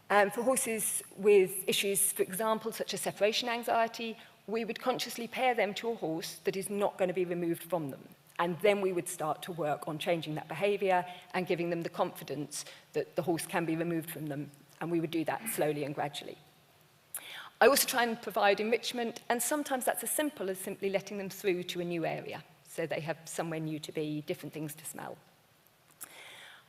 For horses with issues, for example, such as separation anxiety, we would consciously pair them to a horse that is not going to be removed from them. And then we would start to work on changing that behavior and giving them the confidence that the horse can be removed from them. And we would do that slowly and gradually. I also try and provide enrichment, and sometimes that's as simple as simply letting them through to a new area, so they have somewhere new to be, different things to smell.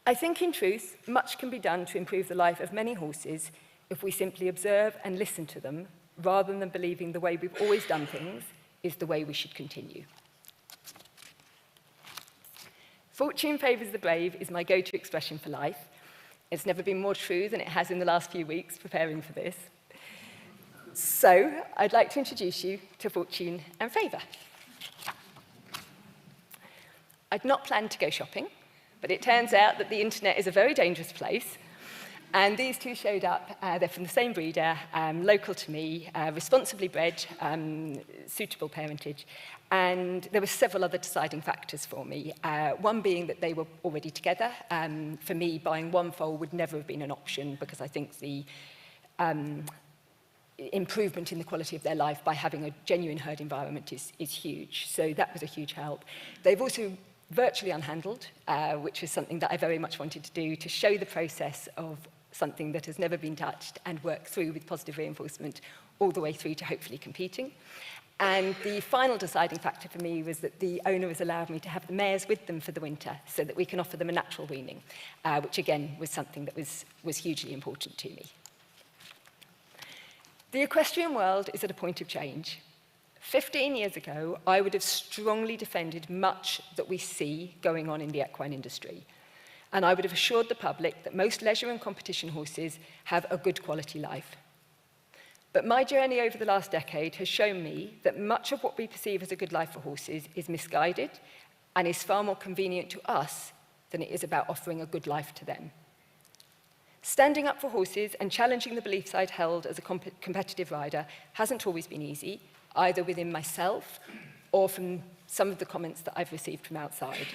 I think, in truth, much can be done to improve the life of many horses if we simply observe and listen to them, rather than believing the way we've always done things is the way we should continue. Fortune favours the brave is my go-to expression for life. It's never been more true than it has in the last few weeks preparing for this. So, I'd like to introduce you to fortune and favour. I'd not planned to go shopping, but it turns out that the internet is a very dangerous place, and these two showed up. They're from the same breeder, local to me, responsibly bred, suitable parentage, and there were several other deciding factors for me, one being that they were already together. For me, buying one foal would never have been an option because I think the improvement in the quality of their life by having a genuine herd environment is huge. So that was a huge help. They've also virtually unhandled, which is something that I very much wanted to do, to show the process of something that has never been touched and work through with positive reinforcement all the way through to hopefully competing. And the final deciding factor for me was that the owner has allowed me to have the mares with them for the winter so that we can offer them a natural weaning, which again was something that was hugely important to me. The equestrian world is at a point of change. 15 years ago, I would have strongly defended much that we see going on in the equine industry. And I would have assured the public that most leisure and competition horses have a good quality life. But my journey over the last decade has shown me that much of what we perceive as a good life for horses is misguided and is far more convenient to us than it is about offering a good life to them. Standing up for horses and challenging the beliefs I'd held as a competitive rider hasn't always been easy, either within myself or from some of the comments that I've received from outside.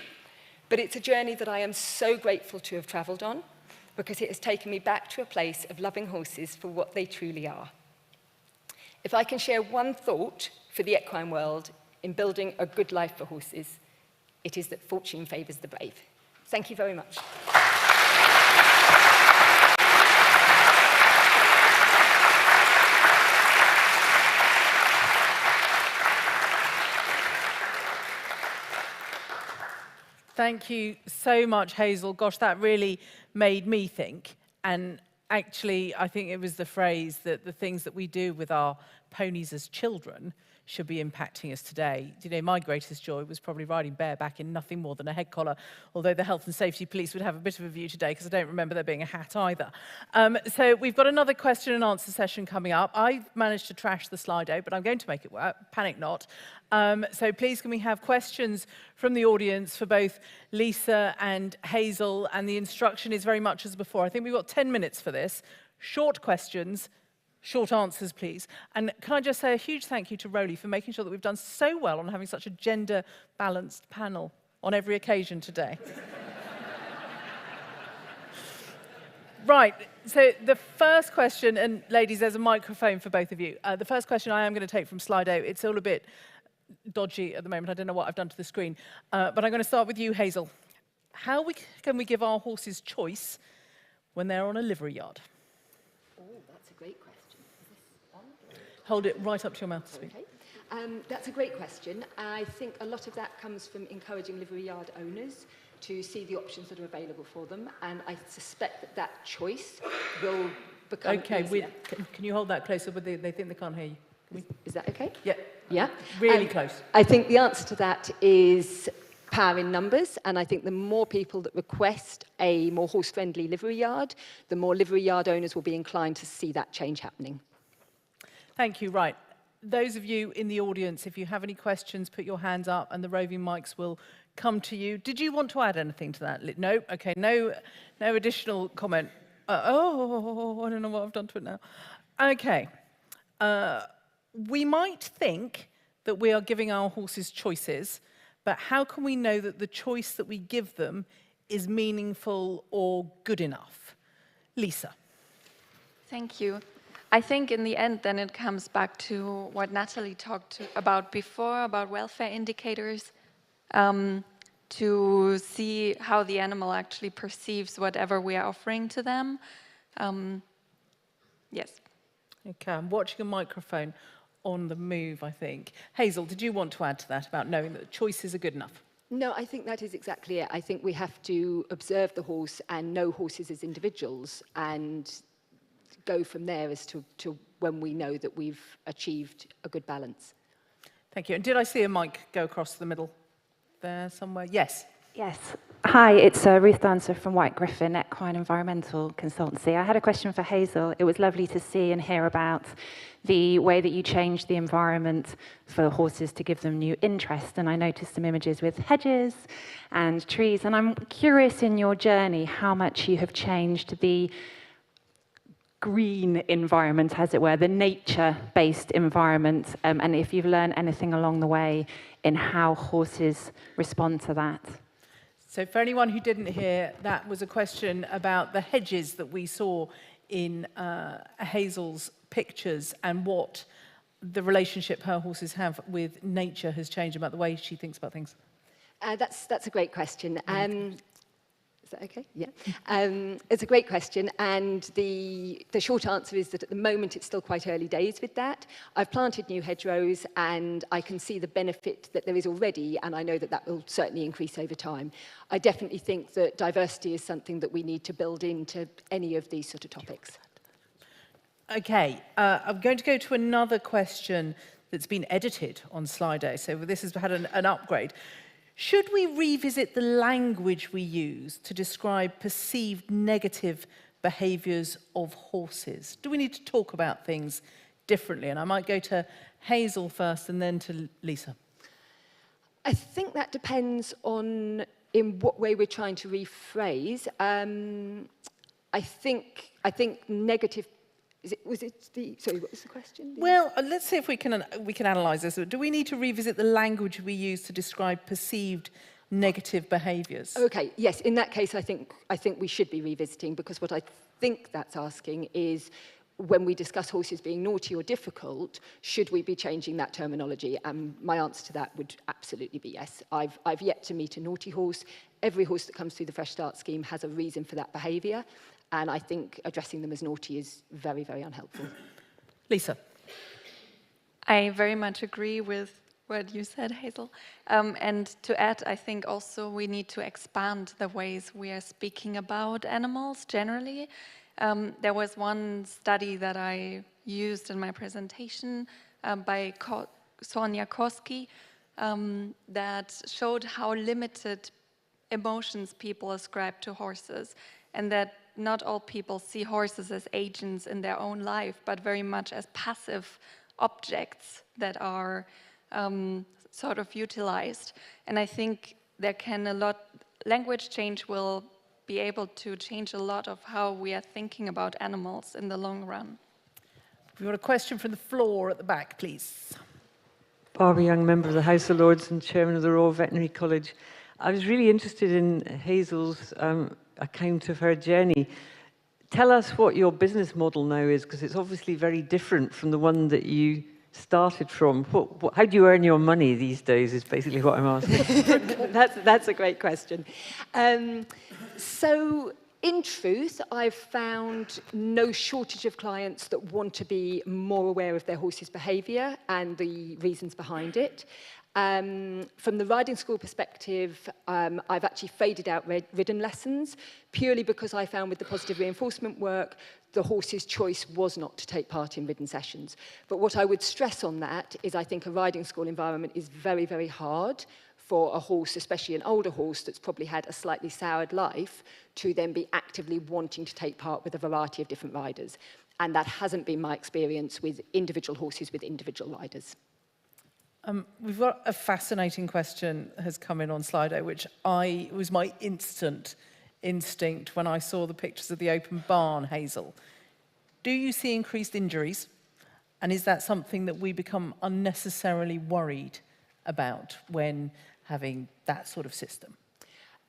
But it's a journey that I am so grateful to have travelled on because it has taken me back to a place of loving horses for what they truly are. If I can share one thought for the equine world in building a good life for horses, it is that fortune favours the brave. Thank you very much. Thank you so much, Hazel. Gosh, that really made me think. And actually, I think it was the phrase that the things that we do with our ponies as children should be impacting us today. You know, my greatest joy was probably riding bareback in nothing more than a head collar, although the health and safety police would have a bit of a view today because I don't remember there being a hat either. So we've got another question and answer session coming up. I've managed to trash the Slido, but I'm going to make it work. Panic not. So please, can we have questions from the audience for both Lisa and Hazel? And the instruction is very much as before. I think we've got 10 minutes for this. Short questions, short answers, please. And can I just say a huge thank you to Rowley for making sure that we've done so well on having such a gender-balanced panel on every occasion today. Right, so the first question, and ladies, there's a microphone for both of you. The first question I am going to take from Slido. It's all a bit dodgy at the moment. I don't know what I've done to the screen. But I'm going to start with you, Hazel. How can we give our horses choice when they're on a livery yard? Oh, that's a great question. Hold it right up to your mouth to speak. Okay. That's a great question. I think a lot of that comes from encouraging livery yard owners to see the options that are available for them, and I suspect that that choice will become easier. Can you hold that closer? But they think they can't hear you. Is that okay? Yeah. Yeah. Really close. I think the answer to that is power in numbers, and I think the more people that request a more horse-friendly livery yard, the more livery yard owners will be inclined to see that change happening. Thank you. Right. Those of you in the audience, if you have any questions, put your hands up and the roving mics will come to you. Did you want to add anything to that? No? Okay, no additional comment. I don't know what I've done to it now. Okay. We might think that we are giving our horses choices, but how can we know that the choice that we give them is meaningful or good enough? Lisa. Thank you. I think in the end, then it comes back to what Natalie talked about before, about welfare indicators, to see how the animal actually perceives whatever we are offering to them. Yes. Okay, I'm watching a microphone on the move, I think. Hazel, did you want to add to that about knowing that choices are good enough? No, I think that is exactly it. I think we have to observe the horse and know horses as individuals and go from there as to when we know that we've achieved a good balance. Thank you. And did I see a mic go across the middle there somewhere? Yes. Yes. Hi, it's Ruth Dancer from White Griffin Equine Environmental Consultancy. I had a question for Hazel. It was lovely to see and hear about the way that you changed the environment for horses to give them new interest. And I noticed some images with hedges and trees. And I'm curious in your journey how much you have changed the green environment, as it were, the nature-based environment, and if you've learned anything along the way in how horses respond to that. So for anyone who didn't hear, that was a question about the hedges that we saw in Hazel's pictures and what the relationship her horses have with nature has changed about the way she thinks about things. That's a great question. Is that okay? Yeah. It's a great question, and the short answer is that at the moment it's still quite early days with that. I've planted new hedgerows, and I can see the benefit that there is already, and I know that that will certainly increase over time. I definitely think that diversity is something that we need to build into any of these sort of topics. Okay, I'm going to go to another question that's been edited on Slido, so this has had an upgrade. Should we revisit the language we use to describe perceived negative behaviours of horses? Do we need to talk about things differently? And I might go to Hazel first and then to Lisa. I think that depends on in what way we're trying to rephrase. I think negative. Sorry, what was the question? Well, let's see if we can analyse this. Do we need to revisit the language we use to describe perceived negative behaviours? Okay, yes, in that case, I think we should be revisiting, because what I think that's asking is, when we discuss horses being naughty or difficult, should we be changing that terminology? And my answer to that would absolutely be yes. I've yet to meet a naughty horse. Every horse that comes through the Fresh Start scheme has a reason for that behaviour. And I think addressing them as naughty is very, very unhelpful. Lisa. I very much agree with what you said, Hazel. And to add, I think also we need to expand the ways we are speaking about animals generally. There was one study that I used in my presentation by Sonia Koski that showed how limited emotions people ascribe to horses, and that not all people see horses as agents in their own life, but very much as passive objects that are sort of utilized. And I think there can language change will be able to change a lot of how we are thinking about animals in the long run. We've got a question from the floor at the back, please. Barbara Young, member of the House of Lords and chairman of the Royal Veterinary College. I was really interested in Hazel's account of her journey. Tell us what your business model now is, because it's obviously very different from the one that you started from. How do you earn your money these days is basically what I'm asking. That's a great question. So, in truth, I've found no shortage of clients that want to be more aware of their horse's behaviour and the reasons behind it. From the riding school perspective, I've actually faded out ridden lessons, purely because I found with the positive reinforcement work, the horse's choice was not to take part in ridden sessions. But what I would stress on that is I think a riding school environment is very, very hard for a horse, especially an older horse that's probably had a slightly soured life, to then be actively wanting to take part with a variety of different riders. And that hasn't been my experience with individual horses with individual riders. We've got a fascinating question has come in on Slido, which was my instant instinct when I saw the pictures of the open barn, Hazel. Do you see increased injuries? And is that something that we become unnecessarily worried about when having that sort of system?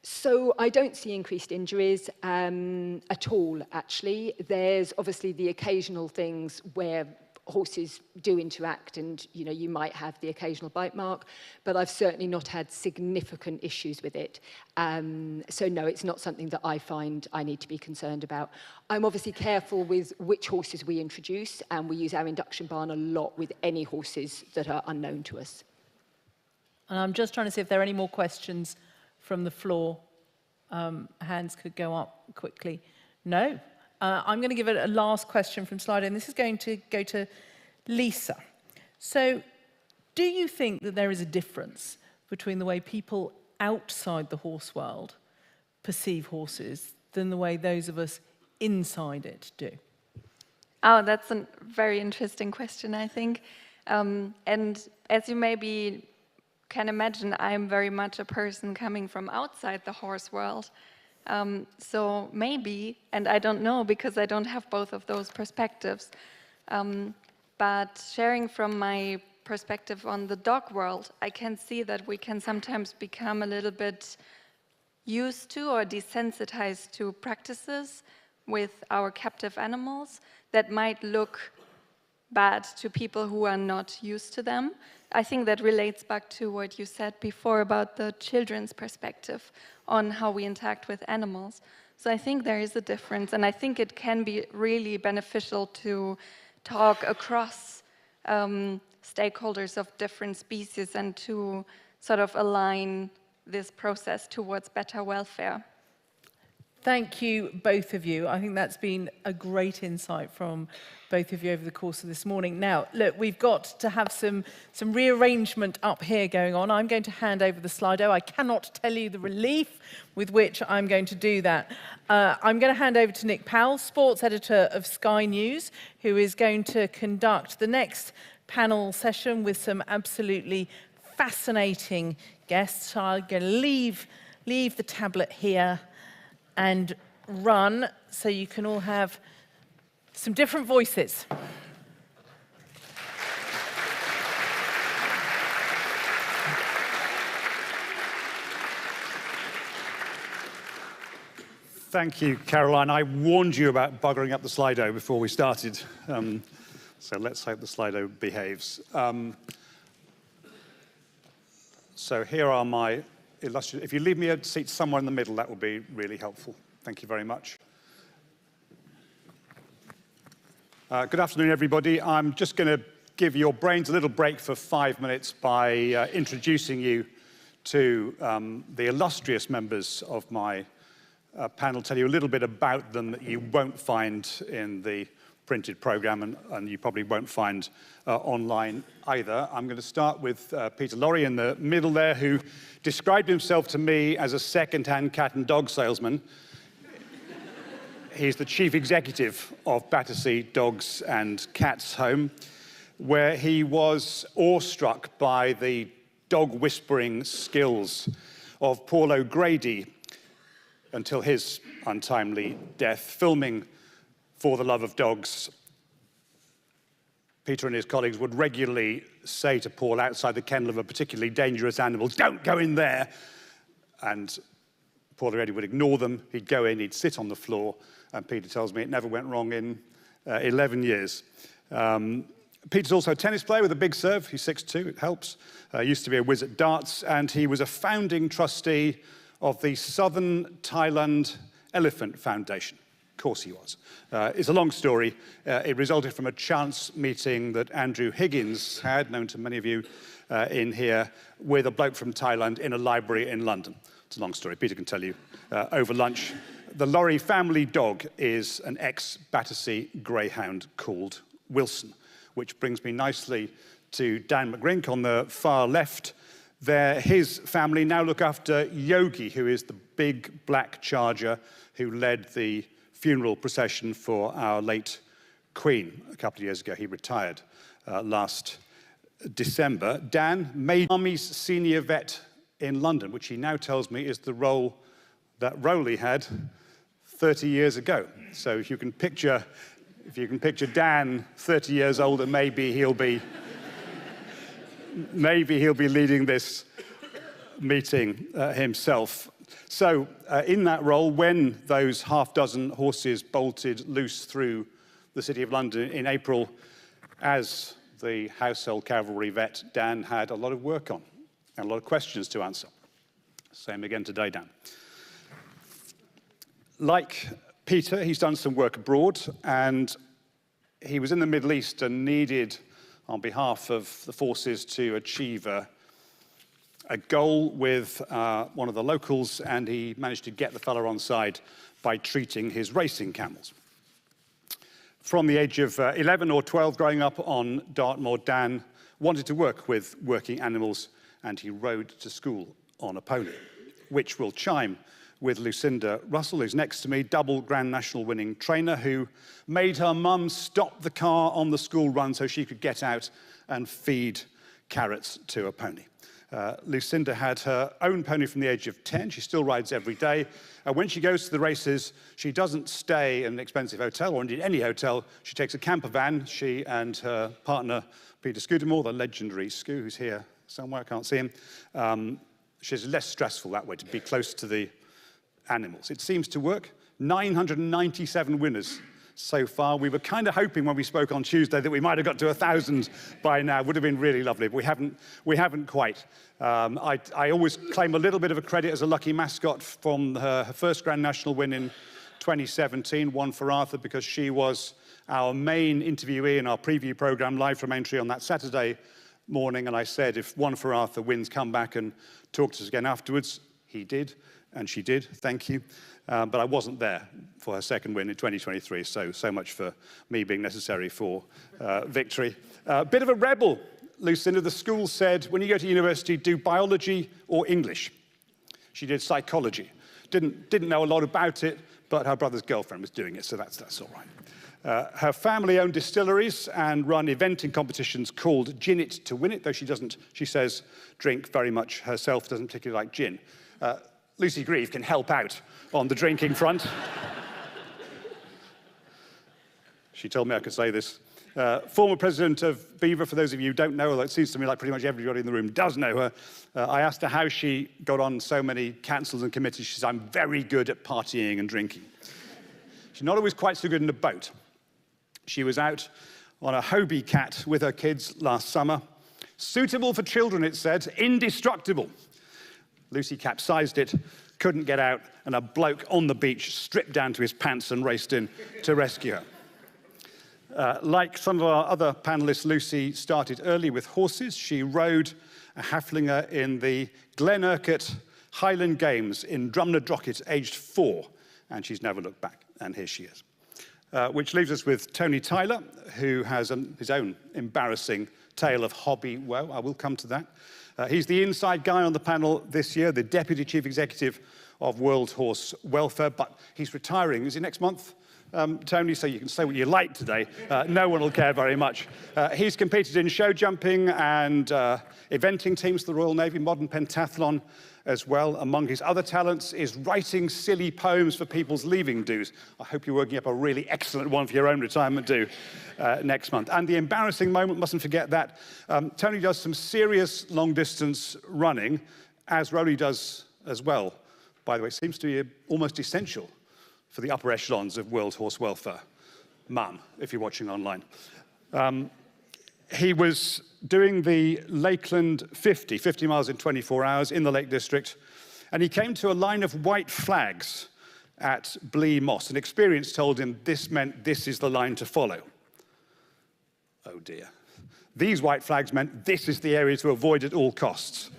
So I don't see increased injuries at all, actually. There's obviously the occasional things where horses do interact, and you might have the occasional bite mark, but I've certainly not had significant issues with it. So no, it's not something that I find I need to be concerned about. I'm obviously careful with which horses we introduce, and we use our induction barn a lot with any horses that are unknown to us. And I'm just trying to see if there are any more questions from the floor. Hands could go up quickly. No. I'm going to give it a last question from Slido, and this is going to go to Lisa. So, do you think that there is a difference between the way people outside the horse world perceive horses than the way those of us inside it do? Oh, that's a very interesting question, I think. And as you maybe can imagine, I'm very much a person coming from outside the horse world. So maybe, and I don't know because I don't have both of those perspectives, but sharing from my perspective on the dog world, I can see that we can sometimes become a little bit used to or desensitized to practices with our captive animals that might look bad to people who are not used to them. I think that relates back to what you said before about the children's perspective on how we interact with animals. So I think there is a difference, and I think it can be really beneficial to talk across stakeholders of different species and to sort of align this process towards better welfare. Thank you, both of you. I think that's been a great insight from both of you over the course of this morning. Now, look, we've got to have some rearrangement up here going on. I'm going to hand over the Slido. I cannot tell you the relief with which I'm going to do that. I'm going to hand over to Nick Powell, sports editor of Sky News, who is going to conduct the next panel session with some absolutely fascinating guests. I'm going to leave the tablet here and run so you can all have some different voices. Thank you, Caroline. I warned you about buggering up the Slido before we started, so let's hope the Slido behaves. So here are my illustrative. If you leave me a seat somewhere in the middle, that would be really helpful. Thank you very much. Good afternoon, everybody. I'm just going to give your brains a little break for 5 minutes by introducing you to the illustrious members of my panel, tell you a little bit about them that you won't find in the printed program, and you probably won't find online either. I'm going to start with Peter Lorre in the middle there, who described himself to me as a second-hand cat and dog salesman. He's the chief executive of Battersea Dogs and Cats Home, where he was awestruck by the dog whispering skills of Paul O'Grady until his untimely death, filming For the Love of Dogs. Peter and his colleagues would regularly say to Paul outside the kennel of a particularly dangerous animal, "Don't go in there." And Paul O'Grady would ignore them. He'd go in, he'd sit on the floor, and Peter tells me it never went wrong in 11 years. Peter's also a tennis player with a big serve. He's 6'2", it helps. Used to be a whiz at darts, and he was a founding trustee of the Southern Thailand Elephant Foundation. Of course he was. It's a long story. It resulted from a chance meeting that Andrew Higgins had, known to many of you in here, with a bloke from Thailand in a library in London. It's a long story. Peter can tell you over lunch. The Lorre family dog is an ex-Battersea greyhound called Wilson, which brings me nicely to Dan McGrink on the far left. There, his family now look after Yogi, who is the big black charger who led the funeral procession for our late Queen. A couple of years ago, he retired last December. Dan made Army's senior vet in London, which he now tells me is the role that Rowley had 30 years ago. So if you can picture Dan 30 years older, maybe he'll be leading this meeting himself. So in that role, when those half-dozen horses bolted loose through the City of London in April as the household cavalry vet, Dan had a lot of work on and a lot of questions to answer. Same again today, Dan. Like Peter, he's done some work abroad, and he was in the Middle East and needed, on behalf of the forces, to achieve a goal with one of the locals, and he managed to get the fella on side by treating his racing camels. From the age of 11 or 12, growing up on Dartmoor, Dan wanted to work with working animals, and he rode to school on a pony, which will chime with Lucinda Russell, who's next to me, double Grand National winning trainer, who made her mum stop the car on the school run so she could get out and feed carrots to a pony. Lucinda had her own pony from the age of 10. She still rides every day. When she goes to the races, she doesn't stay in an expensive hotel, or indeed any hotel. She takes a camper van. She and her partner, Peter Scudamore, the legendary Scu, who's here somewhere, I can't see him. She's less stressful that way, to be close to the animals. It seems to work. 997 winners so far. We were kind of hoping when we spoke on Tuesday that we might have got to 1,000 by now. Would have been really lovely, but we haven't quite. I always claim a little bit of a credit as a lucky mascot from her first Grand National win in 2017, one for Arthur, because she was our main interviewee in our preview program, live from Aintree, on that Saturday morning, and I said, if one for Arthur wins, come back and talk to us again afterwards. He did, and she did, thank you. But I wasn't there for her second win in 2023, so much for me being necessary for victory. Bit of a rebel, Lucinda. The school said, when you go to university, do biology or English. She did psychology. Didn't know a lot about it, but her brother's girlfriend was doing it, so that's all right. Her family own distilleries and run eventing competitions called Gin It to Win It, though she doesn't, she says, drink very much herself, doesn't particularly like gin. Lucy Grieve can help out on the drinking front. She told me I could say this. Former president of Beaver, for those of you who don't know, although it seems to me like pretty much everybody in the room does know her. I asked her how she got on so many councils and committees. She says, I'm very good at partying and drinking. She's not always quite so good in a boat. She was out on a Hobie cat with her kids last summer. Suitable for children, it said, indestructible. Lucy capsized it, couldn't get out, and a bloke on the beach stripped down to his pants and raced in to rescue her. Like some of our other panellists, Lucy started early with horses. She rode a Haflinger in the Glen Urquhart Highland Games in Drumnadrochit, aged 4, and she's never looked back, and here she is. Which leaves us with Tony Tyler, who has his own embarrassing tale of hobby woe. I will come to that. He's the inside guy on the panel this year, the Deputy Chief Executive of World Horse Welfare, but he's retiring. Is it next month, Tony? So you can say what you like today. No one will care very much. He's competed in show jumping and eventing teams for the Royal Navy, modern pentathlon as well. Among his other talents is writing silly poems for people's leaving dues. I hope you're working up a really excellent one for your own retirement due next month. And the embarrassing moment, mustn't forget that, Tony does some serious long-distance running, as Rowley does as well. By the way, it seems to be almost essential for the upper echelons of World Horse Welfare. Mum, if you're watching online. He was doing the Lakeland 50 miles in 24 hours in the Lake District, and he came to a line of white flags at Blee Moss, and experience told him this meant this is the line to follow. Oh dear. These white flags meant this is the area to avoid at all costs.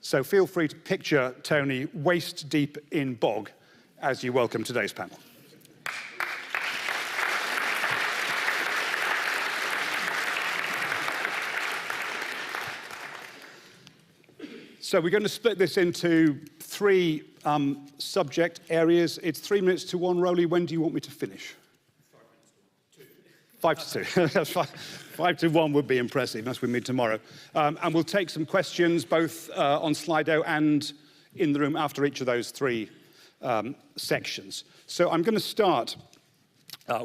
So feel free to picture Tony waist deep in bog as you welcome today's panel. So we're going to split this into 3 subject areas. It's 3 minutes to 1. Rowley, when do you want me to finish? 5 to 2. 5 to 1 would be impressive. That's with me tomorrow. And we'll take some questions both on Slido and in the room after each of those 3 sections. So I'm going to start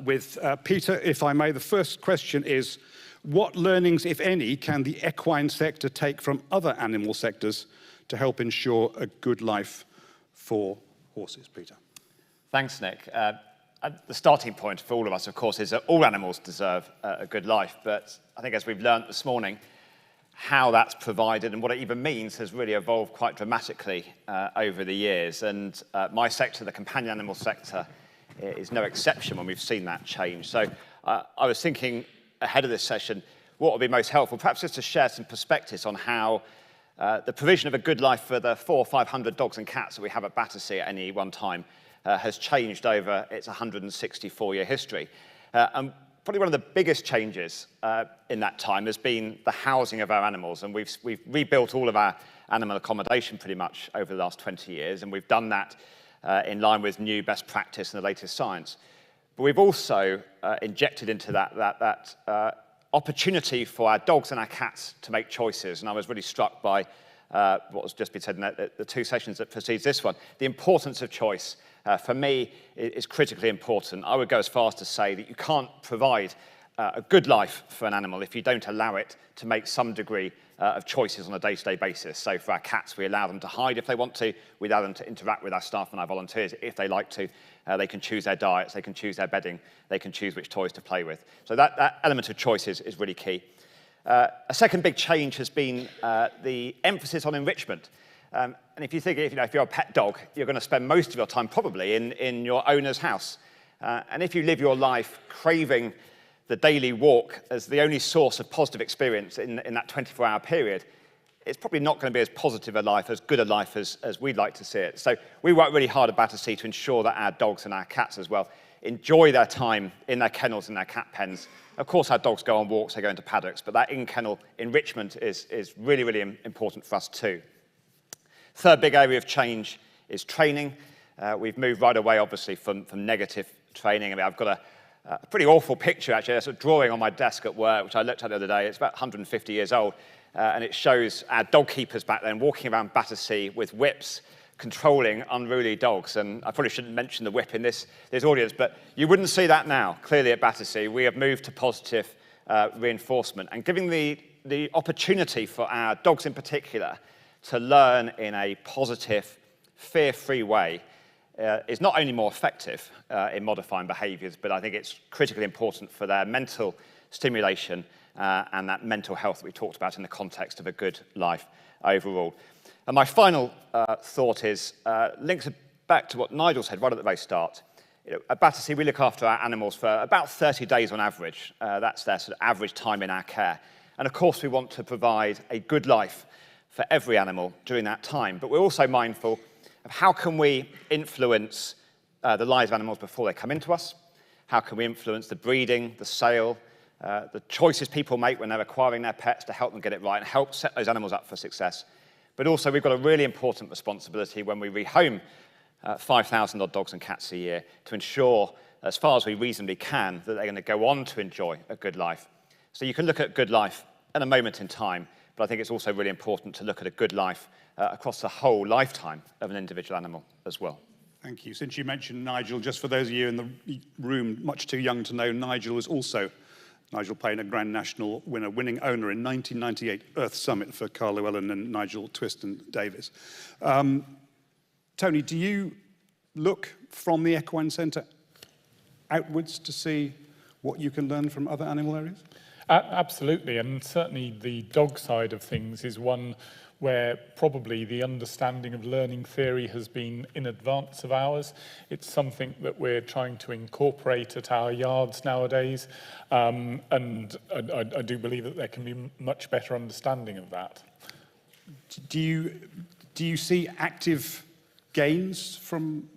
with Peter, if I may. The first question is, what learnings, if any, can the equine sector take from other animal sectors to help ensure a good life for horses? Peter. Thanks, Nick. the starting point for all of us, of course, is that all animals deserve a good life. But I think as we've learnt this morning, how that's provided and what it even means has really evolved quite dramatically over the years. And my sector, the companion animal sector, is no exception when we've seen that change. So I was thinking ahead of this session, what would be most helpful, perhaps just to share some perspectives on how the provision of a good life for the 400 or 500 dogs and cats that we have at Battersea at any one time has changed over its 164-year history. And probably one of the biggest changes in that time has been the housing of our animals. And we've rebuilt all of our animal accommodation pretty much over the last 20 years. And we've done that in line with new best practice and the latest science. But we've also injected into that opportunity for our dogs and our cats to make choices. And I was really struck by what has just been said in the two sessions that precedes this one. The importance of choice, for me, is critically important. I would go as far as to say that you can't provide a good life for an animal if you don't allow it to make some degree of choices on a day-to-day basis. So for our cats, we allow them to hide if they want to. We allow them to interact with our staff and our volunteers if they like to. They can choose their diets, they can choose their bedding, they can choose which toys to play with. So that element of choice is really key. A second big change has been the emphasis on enrichment. And if you think, if you're a pet dog, you're going to spend most of your time probably in your owner's house. And if you live your life craving the daily walk as the only source of positive experience in that 24-hour period, it's probably not going to be as positive a life, as good a life as we'd like to see it. So we work really hard at Battersea to ensure that our dogs and our cats as well enjoy their time in their kennels and their cat pens. Of course, our dogs go on walks, they go into paddocks, but that in-kennel enrichment is really, really important for us too. Third big area of change is training. We've moved right away, obviously, from negative training. I mean, I've got a pretty awful picture, actually. There's a drawing on my desk at work, which I looked at the other day. It's about 150 years old, and it shows our dog keepers back then walking around Battersea with whips, controlling unruly dogs. And I probably shouldn't mention the whip in this audience, but you wouldn't see that now, clearly, at Battersea. We have moved to positive reinforcement and giving the opportunity for our dogs in particular to learn in a positive, fear-free way is not only more effective in modifying behaviours, but I think it's critically important for their mental stimulation and that mental health that we talked about in the context of a good life overall. And my final thought is, links back to what Nigel said right at the very start. At Battersea, we look after our animals for about 30 days on average. That's their sort of average time in our care. And of course, we want to provide a good life for every animal during that time. But we're also mindful of how can we influence the lives of animals before they come into us? How can we influence the breeding, the sale, the choices people make when they're acquiring their pets to help them get it right and help set those animals up for success? But also, we've got a really important responsibility when we rehome 5,000 odd dogs and cats a year to ensure, as far as we reasonably can, that they're going to go on to enjoy a good life. So you can look at good life at a moment in time, but I think it's also really important to look at a good life across the whole lifetime of an individual animal as well. Thank you. Since you mentioned Nigel, just for those of you in the room much too young to know, Nigel was also Nigel Payne, a Grand National winner, winning owner in 1998 Earth Summit for Carl Llewellyn and Nigel Twiston Davis. Tony, do you look from the Equine Centre outwards to see what you can learn from other animal areas? Absolutely, and certainly the dog side of things is one where probably the understanding of learning theory has been in advance of ours. It's something that we're trying to incorporate at our yards nowadays, and I do believe that there can be much better understanding of that. Do you see active gains from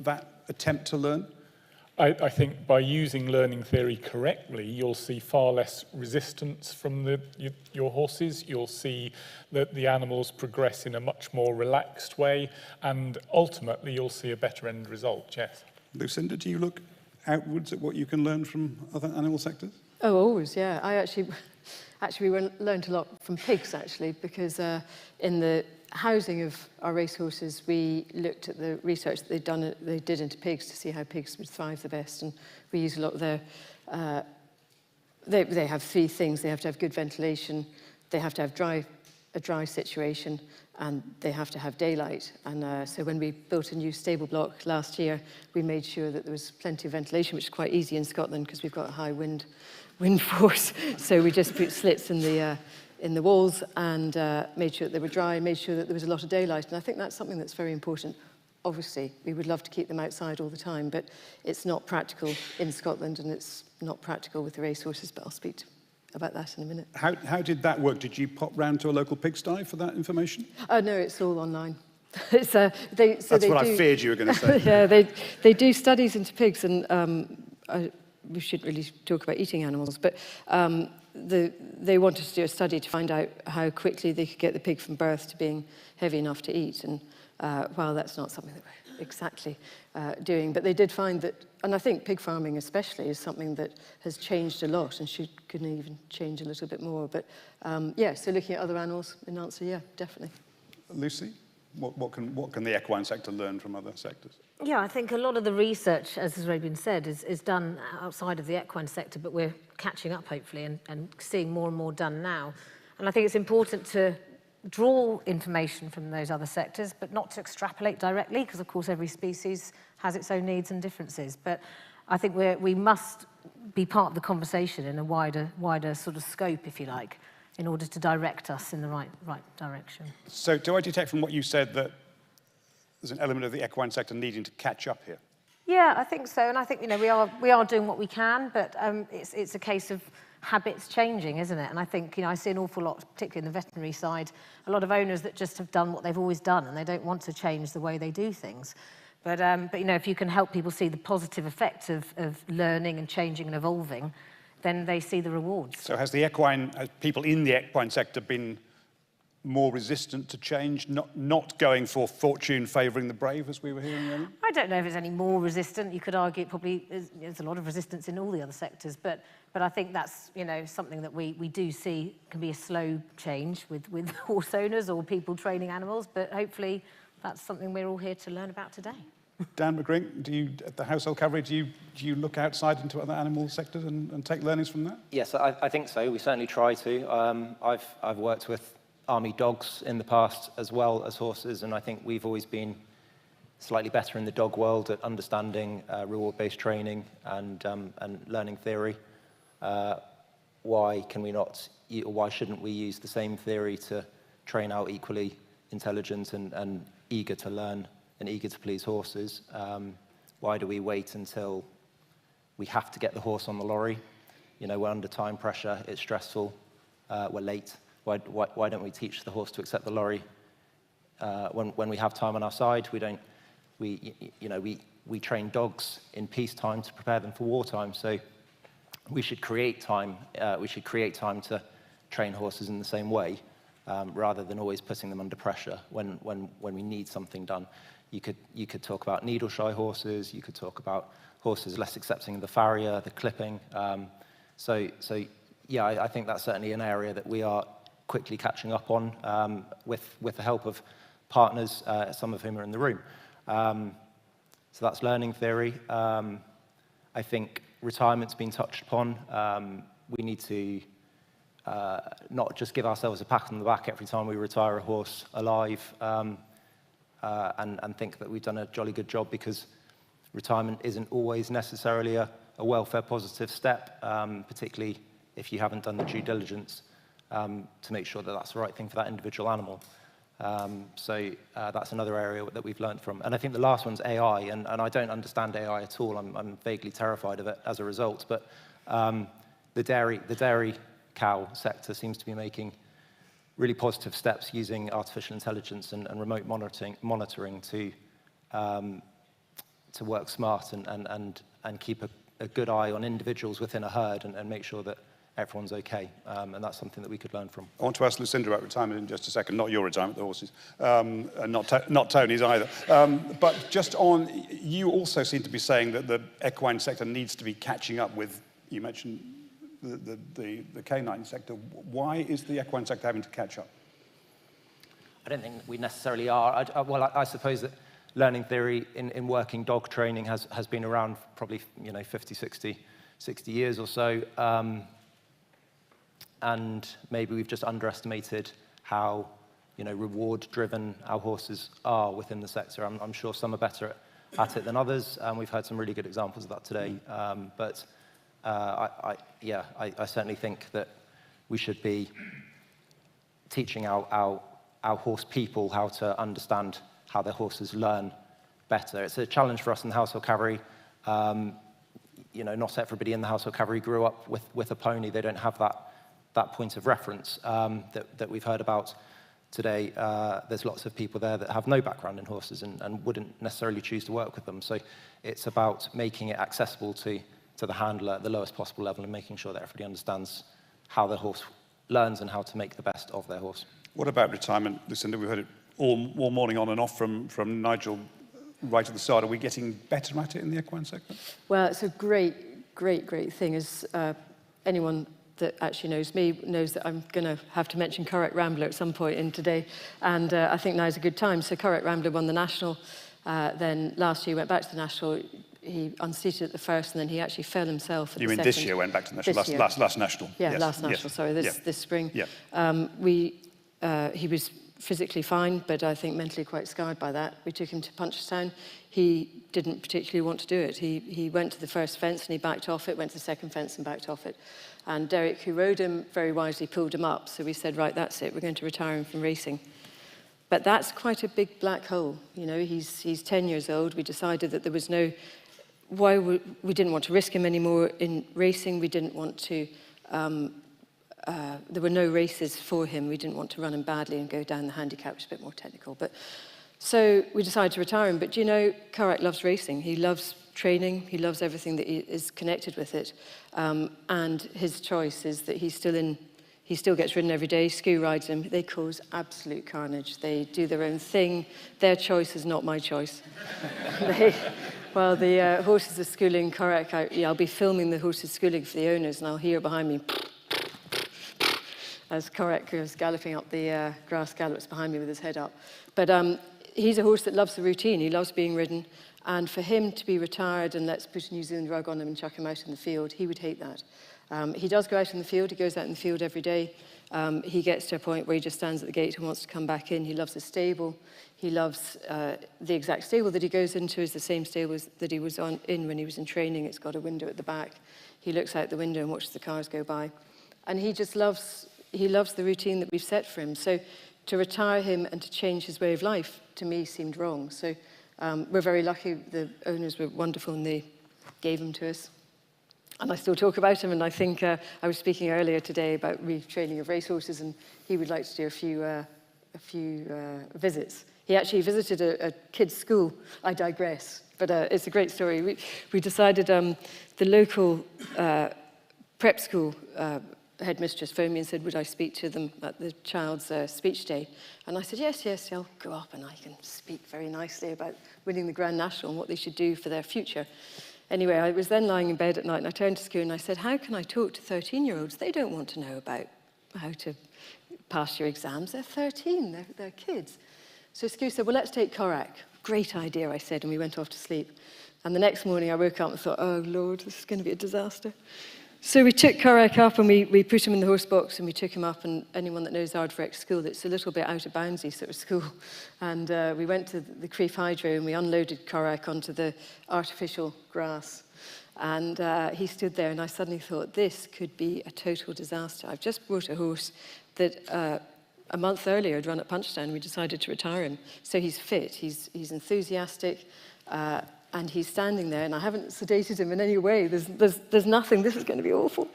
that attempt to learn? I think by using learning theory correctly, you'll see far less resistance from your horses. You'll see that the animals progress in a much more relaxed way, and ultimately you'll see a better end result, yes. Lucinda, do you look outwards at what you can learn from other animal sectors? Oh, always, yeah. We learned a lot from pigs, actually, because in the housing of our racehorses, we looked at the research that they did into pigs to see how pigs would thrive the best, and we use a lot of their. They have three things: they have to have good ventilation, they have to have a dry situation, and they have to have daylight. And so when we built a new stable block last year, we made sure that there was plenty of ventilation, which is quite easy in Scotland because we've got a high wind force. So we just put slits in the walls and made sure that they were dry, made sure that there was a lot of daylight. And I think that's something that's very important. Obviously, we would love to keep them outside all the time, but it's not practical in Scotland, and it's not practical with the racehorses, but I'll speak about that in a minute. How did that work? Did you pop round to a local pigsty for that information? No, it's all online. That's what I feared you were going to say. Yeah, they do studies into pigs, and we shouldn't really talk about eating animals, but they wanted to do a study to find out how quickly they could get the pig from birth to being heavy enough to eat. And while that's not something that we're exactly doing, but they did find that, and I think pig farming especially is something that has changed a lot and could even change a little bit more. But yeah, so looking at other animals, in answer, yeah, definitely. Lucy, what can the equine sector learn from other sectors? Yeah, I think a lot of the research, as has already been said, is done outside of the equine sector, but we're catching up, hopefully, and seeing more and more done now. And I think it's important to draw information from those other sectors, but not to extrapolate directly, because, of course, every species has its own needs and differences. But I think we must be part of the conversation in a wider sort of scope, if you like, in order to direct us in the right direction. So do I detect from what you said that there's an element of the equine sector needing to catch up here? Yeah, I think so, and I think we are doing what we can, but it's a case of habits changing, isn't it? And I think I see an awful lot, particularly in the veterinary side, a lot of owners that just have done what they've always done, and they don't want to change the way they do things. But if you can help people see the positive effects of learning and changing and evolving, then they see the rewards. So has people in the equine sector been more resistant to change, not going for fortune favouring the brave, as we were hearing earlier? I don't know if it's any more resistant. You could argue it probably there's a lot of resistance in all the other sectors, but I think that's something that we do see can be a slow change with horse owners or people training animals, but hopefully that's something we're all here to learn about today. Dan McGrink, at the household coverage, do you look outside into other animal sectors and take learnings from that? Yes, I think so. We certainly try to. I've worked with army dogs in the past as well as horses, and I think we've always been slightly better in the dog world at understanding reward-based training and learning theory. Why shouldn't we use the same theory to train out equally intelligent and eager to learn and eager to please horses? Why do we wait until we have to get the horse on the lorry? We're under time pressure, it's stressful, we're late. Why don't we teach the horse to accept the lorry when we have time on our side? We train dogs in peacetime to prepare them for wartime. So we should create time. We should create time to train horses in the same way, rather than always putting them under pressure when we need something done. You could talk about needle-shy horses. You could talk about horses less accepting of the farrier, the clipping. So yeah, I think that's certainly an area that we are quickly catching up on with the help of partners, some of whom are in the room. So that's learning theory. I think retirement's been touched upon. We need to not just give ourselves a pat on the back every time we retire a horse alive and think that we've done a jolly good job, because retirement isn't always necessarily a welfare positive step, particularly if you haven't done the due diligence to make sure that that's the right thing for that individual animal. So that's another area that we've learned from. And I think the last one's AI, and I don't understand AI at all. I'm vaguely terrified of it as a result. But the dairy cow sector seems to be making really positive steps using artificial intelligence and remote monitoring to work smart and keep a good eye on individuals within a herd and make sure that everyone's okay, and that's something that we could learn from. I want to ask Lucinda about retirement in just a second. Not your retirement, the horses, and not Tony's either. But just on, you also seem to be saying that the equine sector needs to be catching up with, you mentioned the canine sector. Why is the equine sector having to catch up? I don't think we necessarily are. I suppose that learning theory in working dog training has been around probably 50, 60 years or so. And maybe we've just underestimated how reward-driven our horses are within the sector. I'm sure some are better at it than others, and we've had some really good examples of that today. But I certainly think that we should be teaching our horse people how to understand how their horses learn better. It's a challenge for us in the Household Cavalry. Not everybody in the Household Cavalry grew up with a pony. They don't have that point of reference that we've heard about today. There's lots of people there that have no background in horses and wouldn't necessarily choose to work with them. So it's about making it accessible to the handler at the lowest possible level and making sure that everybody understands how their horse learns and how to make the best of their horse. What about retirement, Lucinda? We've heard it all morning on and off from Nigel right at the start. Are we getting better at it in the equine sector? Well, it's a great thing. As anyone that actually knows me knows that I'm going to have to mention Correct Rambler at some point in today, and I think now's a good time. So Correct Rambler won the National, then last year went back to the National. He unseated at the first, and then he actually fell himself at the second. You mean this year went back to the National? Last National? Yeah, yes. last National, yes. sorry, this spring. Yeah. He was physically fine, but I think mentally quite scarred by that. We took him to Punchestown. He didn't particularly want to do it. He went to the first fence and he backed off it, went to the second fence and backed off it. And Derek, who rode him, very wisely pulled him up. So we said, right, that's it. We're going to retire him from racing. But that's quite a big black hole. He's 10 years old. We decided that there was no... we didn't want to risk him anymore in racing. We didn't want to... there were no races for him. We didn't want to run him badly and go down the handicap, which is a bit more technical. So we decided to retire him. But Correct loves racing. He loves training. He loves everything that is connected with it. And his choice is that he still gets ridden every day. Skoo rides him. They cause absolute carnage. They do their own thing. Their choice is not my choice. While the horses are schooling Correct, I'll be filming the horses schooling for the owners, and I'll hear behind me as Correct goes galloping up the grass gallops behind me with his head up. But he's a horse that loves the routine. He loves being ridden. And for him to be retired and let's put a New Zealand rug on him and chuck him out in the field, he would hate that. He does go out in the field. He goes out in the field every day. He gets to a point where he just stands at the gate and wants to come back in. He loves his stable. He loves the exact stable that he goes into is the same stable that he was in when he was in training. It's got a window at the back. He looks out the window and watches the cars go by. And he just loves the routine that we've set for him. So to retire him and to change his way of life, to me, seemed wrong. So we're very lucky. The owners were wonderful and they gave him to us. And I still talk about him, and I think I was speaking earlier today about retraining of racehorses, and he would like to do a few visits. He actually visited a kid's school. I digress, but it's a great story. We decided the local prep school headmistress phoned me and said, would I speak to them at the child's speech day? And I said, yes, I'll go up and I can speak very nicely about winning the Grand National and what they should do for their future. Anyway, I was then lying in bed at night and I turned to Skoo and I said, how can I talk to 13-year-olds? They don't want to know about how to pass your exams. They're 13, they're kids. So Skoo said, well, let's take Correct. Great idea, I said, and we went off to sleep. And the next morning I woke up and thought, oh, Lord, this is going to be a disaster. So we took Correct up and we put him in the horse box and we took him up, and anyone that knows Ardvark School, it's a little bit out of boundsy sort of school. And we went to the Crieff Hydro and we unloaded Correct onto the artificial grass. And he stood there and I suddenly thought, this could be a total disaster. I've just brought a horse that a month earlier had run at Punchestown and we decided to retire him. So he's fit, he's enthusiastic, and he's standing there, and I haven't sedated him in any way. There's nothing. This is going to be awful.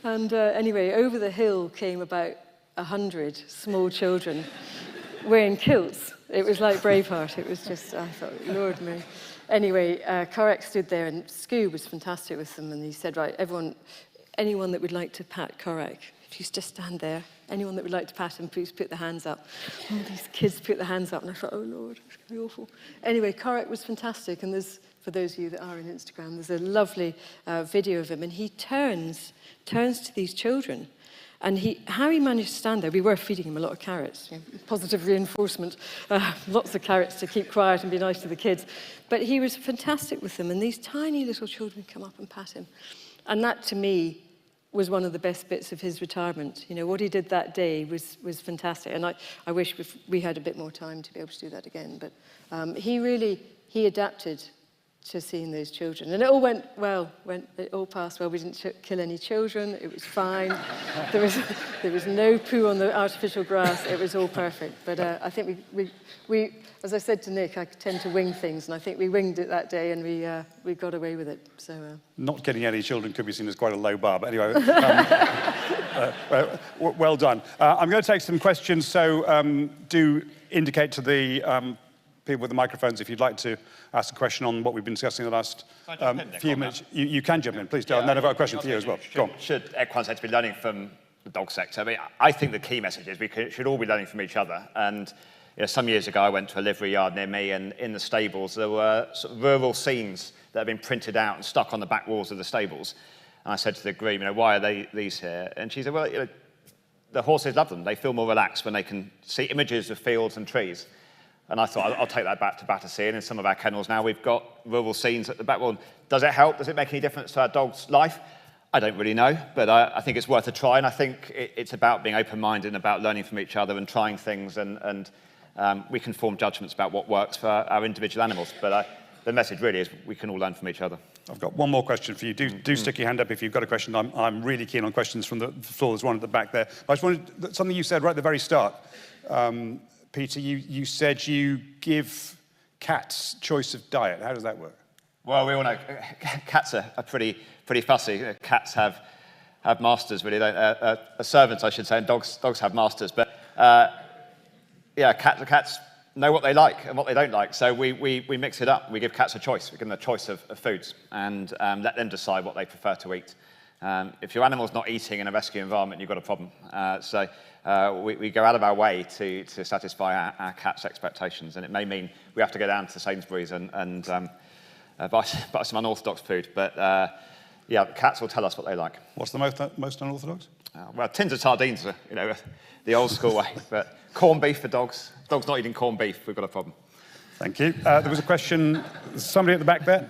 And anyway, over the hill came about 100 small children wearing kilts. It was like Braveheart. It was just, I thought, Lord me. Anyway, Correct stood there, and Skoo was fantastic with them, and he said, right, anyone that would like to pat Correct, if you just stand there, anyone that would like to pat him, please put their hands up. All these kids put their hands up, and I thought, oh, Lord, it's going to be awful. Anyway, Correct was fantastic, and for those of you that are on Instagram, there's a lovely video of him, and he turns to these children, and how he managed to stand there, we were feeding him a lot of carrots, positive reinforcement, lots of carrots to keep quiet and be nice to the kids, but he was fantastic with them, and these tiny little children come up and pat him. And that, to me, was one of the best bits of his retirement. You know, what he did that day was fantastic. And I wish we had a bit more time to be able to do that again. But he adapted to seeing those children. And it all went well, it all passed well. We didn't kill any children, it was fine. There was no poo on the artificial grass, it was all perfect. But I think we, as I said to Nick, I tend to wing things, and I think we winged it that day, and we got away with it. So not getting any children could be seen as quite a low bar, but anyway, well done. I'm going to take some questions, so do indicate to the people with the microphones if you'd like to ask a question on what we've been discussing in the last few minutes. You can jump in, please, Dale. And then I've got a question for you as well. Go on. Should equine sector be learning from the dog sector? I mean, I think the key message is we should all be learning from each other. And you know, some years ago, I went to a livery yard near me, and in the stables, there were sort of rural scenes that had been printed out and stuck on the back walls of the stables. And I said to the groom, you know, why are these here? And she said, well, you know, the horses love them. They feel more relaxed when they can see images of fields and trees. And I thought, I'll take that back to Battersea, and in some of our kennels now, we've got rural scenes at the back wall. Does it help? Does it make any difference to our dog's life? I don't really know, but I think it's worth a try, and I think it's about being open-minded and about learning from each other and trying things, and we can form judgments about what works for our individual animals, but the message really is we can all learn from each other. I've got one more question for you. Do stick your hand up if you've got a question. I'm really keen on questions from the floor. There's one at the back there. I just wanted, something you said right at the very start. Peter, you said you give cats choice of diet. How does that work? Well, we all know cats are pretty fussy. Cats have masters, really. Servants, I should say, and dogs have masters. But yeah, cats know what they like and what they don't like. So we mix it up. We give cats a choice. We give them a choice of foods and let them decide what they prefer to eat. If your animal's not eating in a rescue environment, you've got a problem. So we go out of our way to satisfy our cat's expectations, and it may mean we have to go down to Sainsbury's and buy some unorthodox food. But yeah, cats will tell us what they like. What's the most unorthodox? Well, tins of sardines are, you know, the old school way. But corned beef for dogs. Dogs not eating corned beef, we've got a problem. Thank you. There was a question. Somebody at the back there.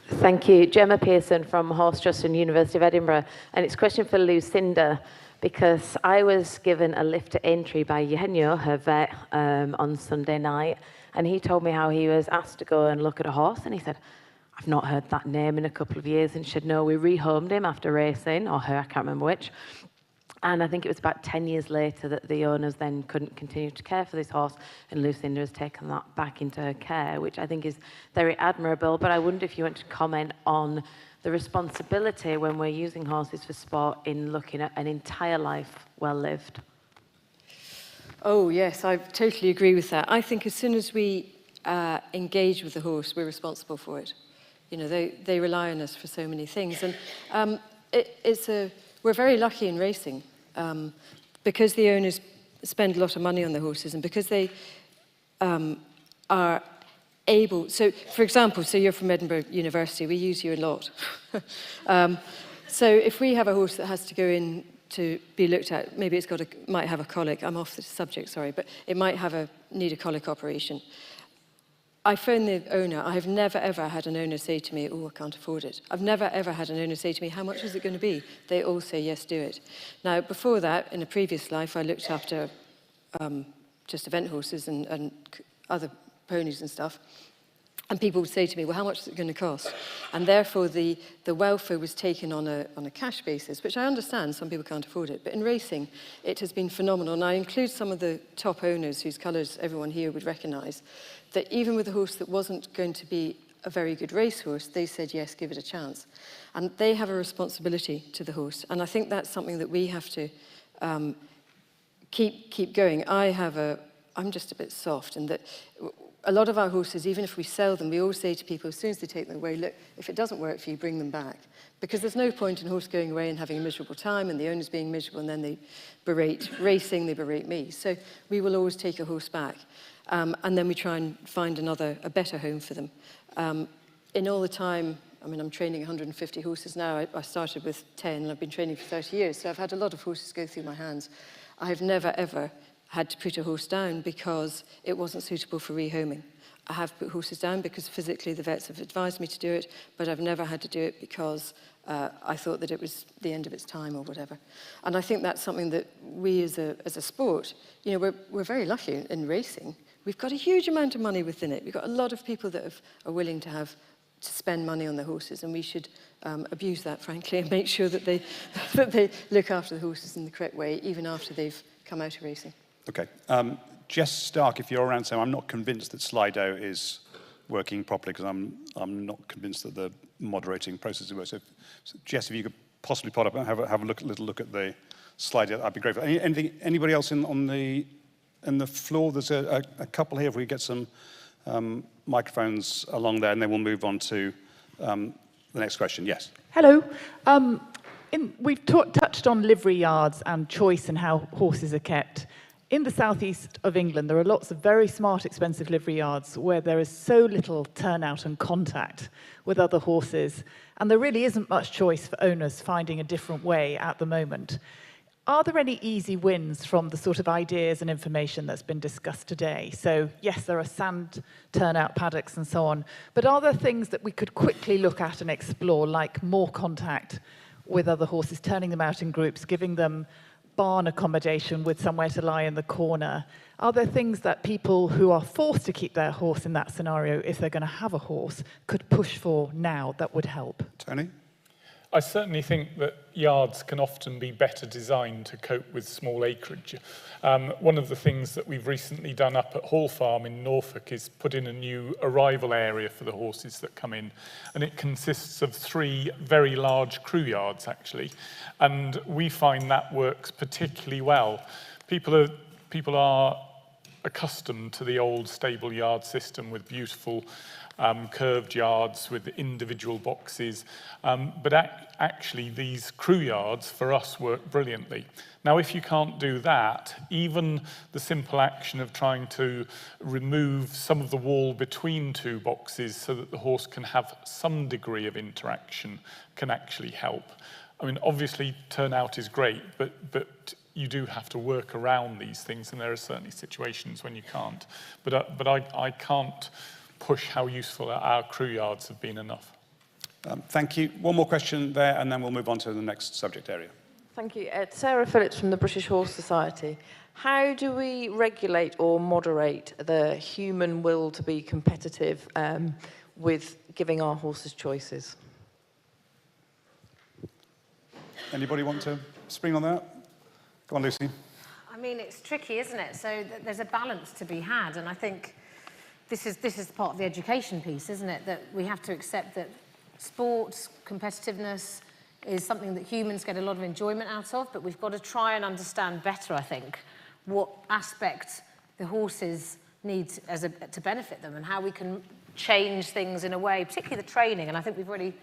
Thank you. Gemma Pearson from Horse Trust and University of Edinburgh. And it's a question for Lucinda, because I was given a lift to entry by Eugenio, her vet, on Sunday night, and he told me how he was asked to go and look at a horse, and he said, I've not heard that name in a couple of years, and she said, no, we rehomed him after racing, or her, I can't remember which. And I think it was about 10 years later that the owners then couldn't continue to care for this horse, and Lucinda has taken that back into her care, which I think is very admirable. But I wonder if you want to comment on the responsibility when we're using horses for sport in looking at an entire life well lived. Oh, yes, I totally agree with that. I think as soon as we engage with the horse, we're responsible for it. You know, they rely on us for so many things. And we're very lucky in racing. Because the owners spend a lot of money on the horses, and because they are able, so for example, so you're from Edinburgh University, we use you a lot. So if we have a horse that has to go in to be looked at, maybe it's might have a colic, I'm off the subject, sorry, but it might need a colic operation. I phone the owner. I have never, ever had an owner say to me, oh, I can't afford it. I've never, ever had an owner say to me, how much is it going to be? They all say, yes, do it. Now, before that, in a previous life, I looked after just event horses and other ponies and stuff. And people would say to me, well, how much is it going to cost? And therefore, the welfare was taken on a cash basis, which I understand some people can't afford it. But in racing, it has been phenomenal. And I include some of the top owners whose colours everyone here would recognise, that even with a horse that wasn't going to be a very good racehorse, they said, yes, give it a chance. And they have a responsibility to the horse. And I think that's something that we have to keep going. I'm just a bit soft in that a lot of our horses, even if we sell them, we always say to people, as soon as they take them away, look, if it doesn't work for you, bring them back. Because there's no point in a horse going away and having a miserable time and the owner's being miserable and then they berate racing, they berate me. So we will always take a horse back. And then we try and find a better home for them. In all the time, I mean, I'm training 150 horses now. I started with 10 and I've been training for 30 years. So I've had a lot of horses go through my hands. I've never, ever had to put a horse down because it wasn't suitable for rehoming. I have put horses down because physically the vets have advised me to do it, but I've never had to do it because I thought that it was the end of its time or whatever. And I think that's something that we as a sport, you know, we're very lucky in racing. We've got a huge amount of money within it. We've got a lot of people that are willing to spend money on their horses, and we should abuse that, frankly, and make sure that they look after the horses in the correct way, even after they've come out of racing. Okay. Jess Stark, if you're around, so I'm not convinced that Slido is working properly because I'm not convinced that the moderating process works. So Jess, if you could possibly pop up and have a little look at the Slido, I'd be grateful. Anybody else on the floor? There's a couple here. If we get some microphones along there, and then we'll move on to the next question. Yes. Hello. We've touched on livery yards and choice and how horses are kept. In the southeast of England, there are lots of very smart, expensive livery yards where there is so little turnout and contact with other horses, and there really isn't much choice for owners finding a different way at the moment. Are there any easy wins from the sort of ideas and information that's been discussed today? So, yes, there are sand turnout paddocks and so on, but are there things that we could quickly look at and explore, like more contact with other horses, turning them out in groups, giving them barn accommodation with somewhere to lie in the corner? Are there things that people who are forced to keep their horse in that scenario, if they're going to have a horse, could push for now that would help? Tony? I certainly think that yards can often be better designed to cope with small acreage. One of the things that we've recently done up at Hall Farm in Norfolk is put in a new arrival area for the horses that come in, and it consists of 3 very large crew yards, actually, and we find that works particularly well. People are accustomed to the old stable yard system with beautiful curved yards with individual boxes, but actually these crew yards for us work brilliantly. Now, if you can't do that, even the simple action of trying to remove some of the wall between 2 boxes so that the horse can have some degree of interaction can actually help. I mean, obviously turnout is great, but you do have to work around these things, and there are certainly situations when you can't. But I can't push how useful our crew yards have been enough. Thank you. One more question there, and then we'll move on to the next subject area. Thank you. Sarah Phillips from the British Horse Society. How do we regulate or moderate the human will to be competitive with giving our horses choices? Anybody want to spring on that? Go on, Lucy. I mean, it's tricky, isn't it? So there's a balance to be had, and I think this is part of the education piece, isn't it? That we have to accept that sports, competitiveness is something that humans get a lot of enjoyment out of, but we've got to try and understand better, I think, what aspect the horses need to benefit them and how we can change things in a way, particularly the training. And I think we've already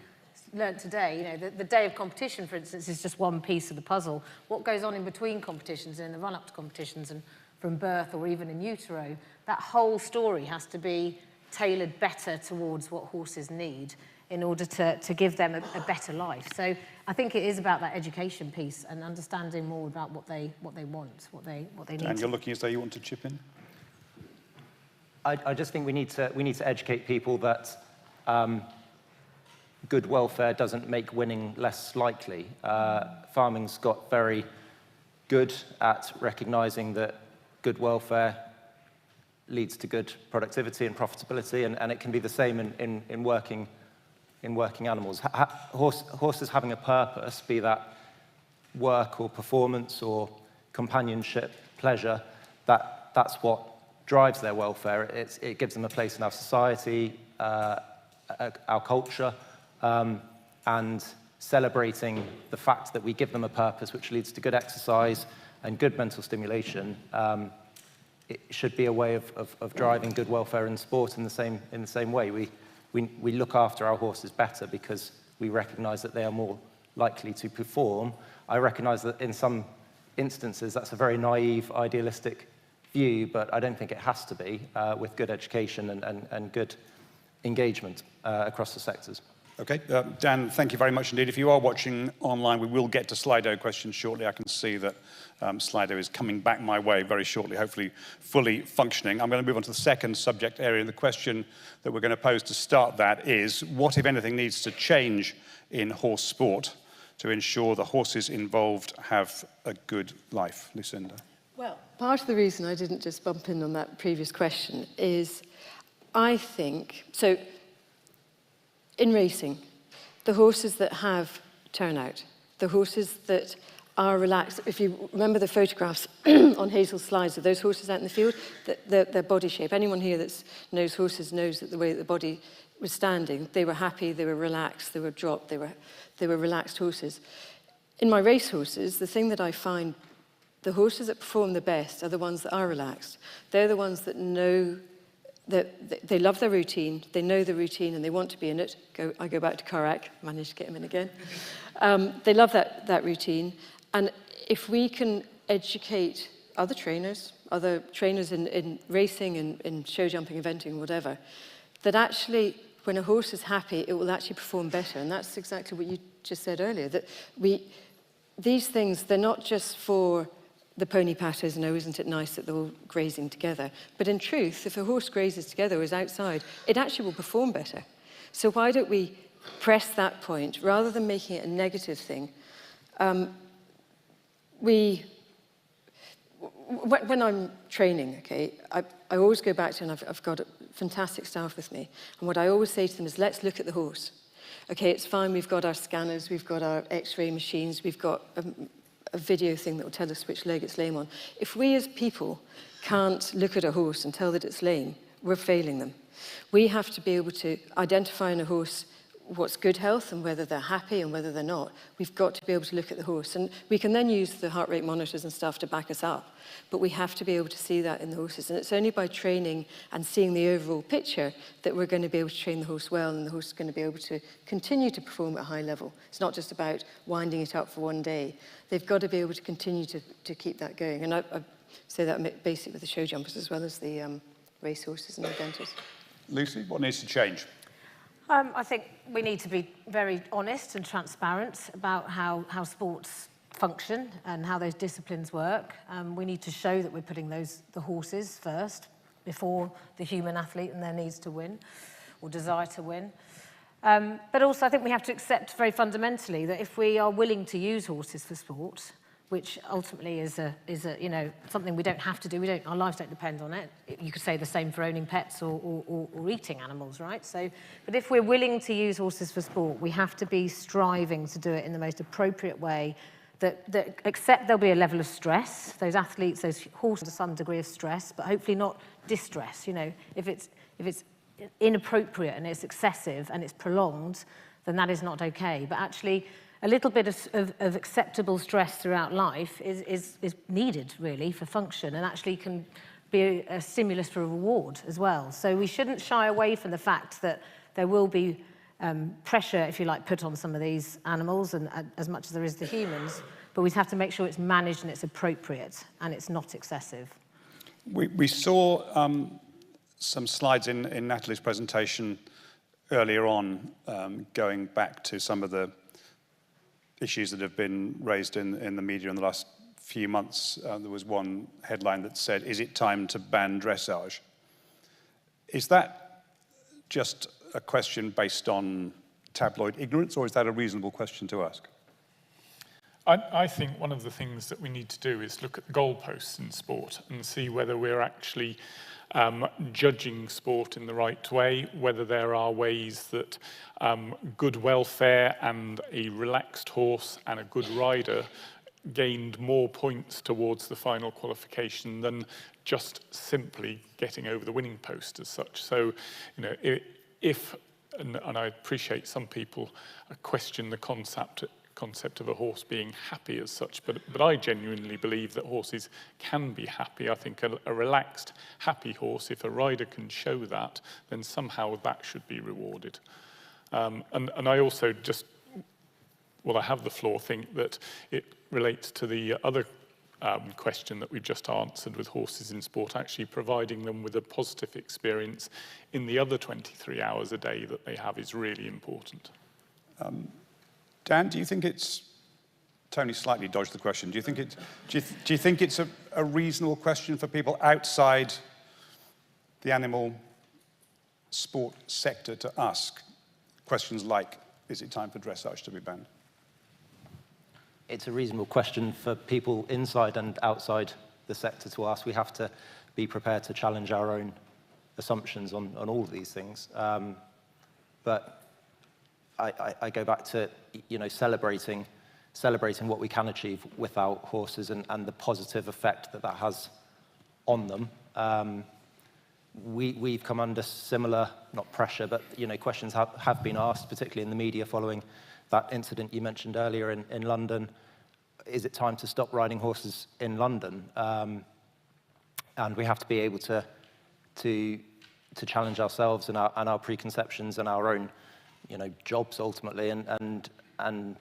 learned today, you know, the day of competition, for instance, is just one piece of the puzzle. What goes on in between competitions and in the run-up to competitions and from birth or even in utero, that whole story has to be tailored better towards what horses need in order to give them a better life. So I think it is about that education piece and understanding more about what they want, what they need. And you're looking as though you want to chip in? I just think we need to educate people that good welfare doesn't make winning less likely. Farming's got very good at recognizing that good welfare leads to good productivity and profitability, and it can be the same in working animals. Horses having a purpose, be that work or performance or companionship, pleasure, that's what drives their welfare. It gives them a place in our society, our culture, and celebrating the fact that we give them a purpose which leads to good exercise and good mental stimulation. It should be a way of driving good welfare in sport in the same way. We look after our horses better because we recognise that they are more likely to perform. I recognise that in some instances that's a very naive, idealistic view, but I don't think it has to be with good education and good engagement across the sectors. Okay, Dan, thank you very much indeed. If you are watching online, we will get to Slido questions shortly. I can see that Slido is coming back my way very shortly, hopefully fully functioning. I'm going to move on to the second subject area, and the question that we're going to pose to start that is, what, if anything, needs to change in horse sport to ensure the horses involved have a good life? Lucinda. Well, part of the reason I didn't just bump in on that previous question is I think, so in racing, the horses that have turnout, the horses that are relaxed, if you remember the photographs on Hazel's slides of those horses out in the field, their body shape, anyone here that knows horses knows that the way that the body was standing, they were happy, they were relaxed, they were dropped, they were relaxed horses. In my race horses, the thing that I find, the horses that perform the best are the ones that are relaxed. They're the ones that know that they love their routine, they know the routine and they want to be in it. I go back to Karak, managed to get him in again. They love that routine. And if we can educate other trainers in racing, in show jumping, eventing, whatever, that actually when a horse is happy, it will actually perform better. And that's exactly what you just said earlier, that these things, they're not just for the pony patters, no, isn't it nice that they're all grazing together? But in truth, if a horse grazes together or is outside, it actually will perform better. So why don't we press that point rather than making it a negative thing? When I'm training, okay, I always go back to, and I've got fantastic staff with me, and what I always say to them is, let's look at the horse. Okay, it's fine, we've got our scanners, we've got our x-ray machines, we've got a video thing that will tell us which leg it's lame on. If we as people can't look at a horse and tell that it's lame, we're failing them. We have to be able to identify in a horse what's good health and whether they're happy and whether they're not. We've got to be able to look at the horse. And we can then use the heart rate monitors and stuff to back us up. But we have to be able to see that in the horses. And it's only by training and seeing the overall picture that we're going to be able to train the horse well, and the horse is going to be able to continue to perform at a high level. It's not just about winding it up for one day. They've got to be able to continue to keep that going. And I say that basically with the show jumpers as well as the race horses and the eventers. Lucy, what needs to change? I think we need to be very honest and transparent about how sports function and how those disciplines work. We need to show that we're putting the horses first before the human athlete and their needs to win or desire to win. But also I think we have to accept very fundamentally that if we are willing to use horses for sport, which ultimately is something we don't have to do. Our lives don't depend on it. You could say the same for owning pets or eating animals, right? But if we're willing to use horses for sport, we have to be striving to do it in the most appropriate way. That accept there'll be a level of stress. Those athletes, those horses, to some degree of stress, but hopefully not distress. If it's inappropriate and it's excessive and it's prolonged, then that is not okay. But actually, a little bit of acceptable stress throughout life is needed, really, for function, and actually can be a stimulus for a reward as well. So we shouldn't shy away from the fact that there will be pressure, if you like, put on some of these animals, and as much as there is the humans, but we have to make sure it's managed and it's appropriate and it's not excessive. We saw some slides in Natalie's presentation earlier on, going back to some of the issues that have been raised in the media in the last few months. There was one headline that said, "Is it time to ban dressage?" Is that just a question based on tabloid ignorance, or is that a reasonable question to ask? I think one of the things that we need to do is look at the goalposts in sport and see whether we're actually judging sport in the right way, whether there are ways that good welfare and a relaxed horse and a good rider gained more points towards the final qualification than just simply getting over the winning post as such. So, and I appreciate some people question the concept of a horse being happy as such, but I genuinely believe that horses can be happy. I think a relaxed, happy horse, if a rider can show that, then somehow that should be rewarded. And I also just, well, I have the floor, think that it relates to the other question that we've just answered with horses in sport, actually providing them with a positive experience in the other 23 hours a day that they have is really important. Dan, do you think it's... Tony slightly dodged the question. Do you think it's a reasonable question for people outside the animal sport sector to ask questions like, is it time for dressage to be banned? It's a reasonable question for people inside and outside the sector to ask. We have to be prepared to challenge our own assumptions on all of these things. But I go back to, celebrating what we can achieve without horses and the positive effect that has on them. We've come under similar, not pressure, but questions have been asked, particularly in the media following that incident you mentioned earlier in London. Is it time to stop riding horses in London? And we have to be able to challenge ourselves and our preconceptions and our own, jobs ultimately, and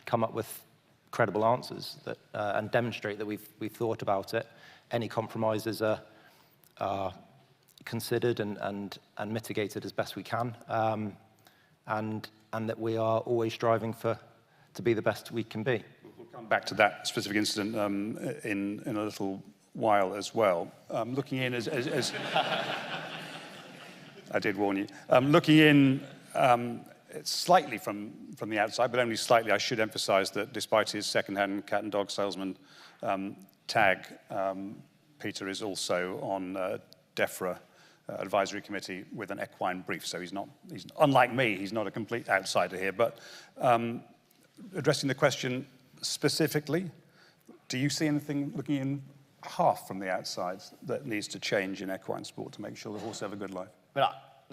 come up with credible answers that and demonstrate that we've thought about it. Any compromises are considered and mitigated as best we can, and that we are always striving to be the best we can be. We'll come back to that specific incident in a little while as well. Looking in as I did warn you. Looking in slightly from the outside, but only slightly, I should emphasize that despite his second-hand cat and dog salesman tag, Peter is also on DEFRA advisory committee with an equine brief, so he's unlike me, he's not a complete outsider here. But addressing the question specifically, do you see anything looking in half from the outside that needs to change in equine sport to make sure the horses have a good life? No,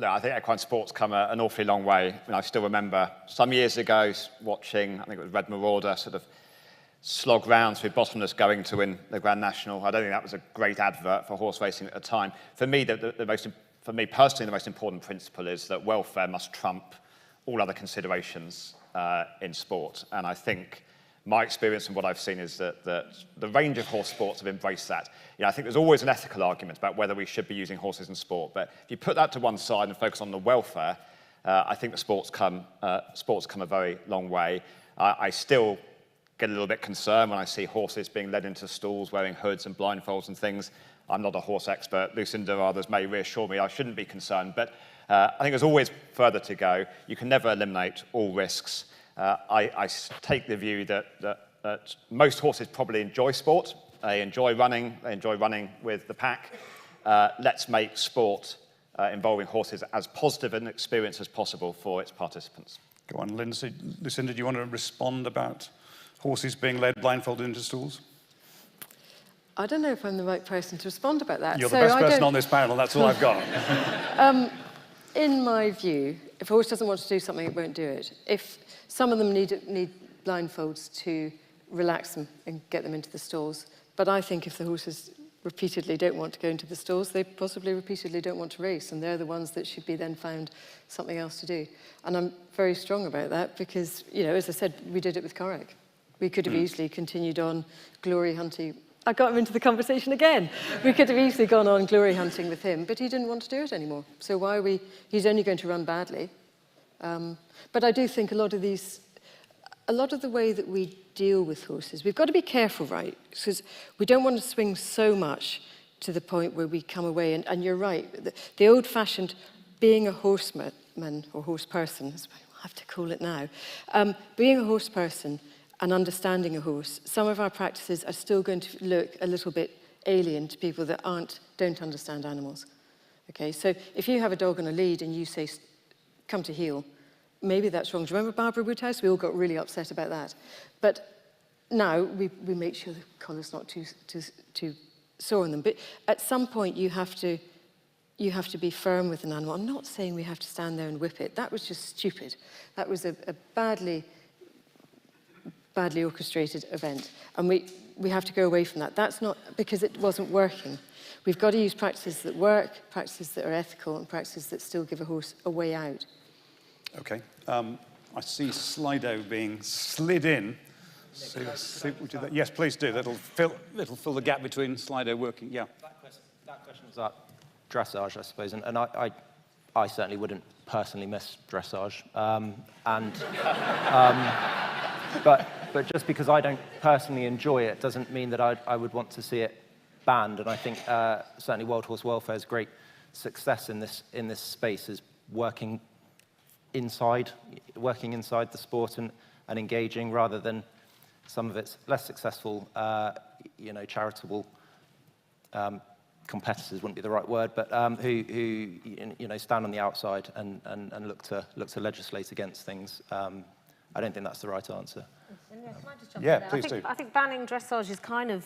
I think equine sport's come an awfully long way. I still remember some years ago watching, I think it was Red Marauder, sort of slog round through bottomless going to win the Grand National. I don't think that was a great advert for horse racing at the time. For me, for me personally, the most important principle is that welfare must trump all other considerations in sport. And I think my experience and what I've seen is that the range of horse sports have embraced that. I think there's always an ethical argument about whether we should be using horses in sport, but if you put that to one side and focus on the welfare, I think the sports come a very long way. I still get a little bit concerned when I see horses being led into stalls wearing hoods and blindfolds and things. I'm not a horse expert. Lucinda or others may reassure me I shouldn't be concerned, but I think there's always further to go. You can never eliminate all risks. I take the view that most horses probably enjoy sport. They enjoy running with the pack. Let's make sport involving horses as positive an experience as possible for its participants. Go on, Lucinda, do you want to respond about horses being led blindfolded into stalls? I don't know if I'm the right person to respond about that. You're the best person on this panel, that's all I've got. In my view, if a horse doesn't want to do something, it won't do it. If some of them need blindfolds to relax them and get them into the stalls, but I think if the horses repeatedly don't want to go into the stalls, they possibly repeatedly don't want to race, and they're the ones that should be then found something else to do. And I'm very strong about that because, as I said, we did it with Corach. We could have easily continued on glory hunting. I got him into the conversation again. We could have easily gone on glory hunting with him, but he didn't want to do it anymore. So why are we... He's only going to run badly. But I do think a lot of the way that we deal with horses, we've got to be careful, right? Because we don't want to swing so much to the point where we come away. And you're right, the old-fashioned being a horseman or horse person, as I have to call it now, being a horse person and understanding a horse, some of our practices are still going to look a little bit alien to people that don't understand animals. Okay, so if you have a dog on a lead and you say, come to heel, maybe that's wrong. Do you remember Barbara Woodhouse? We all got really upset about that. But now we make sure the collar's not too sore on them. But at some point you have to be firm with an animal. I'm not saying we have to stand there and whip it. That was just stupid. That was a badly orchestrated event. And we have to go away from that. That's not because it wasn't working. We've got to use practices that work, practices that are ethical, and practices that still give a horse a way out. Okay. I see Slido being slid in. So, yes, please do. That'll fill the gap between Slido working. Yeah. That question was about dressage, I suppose, and I I certainly wouldn't personally miss dressage. But just because I don't personally enjoy it doesn't mean that I would want to see it banned. And I think certainly World Horse Welfare's great success in this space is working inside the sport and engaging, rather than some of its less successful, charitable competitors wouldn't be the right word, but who stand on the outside and look to legislate against things. I don't think that's the right answer. Yeah, please do. I think banning dressage is kind of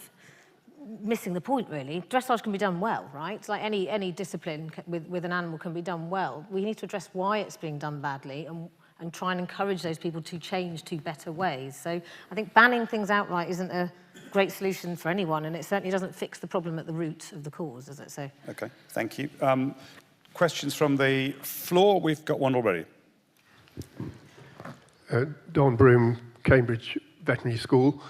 missing the point, really. Dressage can be done well, right? It's like any discipline with an animal can be done well. We need to address why it's being done badly and try and encourage those people to change to better ways. So I think banning things outright isn't a great solution for anyone, and it certainly doesn't fix the problem at the root of the cause, does it? So. Okay, thank you. Questions from the floor? We've got one already. Don Broom, Cambridge Veterinary School.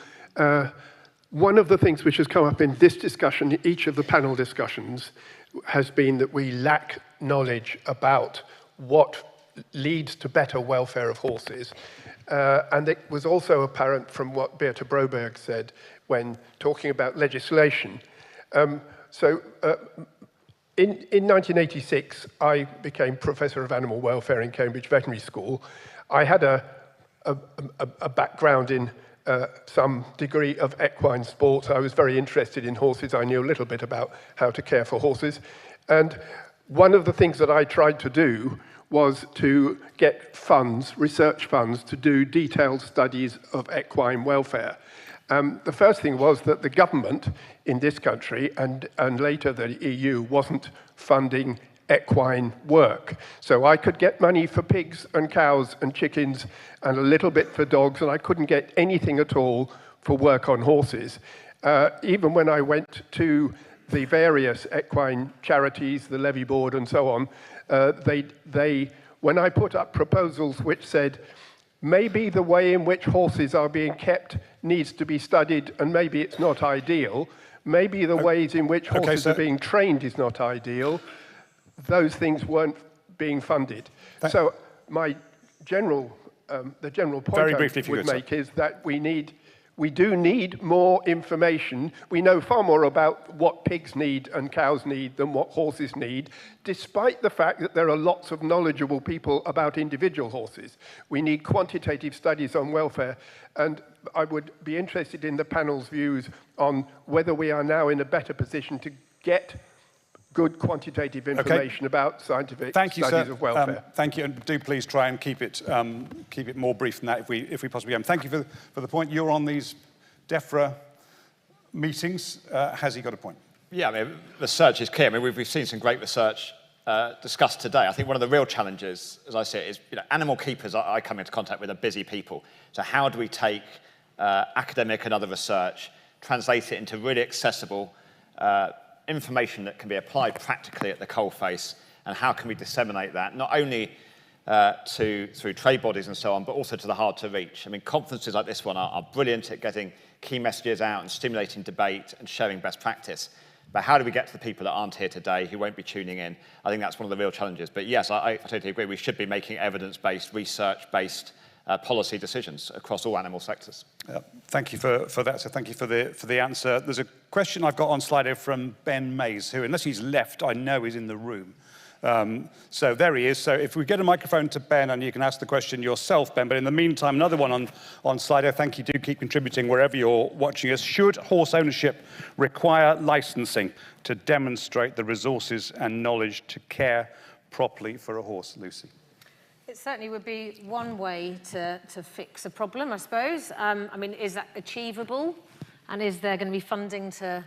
One of the things which has come up in this discussion, each of the panel discussions, has been that we lack knowledge about what leads to better welfare of horses. And it was also apparent from what Beate Broberg said when talking about legislation. In 1986, I became Professor of Animal Welfare in Cambridge Veterinary School. I had a background in some degree of equine sports. I was very interested in horses. I knew a little bit about how to care for horses. And one of the things that I tried to do was to get funds, research funds, to do detailed studies of equine welfare. The first thing was that the government in this country and later the EU wasn't funding equine work. So I could get money for pigs and cows and chickens and a little bit for dogs, and I couldn't get anything at all for work on horses. Even when I went to the various equine charities, the Levy Board and so on, when I put up proposals which said, maybe the way in which horses are being kept needs to be studied and maybe it's not ideal, maybe the ways in which horses are being trained is not ideal, those things weren't being funded. So my general, the general point I would make is that we do need more information. We know far more about what pigs need and cows need than what horses need, despite the fact that there are lots of knowledgeable people about individual horses. We need quantitative studies on welfare, and I would be interested in the panel's views on whether we are now in a better position to get good quantitative information about scientific studies of welfare. Thank you, and do please try and keep it more brief than that if we possibly can. Thank you for the point. You're on these DEFRA meetings. Has he got a point? Yeah, I mean, research is key. I mean, we've seen some great research discussed today. I think one of the real challenges, as I see it, is animal keepers I come into contact with are busy people. So how do we take academic and other research, translate it into really accessible information that can be applied practically at the coalface, and how can we disseminate that, not only through trade bodies and so on, but also to the hard to reach. I mean, conferences like this one are brilliant at getting key messages out and stimulating debate and showing best practice. But how do we get to the people that aren't here today, who won't be tuning in? I think that's one of the real challenges. But yes, I totally agree. We should be making evidence-based, research-based policy decisions across all animal sectors. Thank you for that. So thank you for the answer. There's a question I've got on Slido from Ben Mays, who, unless he's left, I know is in the room. So there he is. So if we get a microphone to Ben, and you can ask the question yourself, Ben. But in the meantime, another one on Slido. Thank you. Do keep contributing wherever you're watching us. Should horse ownership require licensing to demonstrate the resources and knowledge to care properly for a horse, Lucy? It certainly would be one way to fix a problem, I suppose. I mean, is that achievable? And is there going to be funding to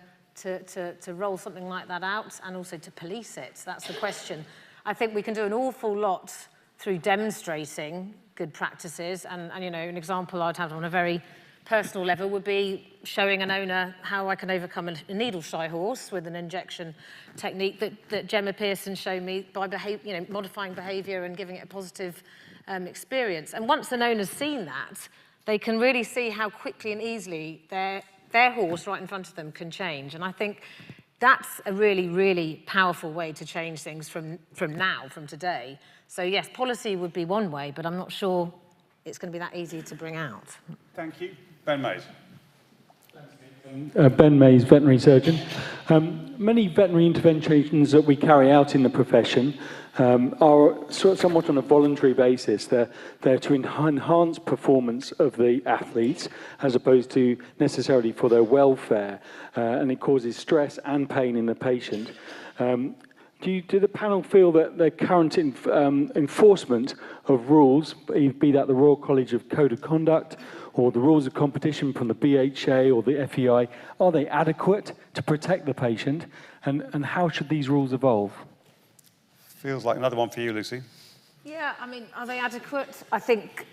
roll something like that out, and also to police it? That's the question. I think we can do an awful lot through demonstrating good practices. And you know, an example I'd have on a very personal level would be showing an owner how I can overcome a needle-shy horse with an injection technique that Gemma Pearson showed me by modifying behaviour and giving it a positive experience. And once an owner's seen that, they can really see how quickly and easily their horse right in front of them can change. And I think That's a really, really powerful way to change things from today. So yes, policy would be one way, but I'm not sure it's going to be that easy to bring out. Thank you. Ben Mays. Ben Mays, veterinary surgeon. Many veterinary interventions that we carry out in the profession are somewhat on a voluntary basis. They're to enhance performance of the athletes as opposed to necessarily for their welfare, and it causes stress and pain in the patient. Do the panel feel that the current enforcement of rules, be that the Royal College of Code of Conduct or the rules of competition from the BHA or the FEI, are they adequate to protect the patient? And how should these rules evolve? Feels like another one for you, Lucy. Yeah, I mean, are they adequate? I think,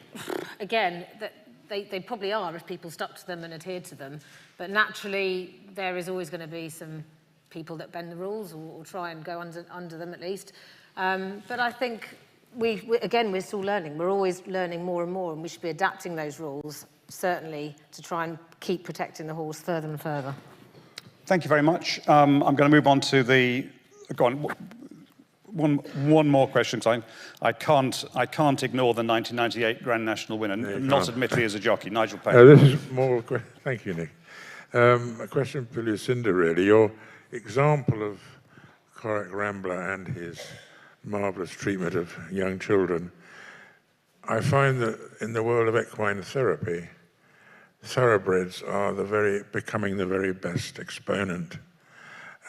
again, that they probably are if people stuck to them and adhered to them. But naturally, there is always going to be some people that bend the rules or try and go under them at least. But I think, again, we're still learning. We're always learning more and more, and we should be adapting those rules, certainly, to try and keep protecting the horse further and further. Thank you very much. I'm going to move on to the... Go on. One more question. I can't ignore the 1998 Grand National winner, not admittedly as a jockey, Nigel Payne. This is more... Thank you, Nick. A question for Lucinda, really. Your example of Corach Rambler and his marvellous treatment of young children, I find that in the world of equine therapy, thoroughbreds are becoming the very best exponent.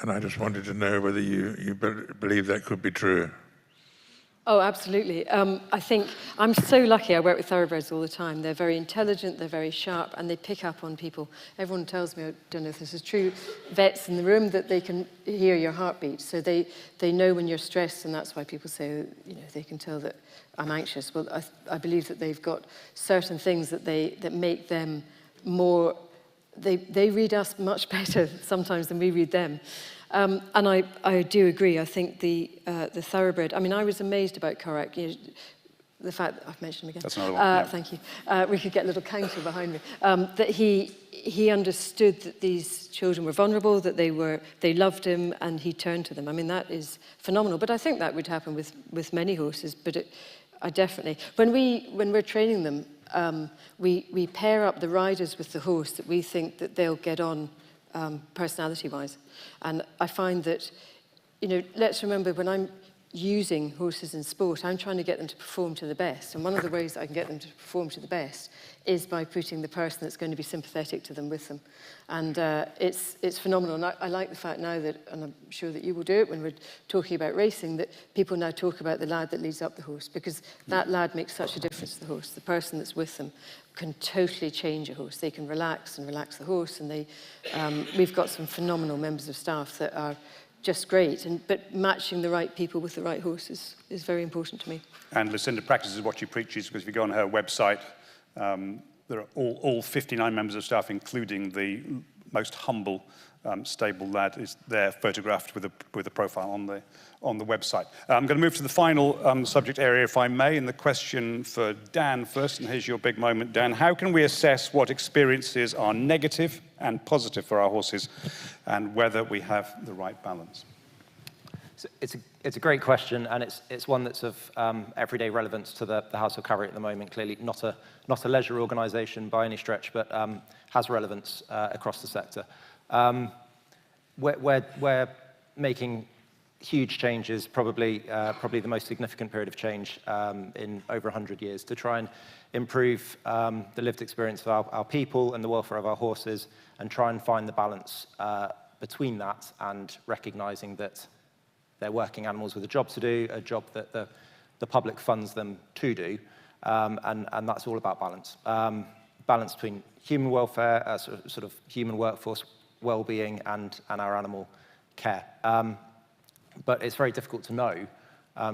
And I just wanted to know whether you believe that could be true. Oh, absolutely. I think I'm so lucky I work with thoroughbreds all the time. They're very intelligent, they're very sharp, and they pick up on people. Everyone tells me, I don't know if this is true, vets in the room, that they can hear your heartbeat. So they know when you're stressed, and that's why people say, they can tell that I'm anxious. Well, I believe that they've got certain things that make them more... They read us much better sometimes than we read them. And I do agree. I think the thoroughbred... I mean, I was amazed about Corach. The fact that I've mentioned him again. That's another one. Yeah. Thank you. We could get a little counter behind me. That he understood that these children were vulnerable, that they loved him, and he turned to them. I mean, that is phenomenal. But I think that would happen with many horses. But I definitely... When we're training them, we pair up the riders with the horse that we think that they'll get on personality-wise. And I find that, let's remember when I'm using horses in sport, I'm trying to get them to perform to the best. And one of the ways that I can get them to perform to the best is by putting the person that's going to be sympathetic to them with them. And it's phenomenal. And I like the fact now that, and I'm sure that you will do it when we're talking about racing, that people now talk about the lad that leads up the horse, because that lad makes such a difference to the horse. The person that's with them can totally change a horse. They can relax the horse, and we've got some phenomenal members of staff that are just great, but matching the right people with the right horses is very important to me. And Lucinda practices what she preaches, because if you go on her website, there are all 59 members of staff, including the most humble, stable lad, is there photographed with a profile on the website. I'm going to move to the final subject area, if I may, and the question for Dan first, and here's your big moment, Dan. How can we assess what experiences are negative and positive for our horses, and whether we have the right balance? It's a great question, and it's one that's of everyday relevance to the House of Cavalry at the moment. Clearly, not a leisure organisation by any stretch, but has relevance across the sector. We're making huge changes, probably the most significant period of change in over 100 years, to try and improve the lived experience of our people and the welfare of our horses, and try and find the balance between that and recognising that they're working animals with a job to do, a job that the public funds them to do, and that's all about balance. Balance between human welfare, sort of human workforce well-being, and our animal care. But it's very difficult to know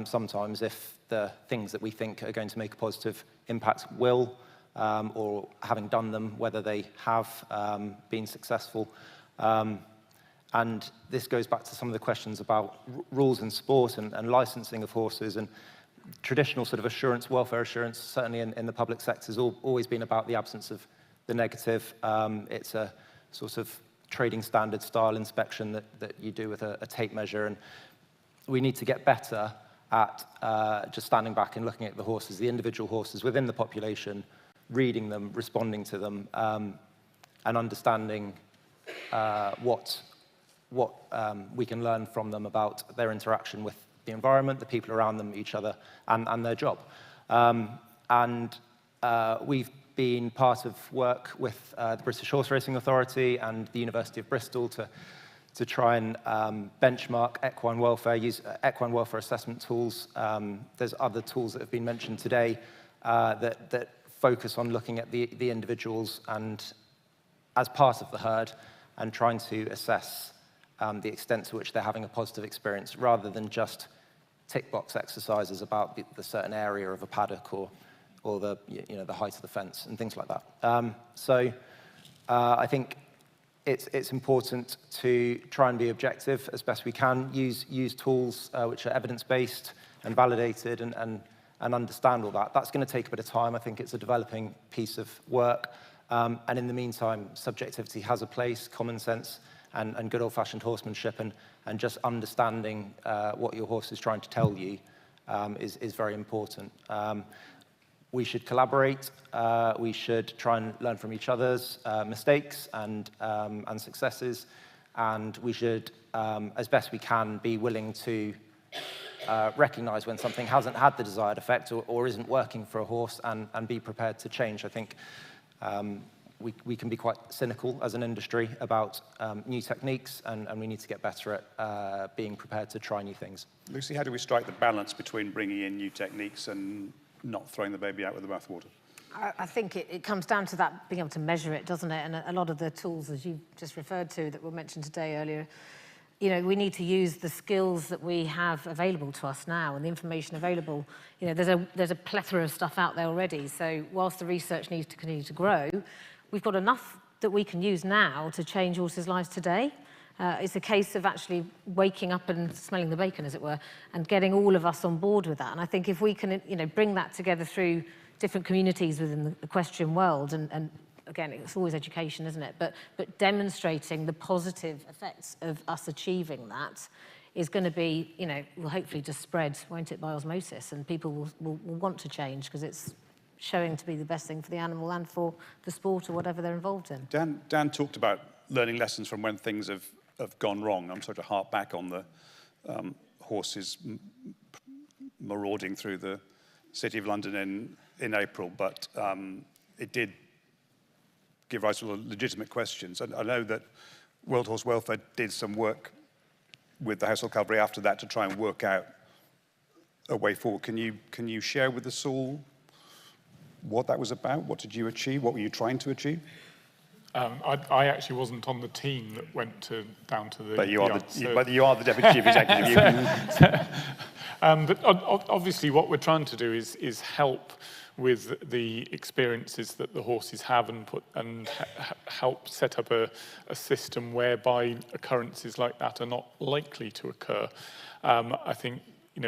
sometimes if the things that we think are going to make a positive impact will, or having done them, whether they have been successful. And this goes back to some of the questions about rules in sport and licensing of horses, and traditional sort of assurance, welfare assurance, certainly in the public sector, has always been about the absence of the negative. It's a sort of trading standard style inspection that you do with a tape measure. And we need to get better at just standing back and looking at the horses, the individual horses within the population, reading them, responding to them, and understanding what we can learn from them about their interaction with the environment, the people around them, each other, and their job. We've been part of work with the British Horse Racing Authority and the University of Bristol to try and benchmark equine welfare, use equine welfare assessment tools. There's other tools that have been mentioned today that focus on looking at the individuals and as part of the herd and trying to assess the extent to which they're having a positive experience rather than just tick box exercises about the certain area of a paddock or the height of the fence and things like that. I think it's important to try and be objective as best we can, use tools which are evidence-based and validated and understand all that. That's going to take a bit of time. I think it's a developing piece of work. And in the meantime, subjectivity has a place, common sense, and good old-fashioned horsemanship, and just understanding what your horse is trying to tell you is very important. We should collaborate. We should try and learn from each other's mistakes and successes, and we should, as best we can, be willing to recognize when something hasn't had the desired effect or isn't working for a horse, and be prepared to change. I think we can be quite cynical as an industry about new techniques, and we need to get better at being prepared to try new things. Lucy, how do we strike the balance between bringing in new techniques and not throwing the baby out with the bathwater? I think it comes down to that, being able to measure it, doesn't it? And a lot of the tools, as you just referred to, that were mentioned today earlier, we need to use the skills that we have available to us now and the information available. There's a plethora of stuff out there already. So whilst the research needs to continue to grow, we've got enough that we can use now to change horses' lives today. It's a case of actually waking up and smelling the bacon, as it were, and getting all of us on board with that. And I think if we can, bring that together through different communities within the equestrian world, and again, it's always education, isn't it? But demonstrating the positive effects of us achieving that is going to be, will hopefully just spread, won't it, by osmosis, and people will want to change because it's showing to be the best thing for the animal and for the sport or whatever they're involved in. Dan talked about learning lessons from when things have gone wrong. I'm sorry to harp back on the horses marauding through the City of London in April, but it did give rise to legitimate questions. And I know that World Horse Welfare did some work with the Household Cavalry after that to try and work out a way forward. Can you share with us all what that was about? What did you achieve? What were you trying to achieve? I actually wasn't on the team that went down to the. But you are the deputy chief executive. But obviously, what we're trying to do is help with the experiences that the horses have and help set up a system whereby occurrences like that are not likely to occur. I think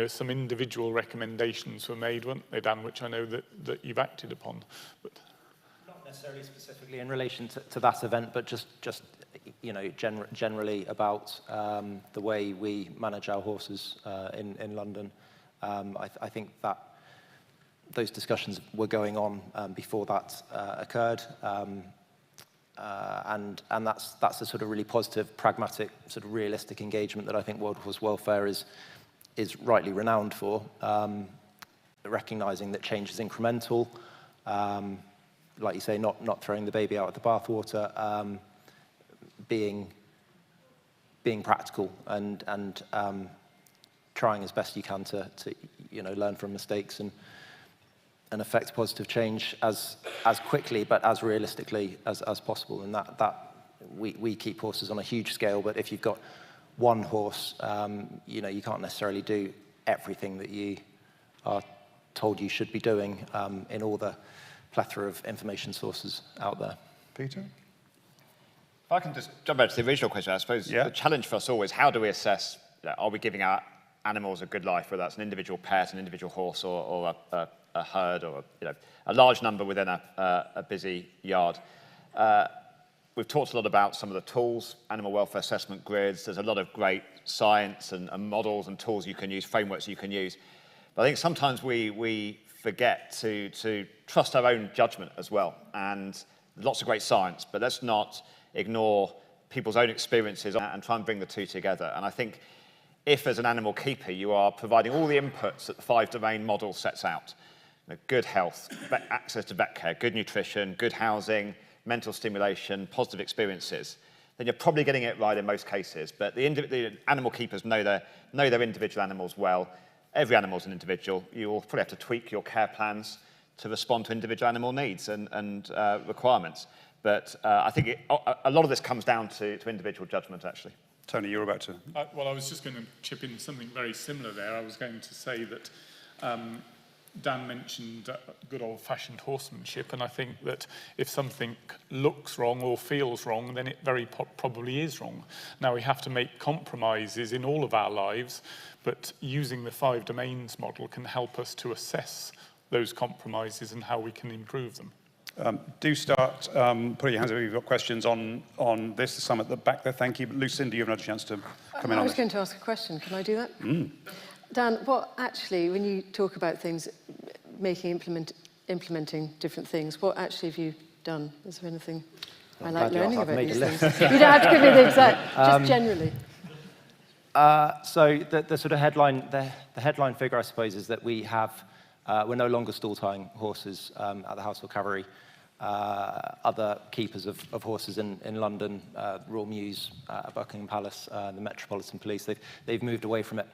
some individual recommendations were made, weren't they, Dan? Which I know that you've acted upon, but. Necessarily specifically in relation to that event, but just generally about the way we manage our horses in London. I think that those discussions were going on before that occurred, and that's a sort of really positive, pragmatic, sort of realistic engagement that I think World Horse Welfare is rightly renowned for, recognising that change is incremental. Like you say, not throwing the baby out with the bathwater, being practical and trying as best you can to learn from mistakes and affect positive change as quickly but as realistically as possible. And that we keep horses on a huge scale, but if you've got one horse, you can't necessarily do everything that you are told you should be doing in all the plethora of information sources out there. Peter? If I can just jump back to the original question, I suppose the challenge for us all is how do we assess, are we giving our animals a good life, whether that's an individual pet, an individual horse, or a herd, or a large number within a busy yard. we've talked a lot about some of the tools, animal welfare assessment grids. There's a lot of great science and models and tools you can use, frameworks you can use. But I think sometimes we forget to trust our own judgment as well. And lots of great science, but let's not ignore people's own experiences and try and bring the two together. And I think if, as an animal keeper, you are providing all the inputs that the 5-domain model sets out, good health, access to vet care, good nutrition, good housing, mental stimulation, positive experiences, then you're probably getting it right in most cases. But the animal keepers know their individual animals well. Every animal is an individual. You'll probably have to tweak your care plans to respond to individual animal needs and requirements. But I think a lot of this comes down to individual judgment, actually. Tony, you're about to... Well, I was just going to chip in something very similar there. I was going to say that Dan mentioned good old-fashioned horsemanship, and I think that if something looks wrong or feels wrong, then it very probably is wrong. Now, we have to make compromises in all of our lives, but using the 5 domains model can help us to assess those compromises and how we can improve them. Do start putting your hands up if you've got questions on this. There's some at the back there, thank you. But Lucinda, you have another chance to come in on I was this. going to ask a question. Can I do that? Dan, what actually, when you talk about things, implementing different things, what actually have you done? Is there anything I like learning about these things? You don't have to give me the exact, just generally. So the sort of headline, the headline figure, I suppose, is that we have, we're no longer stall tying horses at the Household Cavalry. Other keepers of horses in London, Royal Mews, Buckingham Palace, the Metropolitan Police, they've moved away from it.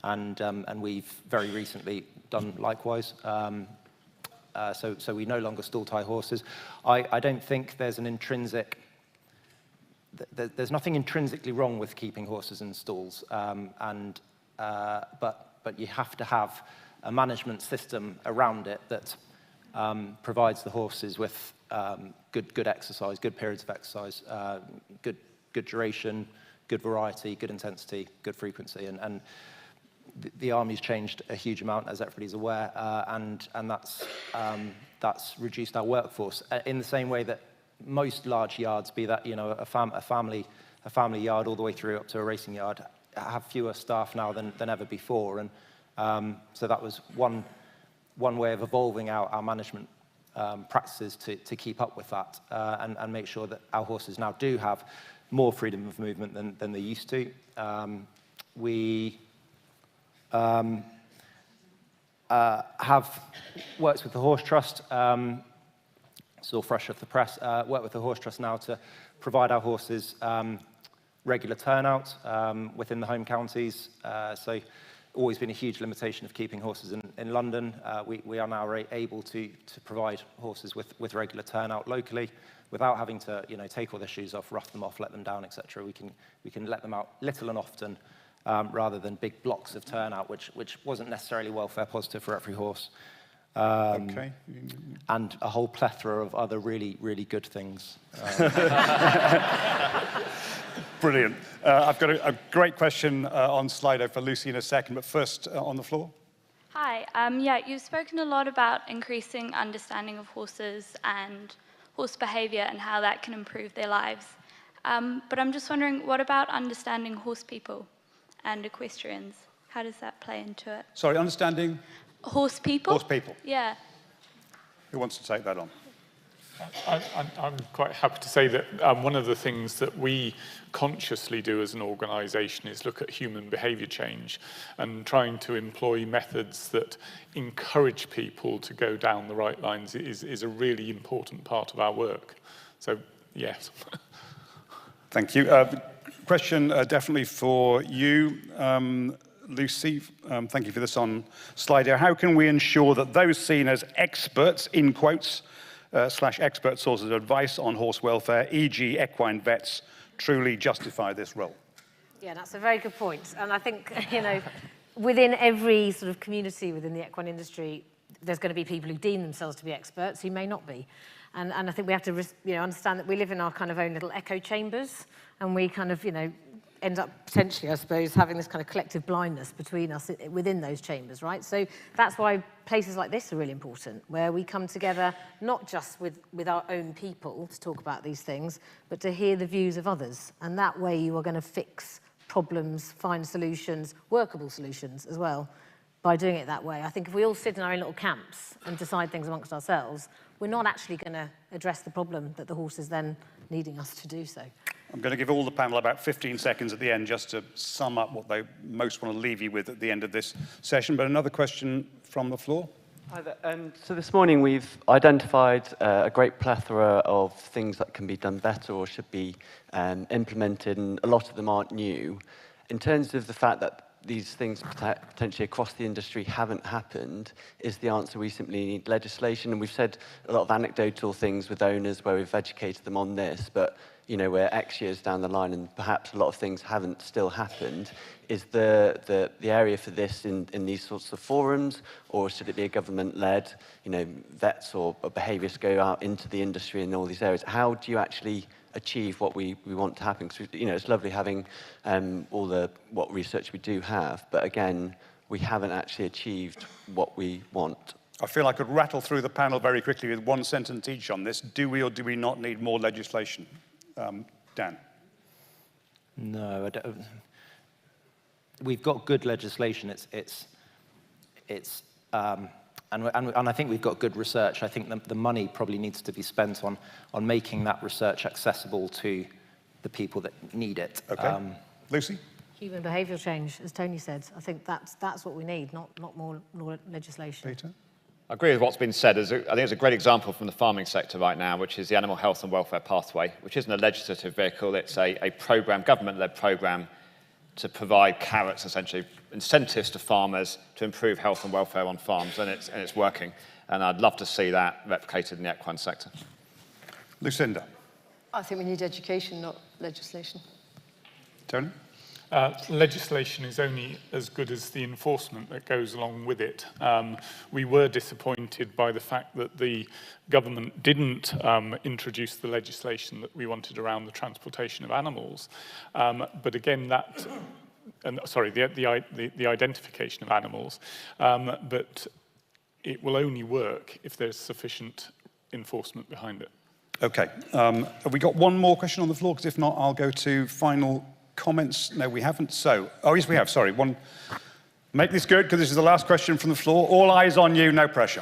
And we've very recently done likewise. So we no longer stall tie horses. I don't think there's an intrinsic, there's nothing intrinsically wrong with keeping horses in stalls. But you have to have a management system around it that provides the horses with good exercise, good periods of exercise, good duration, good variety, good intensity, good frequency. And the Army's changed a huge amount, as everybody's aware, and that's reduced our workforce in the same way that most large yards, be that a family yard all the way through up to a racing yard, have fewer staff now than ever before, and so that was one way of evolving our management practices to keep up with that and make sure that our horses now do have more freedom of movement than they used to. We have worked with the Horse Trust, still fresh off the press, worked with the Horse Trust now to provide our horses regular turnout within the home counties. So always been a huge limitation of keeping horses in London. We are now able to provide horses with regular turnout locally without having to take all their shoes off, rough them off, let them down, etc. We can let them out little and often rather than big blocks of turnout, which wasn't necessarily welfare positive for every horse. Okay. And a whole plethora of other really, really good things. Brilliant. I've got a great question on Slido for Lucy in a second, but first on the floor. Hi. Yeah, you've spoken a lot about increasing understanding of horses and horse behavior and how that can improve their lives. But I'm just wondering, what about understanding horse people and equestrians? How does that play into it? Sorry, understanding? Horse people? Horse people. Yeah. Who wants to take that on? I'm quite happy to say that one of the things that we consciously do as an organisation is look at human behaviour change and trying to employ methods that encourage people to go down the right lines is a really important part of our work. So, yes. Thank you. Question definitely for you, Lucy. Thank you for this on Slido. How can we ensure that those seen as experts, in quotes, / expert sources of advice on horse welfare, e.g. equine vets, truly justify this role? Yeah, that's a very good point. And I think, within every sort of community within the equine industry, there's going to be people who deem themselves to be experts who may not be. And I think we have to understand that we live in our kind of own little echo chambers, and we kind of, end up potentially, I suppose, having this kind of collective blindness between us within those chambers, right? So that's why places like this are really important, where we come together not just with our own people to talk about these things, but to hear the views of others. And that way you are going to fix problems, find solutions, workable solutions as well, by doing it that way. I think if we all sit in our own little camps and decide things amongst ourselves, we're not actually going to address the problem that the horse is then needing us to do so. I'm going to give all the panel about 15 seconds at the end just to sum up what they most want to leave you with at the end of this session. But another question from the floor. Hi there. So this morning we've identified a great plethora of things that can be done better or should be implemented, and a lot of them aren't new. In terms of the fact that these things potentially across the industry haven't happened, is the answer we simply need legislation? And we've said a lot of anecdotal things with owners where we've educated them on this, but you know, we're X years down the line and perhaps a lot of things haven't still happened. Is the area for this in these sorts of forums, or should it be a government-led, you know, vets or behaviourists go out into the industry in all these areas? How do you actually achieve what we want to happen? Because, you know, it's lovely having what research we do have, but again, we haven't actually achieved what we want. I feel I could rattle through the panel very quickly with one sentence each on this. Do we or do we not need more legislation? Dan? No, I don't. We've got good legislation. And I think we've got good research. I think the money probably needs to be spent on making that research accessible to the people that need it. Okay. Lucy? Human behavioural change, as Tony said. I think that's what we need, not more legislation. Peter? I agree with what's been said. I think it's a great example from the farming sector right now, which is the Animal Health and Welfare Pathway, which isn't a legislative vehicle. It's a program, government-led program, to provide carrots, essentially, incentives to farmers to improve health and welfare on farms, and it's working. And I'd love to see that replicated in the equine sector. Lucinda? I think we need education, not legislation. Tony? Legislation is only as good as the enforcement that goes along with it. We were disappointed by the fact that the government didn't introduce the legislation that we wanted around the transportation of animals. But again, the identification of animals. But it will only work if there's sufficient enforcement behind it. Okay. Have we got one more question on the floor? Because if not, I'll go to final comments. No, we haven't. So, oh, yes, we have. Sorry. One. Make this good, because this is the last question from the floor. All eyes on you, no pressure.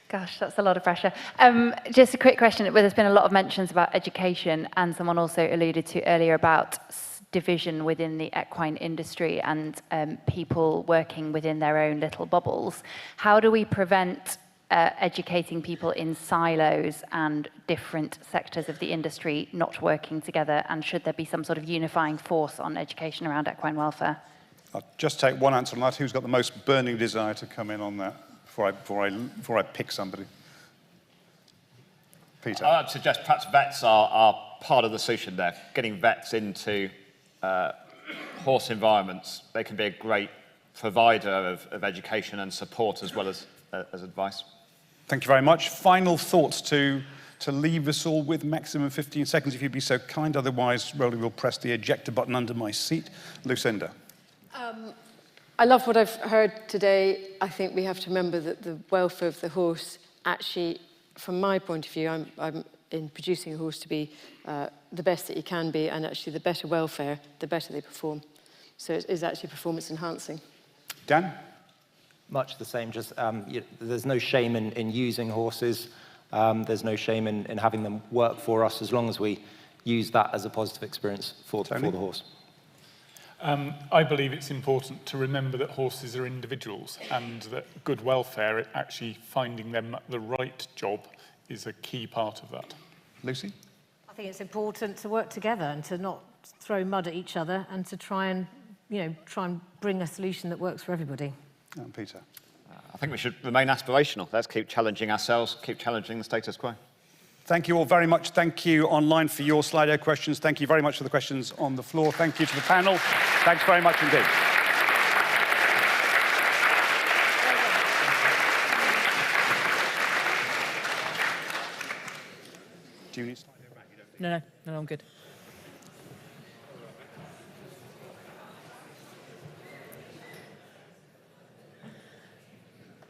Gosh, that's a lot of pressure. Just a quick question. Well, there's been a lot of mentions about education, and someone also alluded to earlier about division within the equine industry and people working within their own little bubbles. How do we prevent educating people in silos and different sectors of the industry not working together, and should there be some sort of unifying force on education around equine welfare? I'll just take one answer on that. Who's got the most burning desire to come in on that before I pick somebody? Peter? I'd suggest perhaps vets are part of the solution there. Getting vets into horse environments, they can be a great provider of education and support as well as advice. Thank you very much. Final thoughts to leave us all with, maximum 15 seconds if you'd be so kind. Otherwise, Rolly will press the ejector button under my seat. Lucinda. I love what I've heard today. I think we have to remember that the welfare of the horse, actually, from my point of view, I'm in producing a horse to be the best that he can be, and actually the better welfare, the better they perform. So it is actually performance enhancing. Dan? Much the same, just there's no shame in using horses. There's no shame in having them work for us, as long as we use that as a positive experience for the horse. I believe it's important to remember that horses are individuals, and that good welfare, actually finding them the right job, is a key part of that. Lucy? I think it's important to work together and to not throw mud at each other, and to try and bring a solution that works for everybody. And Peter? I think we should remain aspirational. Let's keep challenging ourselves, keep challenging the status quo. Thank you all very much. Thank you online for your Slido questions. Thank you very much for the questions on the floor. Thank you to the panel. Thanks very much indeed. Do you need Slido back? No, I'm good.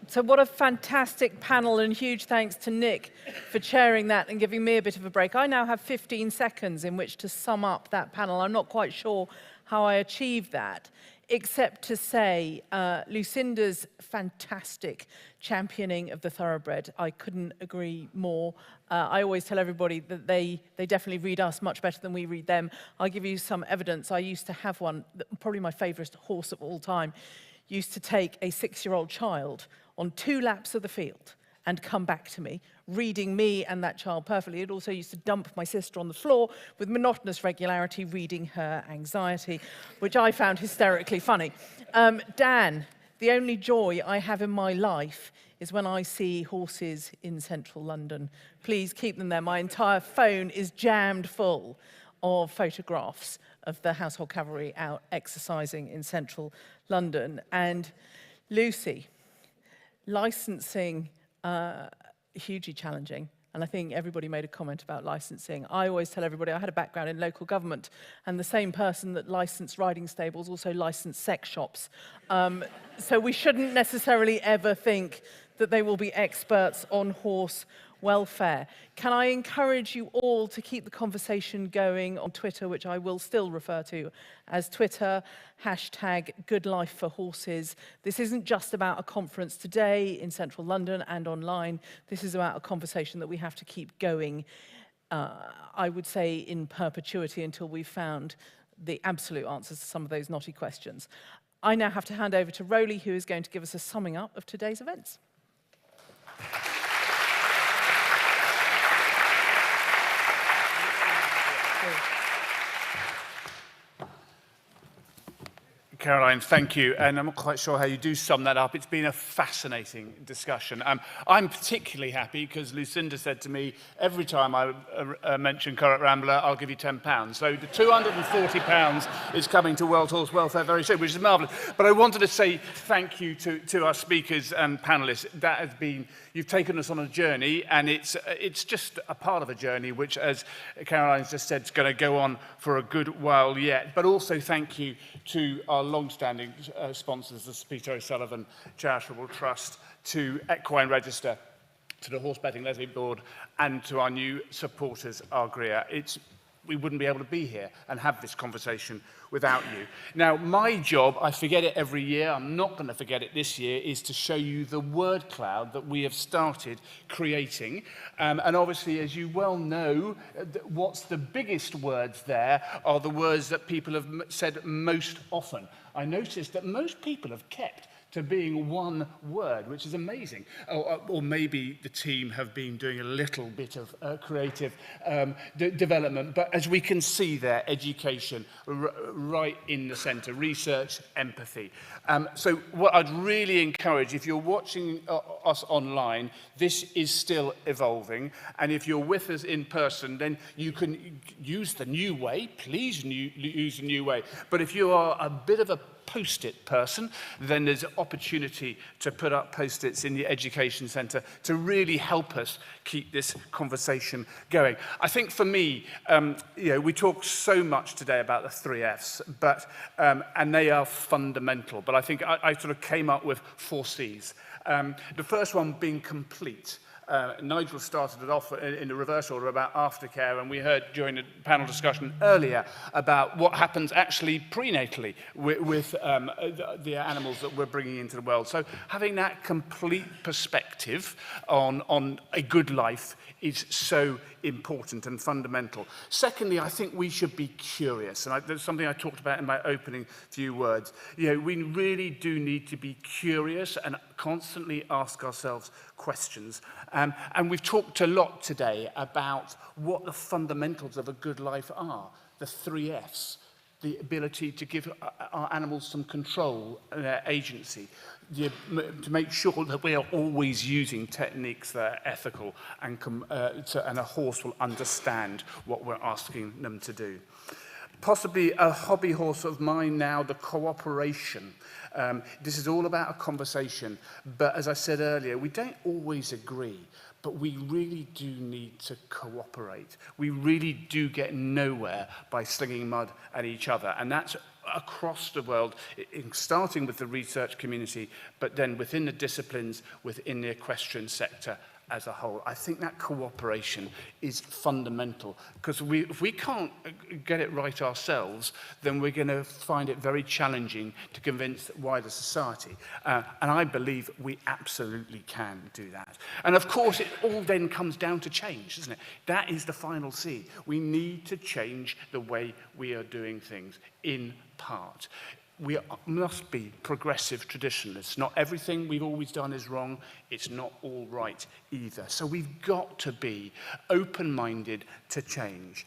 So what a fantastic panel, and huge thanks to Nick for chairing that and giving me a bit of a break. I now have 15 seconds in which to sum up that panel. I'm not quite sure how I achieved that, except to say Lucinda's fantastic championing of the thoroughbred. I couldn't agree more. I always tell everybody that they definitely read us much better than we read them. I'll give you some evidence. I used to have one, probably my favourite horse of all time, used to take a 6-year-old child on 2 laps of the field and come back to me, reading me and that child perfectly. It also used to dump my sister on the floor with monotonous regularity, reading her anxiety, which I found hysterically funny. Dan, the only joy I have in my life is when I see horses in central London. Please keep them there. My entire phone is jammed full of photographs of the household cavalry out exercising in central London. And Lucy, licensing, hugely challenging. And I think everybody made a comment about licensing. I always tell everybody I had a background in local government, and the same person that licensed riding stables also licensed sex shops. So we shouldn't necessarily ever think that they will be experts on horse welfare. Can I encourage you all to keep the conversation going on Twitter, which I will still refer to as Twitter, #GoodLifeForHorses. This isn't just about a conference today in central London and online. This is about a conversation that we have to keep going, I would say, in perpetuity until we've found the absolute answers to some of those knotty questions. I now have to hand over to Rowley, who is going to give us a summing up of today's events. Caroline, thank you. And I'm not quite sure how you do sum that up. It's been a fascinating discussion. I'm particularly happy because Lucinda said to me, every time I mention Curragh Rambler, I'll give you £10. So the £240 is coming to World Horse Welfare very soon, which is marvellous. But I wanted to say thank you to our speakers and panellists. That has been, you've taken us on a journey, and it's just a part of a journey which, as Caroline's just said, is going to go on for a good while yet. But also thank you to our long-standing sponsors, the Peter O'Sullivan Charitable Trust, to Equine Register, to the Horse Betting Levy Board, and to our new supporters, Argria. We wouldn't be able to be here and have this conversation without you. Now, my job, I forget it every year, I'm not going to forget it this year, is to show you the word cloud that we have started creating. And obviously, as you well know, what's the biggest words there are the words that people have said most often. I noticed that most people have kept to being one word, which is amazing. Or maybe the team have been doing a little bit of creative development. But as we can see there, education, right in the centre, research, empathy. So what I'd really encourage, if you're watching us online, this is still evolving. And if you're with us in person, then you can use the new way. Please use the new way. But if you are a bit of a post-it person, then there's an opportunity to put up post-its in the education centre to really help us keep this conversation going. I think for me, we talk so much today about the 3 Fs, but and they are fundamental. But I think I sort of came up with 4 Cs. The first one being complete. Nigel started it off in the reverse order about aftercare, and we heard during the panel discussion earlier about what happens actually prenatally with the animals that we're bringing into the world. So having that complete perspective on a good life is so important and fundamental. Secondly, I think we should be curious, and there's something I talked about in my opening few words. We really do need to be curious and constantly ask ourselves questions. And we've talked a lot today about what the fundamentals of a good life are, the 3 Fs. The ability to give our animals some control and their agency, to make sure that we are always using techniques that are ethical and a horse will understand what we're asking them to do. Possibly a hobby horse of mine now, the cooperation. This is all about a conversation, but as I said earlier, we don't always agree. But we really do need to cooperate. We really do get nowhere by slinging mud at each other. And that's across the world, starting with the research community, but then within the disciplines, within the equestrian sector as a whole. I think that cooperation is fundamental, because if we can't get it right ourselves, then we're going to find it very challenging to convince wider society. And I believe we absolutely can do that. And of course, it all then comes down to change, doesn't it? That is the final C. We need to change the way we are doing things, in part. We must be progressive traditionalists. Not everything we've always done is wrong. It's not all right either. So we've got to be open-minded to change.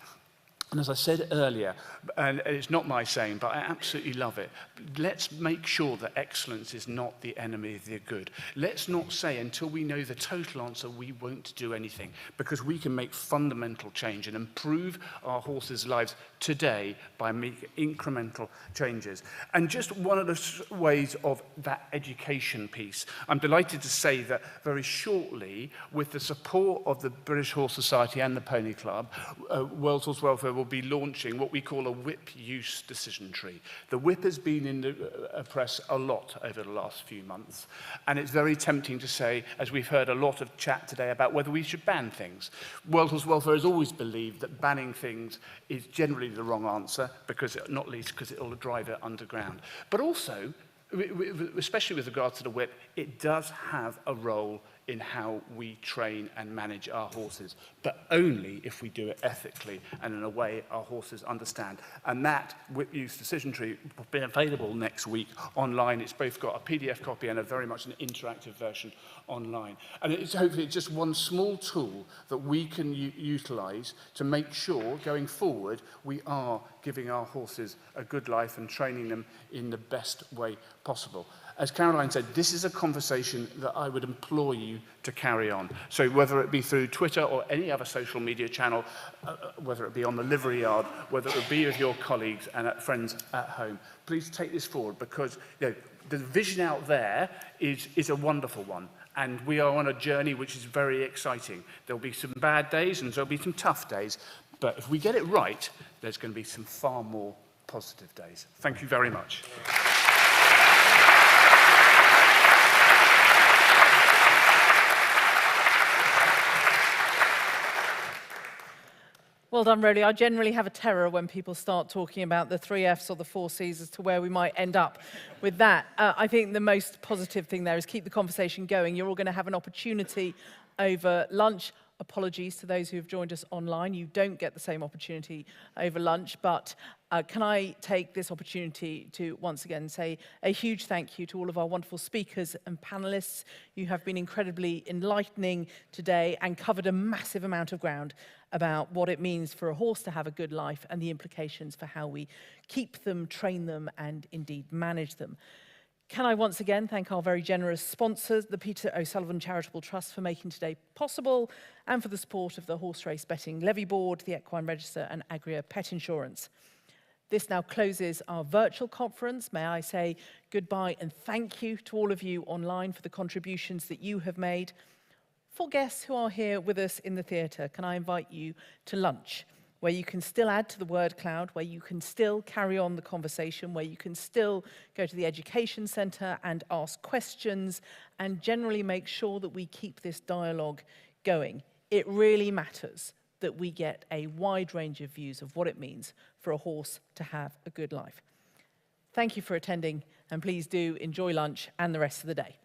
And as I said earlier, and it's not my saying, but I absolutely love it, let's make sure that excellence is not the enemy of the good. Let's not say until we know the total answer, we won't do anything, because we can make fundamental change and improve our horses' lives today by making incremental changes. And just one of the ways of that education piece, I'm delighted to say that very shortly, with the support of the British Horse Society and the Pony Club, World Horse Welfare will be launching what we call a whip use decision tree. The whip has been in the press a lot over the last few months, and it's very tempting to say, as we've heard a lot of chat today about whether we should ban things. World Horse Welfare has always believed that banning things is generally the wrong answer, because not least because it'll drive it underground. But also, especially with regard to the whip, it does have a role in how we train and manage our horses, but only if we do it ethically and in a way our horses understand. And that whip use decision tree will be available next week online. It's both got a PDF copy and a very much an interactive version online. And it's hopefully just one small tool that we can utilize to make sure going forward we are giving our horses a good life and training them in the best way possible. As Caroline said, this is a conversation that I would implore you to carry on. So whether it be through Twitter or any other social media channel, whether it be on the livery yard, whether it be with your colleagues and friends at home, please take this forward, because the vision out there is a wonderful one. And we are on a journey which is very exciting. There'll be some bad days and there'll be some tough days. But if we get it right, there's going to be some far more positive days. Thank you very much. Well done, Rowley. I generally have a terror when people start talking about the 3 Fs or the 4 Cs as to where we might end up with that. I think the most positive thing there is keep the conversation going. You're all going to have an opportunity over lunch. Apologies to those who have joined us online. You don't get the same opportunity over lunch, but can I take this opportunity to once again say a huge thank you to all of our wonderful speakers and panellists. You have been incredibly enlightening today and covered a massive amount of ground about what it means for a horse to have a good life and the implications for how we keep them, train them, and indeed manage them. Can I once again thank our very generous sponsors, the Peter O'Sullivan Charitable Trust, for making today possible, and for the support of the Horse Race Betting Levy Board, the Equine Register, and Agria Pet Insurance. This now closes our virtual conference. May I say goodbye and thank you to all of you online for the contributions that you have made. For guests who are here with us in the theatre, can I invite you to lunch, where you can still add to the word cloud, where you can still carry on the conversation, where you can still go to the education centre and ask questions, and generally make sure that we keep this dialogue going. It really matters that we get a wide range of views of what it means for a horse to have a good life. Thank you for attending, and please do enjoy lunch and the rest of the day.